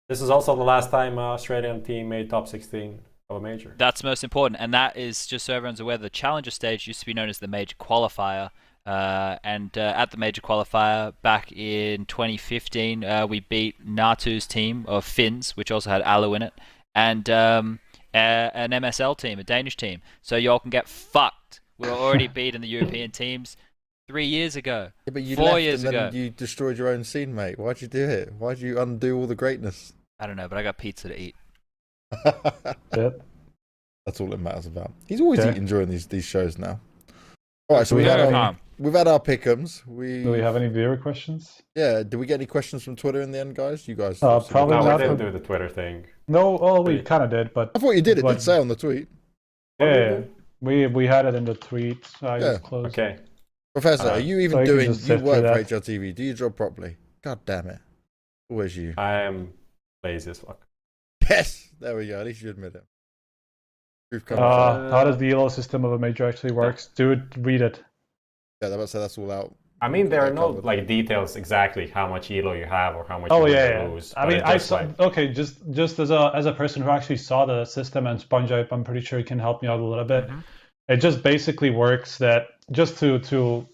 This is also the last time Australian team made top 16 of a major. That's most important, and that is just so everyone's aware. The Challenger stage used to be known as the Major Qualifier, and at the Major Qualifier back in 2015, we beat Natu's team of Finns, which also had Alu in it, and an MSL team, a Danish team. So y'all can get fucked. We were already beating the European teams 3 years ago. Yeah, but you 4 left years and then ago. you destroyed your own scene, mate. Why'd you do it? Why'd you undo all the greatness? I don't know, but I got pizza to eat. Yep. That's all it matters about. He's always Okay. eating during these shows now. All right, so Do we have we've had our pick'ems. Do we have any viewer questions? Yeah. Did we get any questions from Twitter in the end, guys? You guys? Probably No, we not didn't from- do the Twitter thing. No, oh, we Wait. kind of did, but I thought you did. It What? did say on the tweet. What did yeah, we we had it in the tweet. I just closed. Okay. Professor, are you even so you can doing? just You sift work through for that. HLTV. Do your job properly? God damn it! Always you. I am lazy as fuck. Yes. There we go. At least you admit it. How does the elo system of a major actually works? Dude, read it. Yeah, that's all out. I mean, there are no covered. like details exactly how much elo you have or how much Oh you yeah. lose. I but mean, it I just, saw. like, Okay, just as a person who actually saw the system and SpongeBob, I'm pretty sure he can help me out a little bit. It just basically works that just to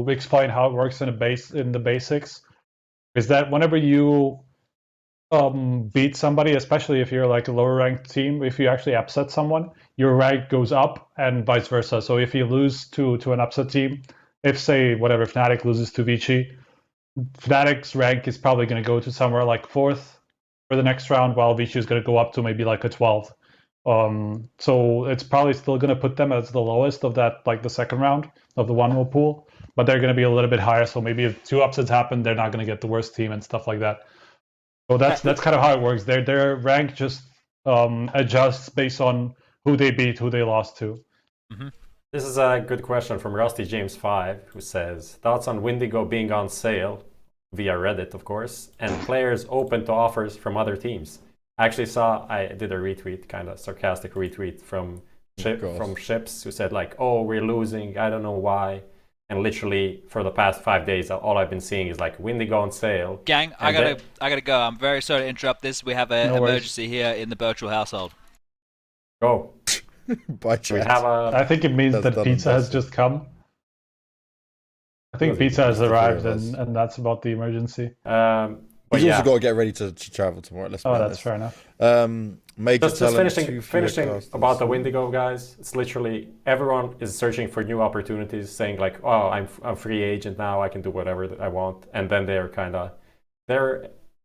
explain how it works in the basics is that whenever you beat somebody, especially if you're like a lower ranked team, if you actually upset someone, your rank goes up and vice versa. So if you lose to an upset team, if say whatever Fnatic loses to Vici, Fnatic's rank is probably going to go to somewhere like 4th for the next round, while Vici is going to go up to maybe like a 12th. So it's probably still going to put them as the lowest of that, like the second round of the 1-0 pool, but they're going to be a little bit higher. So maybe if 2 upsets happen, they're not going to get the worst team and stuff like that. So that's kind of how it works. Their rank just adjusts based on who they beat, who they lost to. This is a good question from Rusty James 5, who says, thoughts on Windigo being on sale via Reddit, of course, and players open to offers from other teams. I actually I did a retweet, kind of sarcastic retweet from Ships, who said like, oh, we're losing, I don't know why. And literally for the past 5 days, all I've been seeing is like Windigo on sale. Gang, I gotta go. I'm very sorry to interrupt this. We have an emergency here in the virtual household. Go. By We have I think it means that pizza has just come. I think pizza has arrived, and that's about the emergency. But he's also got to get ready to travel tomorrow. Let's be honest. That's fair enough. Just finishing about the Windigo guys. It's literally everyone is searching for new opportunities, saying like, "Oh, I'm free agent now. I can do whatever I want." And then they're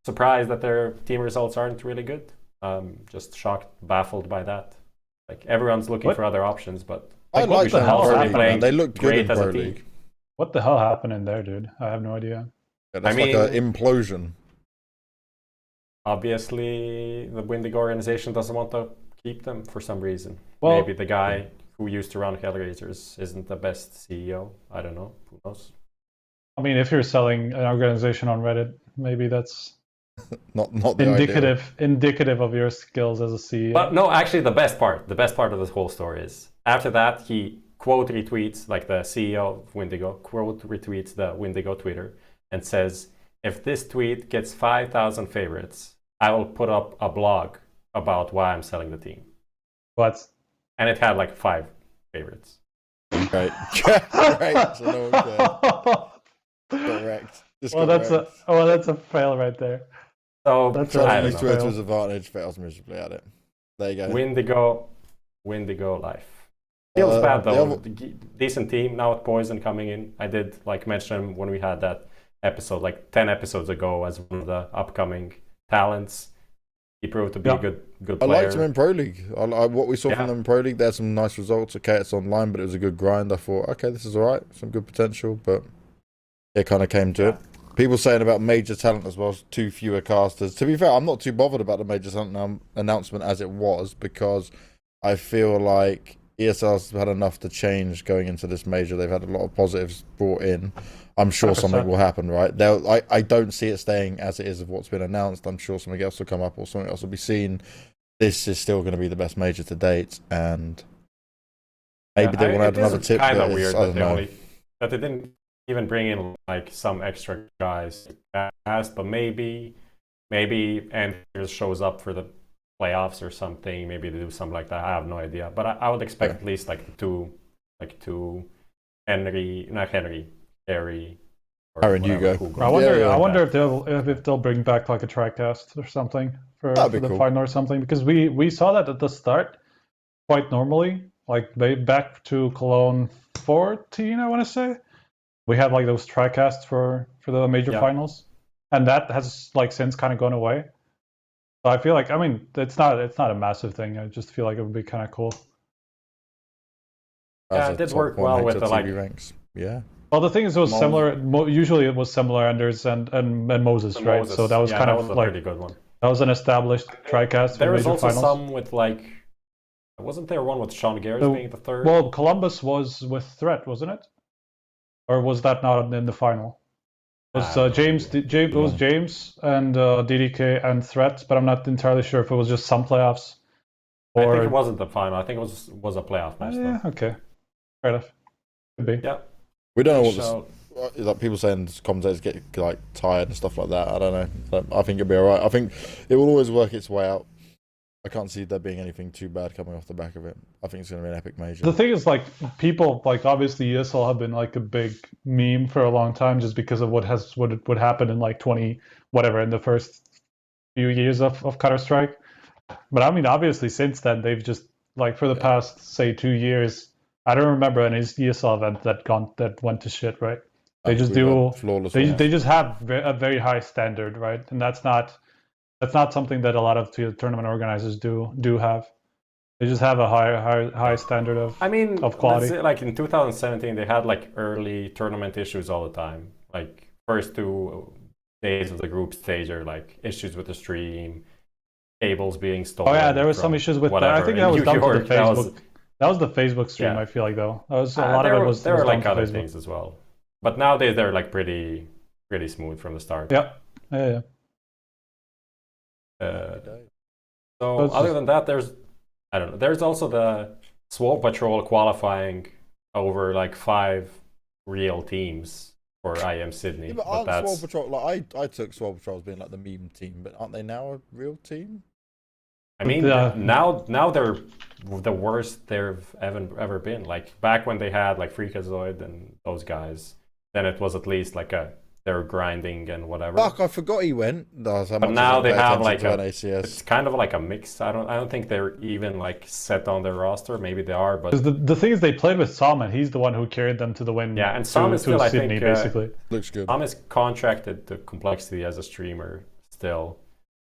surprised that their team results aren't really good. Just shocked, baffled by that. Like everyone's looking for other options, but I like the hell Pro League, man. They look good in great as Pro a team. League. What the hell happened in there, dude? I have no idea. Yeah, that's like an implosion. Obviously, the Windigo organization doesn't want to keep them for some reason. Well, maybe the guy who used to run Hellraisers isn't the best CEO. I don't know. Who knows? I mean, if you're selling an organization on Reddit, maybe that's not the indicative of your skills as a CEO. But no, actually, the best part of this whole story is after that he quote retweets, like the CEO of Windigo quote retweets the Windigo Twitter and says, "If this tweet gets 5,000 favorites, I will put up a blog about why I'm selling the team." What? And it had like 5 favorites. Right. Right. So no one cared. Correct. That's a fail right there. So that's trying to use Twitter to his advantage, fails miserably at it. There you go. Windigo life. Feels bad though. Decent team now with Poison coming in. I did like mention him when we had that episode like 10 episodes ago as one of the upcoming talents. He proved to be a good player. I liked him in Pro League. What we saw from them in Pro League, they had some nice results. Okay, it's online, but it was a good grind. I thought, okay, this is all right. Some good potential, but it kind of came to it. People saying about major talent as well, too fewer casters. To be fair, I'm not too bothered about the major talent announcement as it was, because I feel like ESL's had enough to change going into this major. They've had a lot of positives brought in. I'm sure 100%. something will happen, right? I don't see it staying as it is of what's been announced. I'm sure something else will come up or something else will be seen. This is still going to be the best major to date, and maybe they want to add another tip. Kind of weird that they didn't even bring in like some extra guys cast, but maybe Anders shows up for the playoffs or something. Maybe they do something like that. I have no idea, but I would expect at least two Harry. Aaron Hugo. I wonder if they'll bring back like a TriCast or something for the final or something, because we saw that at the start quite normally, like back to Cologne 14, I want to say. We had like those TriCasts for the major finals, and that has like since kind of gone away. So I feel like, I mean, it's not a massive thing. I just feel like it would be kind of cool. Yeah, it did work well with the like ranks. Yeah. Well, the thing is, it was similar. Usually, it was similar Anders and Moses, right? Moses. So that was kind of like a pretty good one. That was an established TriCast. There was also finals. some with like, wasn't there one with Sean Garrett being the third? Well, Columbus was with Threat, wasn't it? Or was that not in the final? It was James and DDK and Threat, but I'm not entirely sure if it was just some playoffs I Or think it wasn't the final. I think it was a playoff match. yeah, Though. okay, fair enough. Could be. Yeah. We don't know So, like people saying commentators get like tired and stuff like that. I don't know. But I think it'll be alright. I think it will always work its way out. I can't see there being anything too bad coming off the back of it. I think it's going to be an epic major. The thing is, like, people, like, obviously ESL have been like a big meme for a long time just because of what happened in like 20 whatever in the first few years of Counter-Strike. But I mean, obviously since then they've just like for the past say 2 years, I don't remember any ESL event that went to shit, right? They just do flawless. they just have a very high standard, right? And that's not something that a lot of tournament organizers do have. They just have a high standard of quality. Like in 2017, they had like early tournament issues all the time. Like first 2 days of the group stage are like issues with the stream, cables being stolen. Oh yeah, there was some issues with that. I think that was down to the Facebook. That was the Facebook stream. I feel like though that was a lot of it was. There were like other things as well, but nowadays they're like pretty smooth from the start. Yeah. So other than that, there's also the Swole Patrol qualifying over like 5 real teams for IEM Sydney. Yeah, but that's Swole Patrol. Like I took Swole Patrol as being like the meme team, but aren't they now a real team? I mean, now they're the worst they've ever been. Like back when they had like Freakazoid and those guys, then it was at least like they're grinding and whatever. Fuck, I forgot he went. But now they have like it's kind of like a mix. I don't think they're even like set on their roster. Maybe they are, but the thing is they played with Sam and he's the one who carried them to the win. Yeah, and Sam is still Sydney, I think basically looks good. Sam is contracted to Complexity as a streamer still.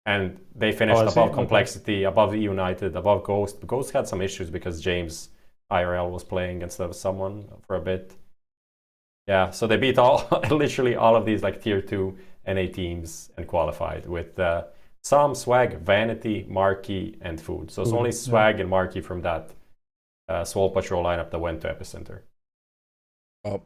And they finished above Complexity, above United, above Ghost. Ghost had some issues because James IRL was playing instead of someone for a bit. Yeah, so they beat literally all of these like tier 2 NA teams and qualified with Sam, Swag, Vanity, Marquee, and Food. So it's only Swag and Marquee from that Swole Patrol lineup that went to Epicenter. Well,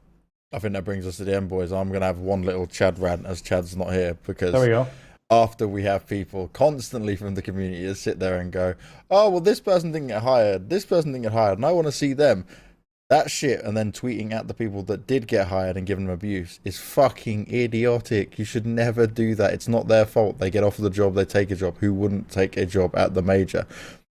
I think that brings us to the end, boys. I'm going to have one little Chad rant as Chad's not here because... There we go. After we have people constantly from the community that sit there and go, oh, well, this person didn't get hired, this person didn't get hired, and I want to see them. That shit, and then tweeting at the people that did get hired and giving them abuse is fucking idiotic. You should never do that. It's not their fault. They get offered the job, they take a job. Who wouldn't take a job at the major?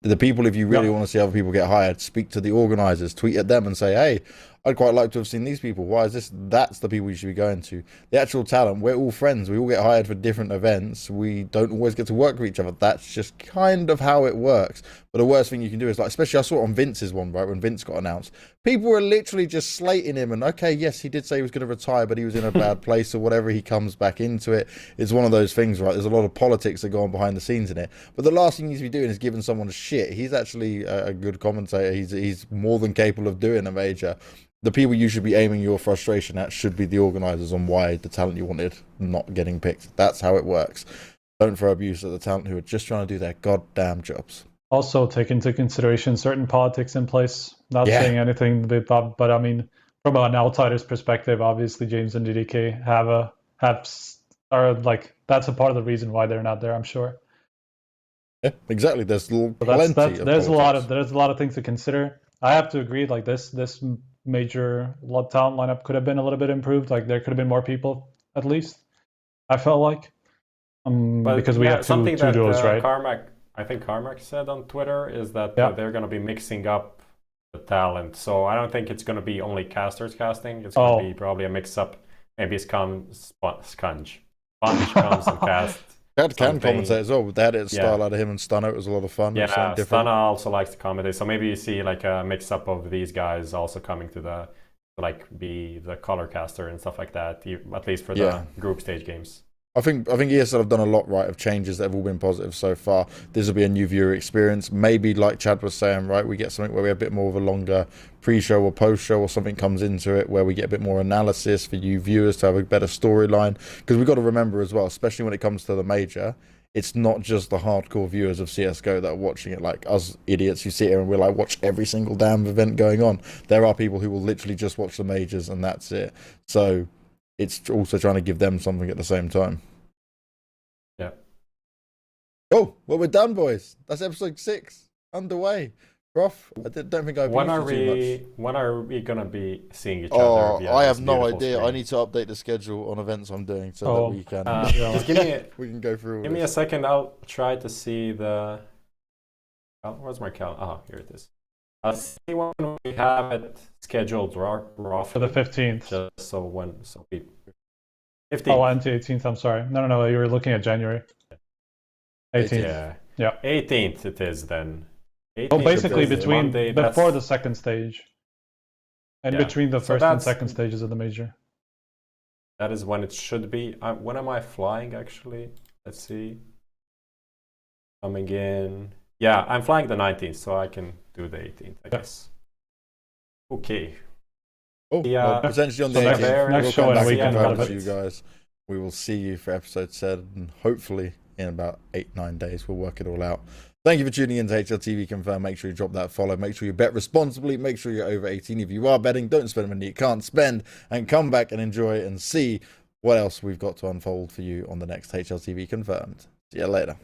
The people, if you really want to see other people get hired, speak to the organisers, tweet at them and say, hey, I'd quite like to have seen these people. Why is this? That's the people you should be going to. The actual talent, we're all friends. We all get hired for different events. We don't always get to work with each other. That's just kind of how it works. But the worst thing you can do is, like, especially I saw it on Vince's one, right, when Vince got announced. People were literally just slating him. And, okay, yes, he did say he was going to retire, but he was in a bad place or whatever. He comes back into it. It's one of those things, right? There's a lot of politics that go on behind the scenes in it. But the last thing you need to be doing is giving someone shit. He's actually a good commentator. He's more than capable of doing a major. The people you should be aiming your frustration at should be the organisers on why the talent you wanted not getting picked. That's how it works. Don't throw abuse at the talent who are just trying to do their goddamn jobs. Also take into consideration certain politics in place. Not saying anything, but I mean, from an outsider's perspective, obviously James and DDK are like, that's a part of the reason why they're not there, I'm sure. Yeah, exactly. There's there's a lot of things to consider. I have to agree, like this major talent lineup could have been a little bit improved. Like there could have been more people, at least. I felt like, because we have two duos, right? I think Carmack said on Twitter is that they're going to be mixing up the talent. So I don't think it's going to be only casters casting. It's going to be probably a mix-up. Maybe Sponge comes and cast. Chad can commentate as well. They had it at StarLadder, him and Stunner. It was a lot of fun. Yeah, Stunner also likes to commentate. So maybe you see like a mix-up of these guys also coming to be the color caster and stuff like that, at least for the group stage games. I think ESL have done a lot right of changes that have all been positive so far. This will be a new viewer experience. Maybe like Chad was saying, right, we get something where we have a bit more of a longer pre-show or post-show or something comes into it where we get a bit more analysis for you viewers to have a better storyline. Because we've got to remember as well, especially when it comes to the major, it's not just the hardcore viewers of CSGO that are watching it like us idiots who sit here and we're like, watch every single damn event going on. There are people who will literally just watch the majors and that's it. So it's also trying to give them something at the same time. Yeah. Oh, well, we're done, boys. That's episode 6. underway. Prof, I don't think I've When used are you too much. when are we gonna be seeing each Oh, other? via I this have no beautiful idea. I screen? need to update the schedule on events I'm doing so that Oh. we can Just give me we can go through all give me a this. second. I'll try to see the. Oh, where's my calendar? Oh, here it is. I'll see when we have it scheduled roughly. For the 15th. Just so we. 15th. Oh, and the 18th. I'm sorry. No. You were looking at January. 18th. Yeah. Yeah. 18th it is then. 18th Well, basically is between Monday, before the that's- second stage, and Yeah. between the So first and that's- second stages of the major. That is when it should be. When am I flying actually? Let's see. Coming in. Yeah, I'm flying the 19th, so I can do the 18th, I guess. Okay. Oh, Yeah. well, potentially on the So 18th. next We'll show come in a back and weekend confirm out of to it. you guys. We will see you for episode 7, hopefully in about 8-9 days. We'll work it all out. Thank you for tuning in to HLTV Confirmed. Make sure you drop that follow. Make sure you bet responsibly. Make sure you're over 18. If you are betting, don't spend money you can't spend. And come back and enjoy and see what else we've got to unfold for you on the next HLTV Confirmed. See you later.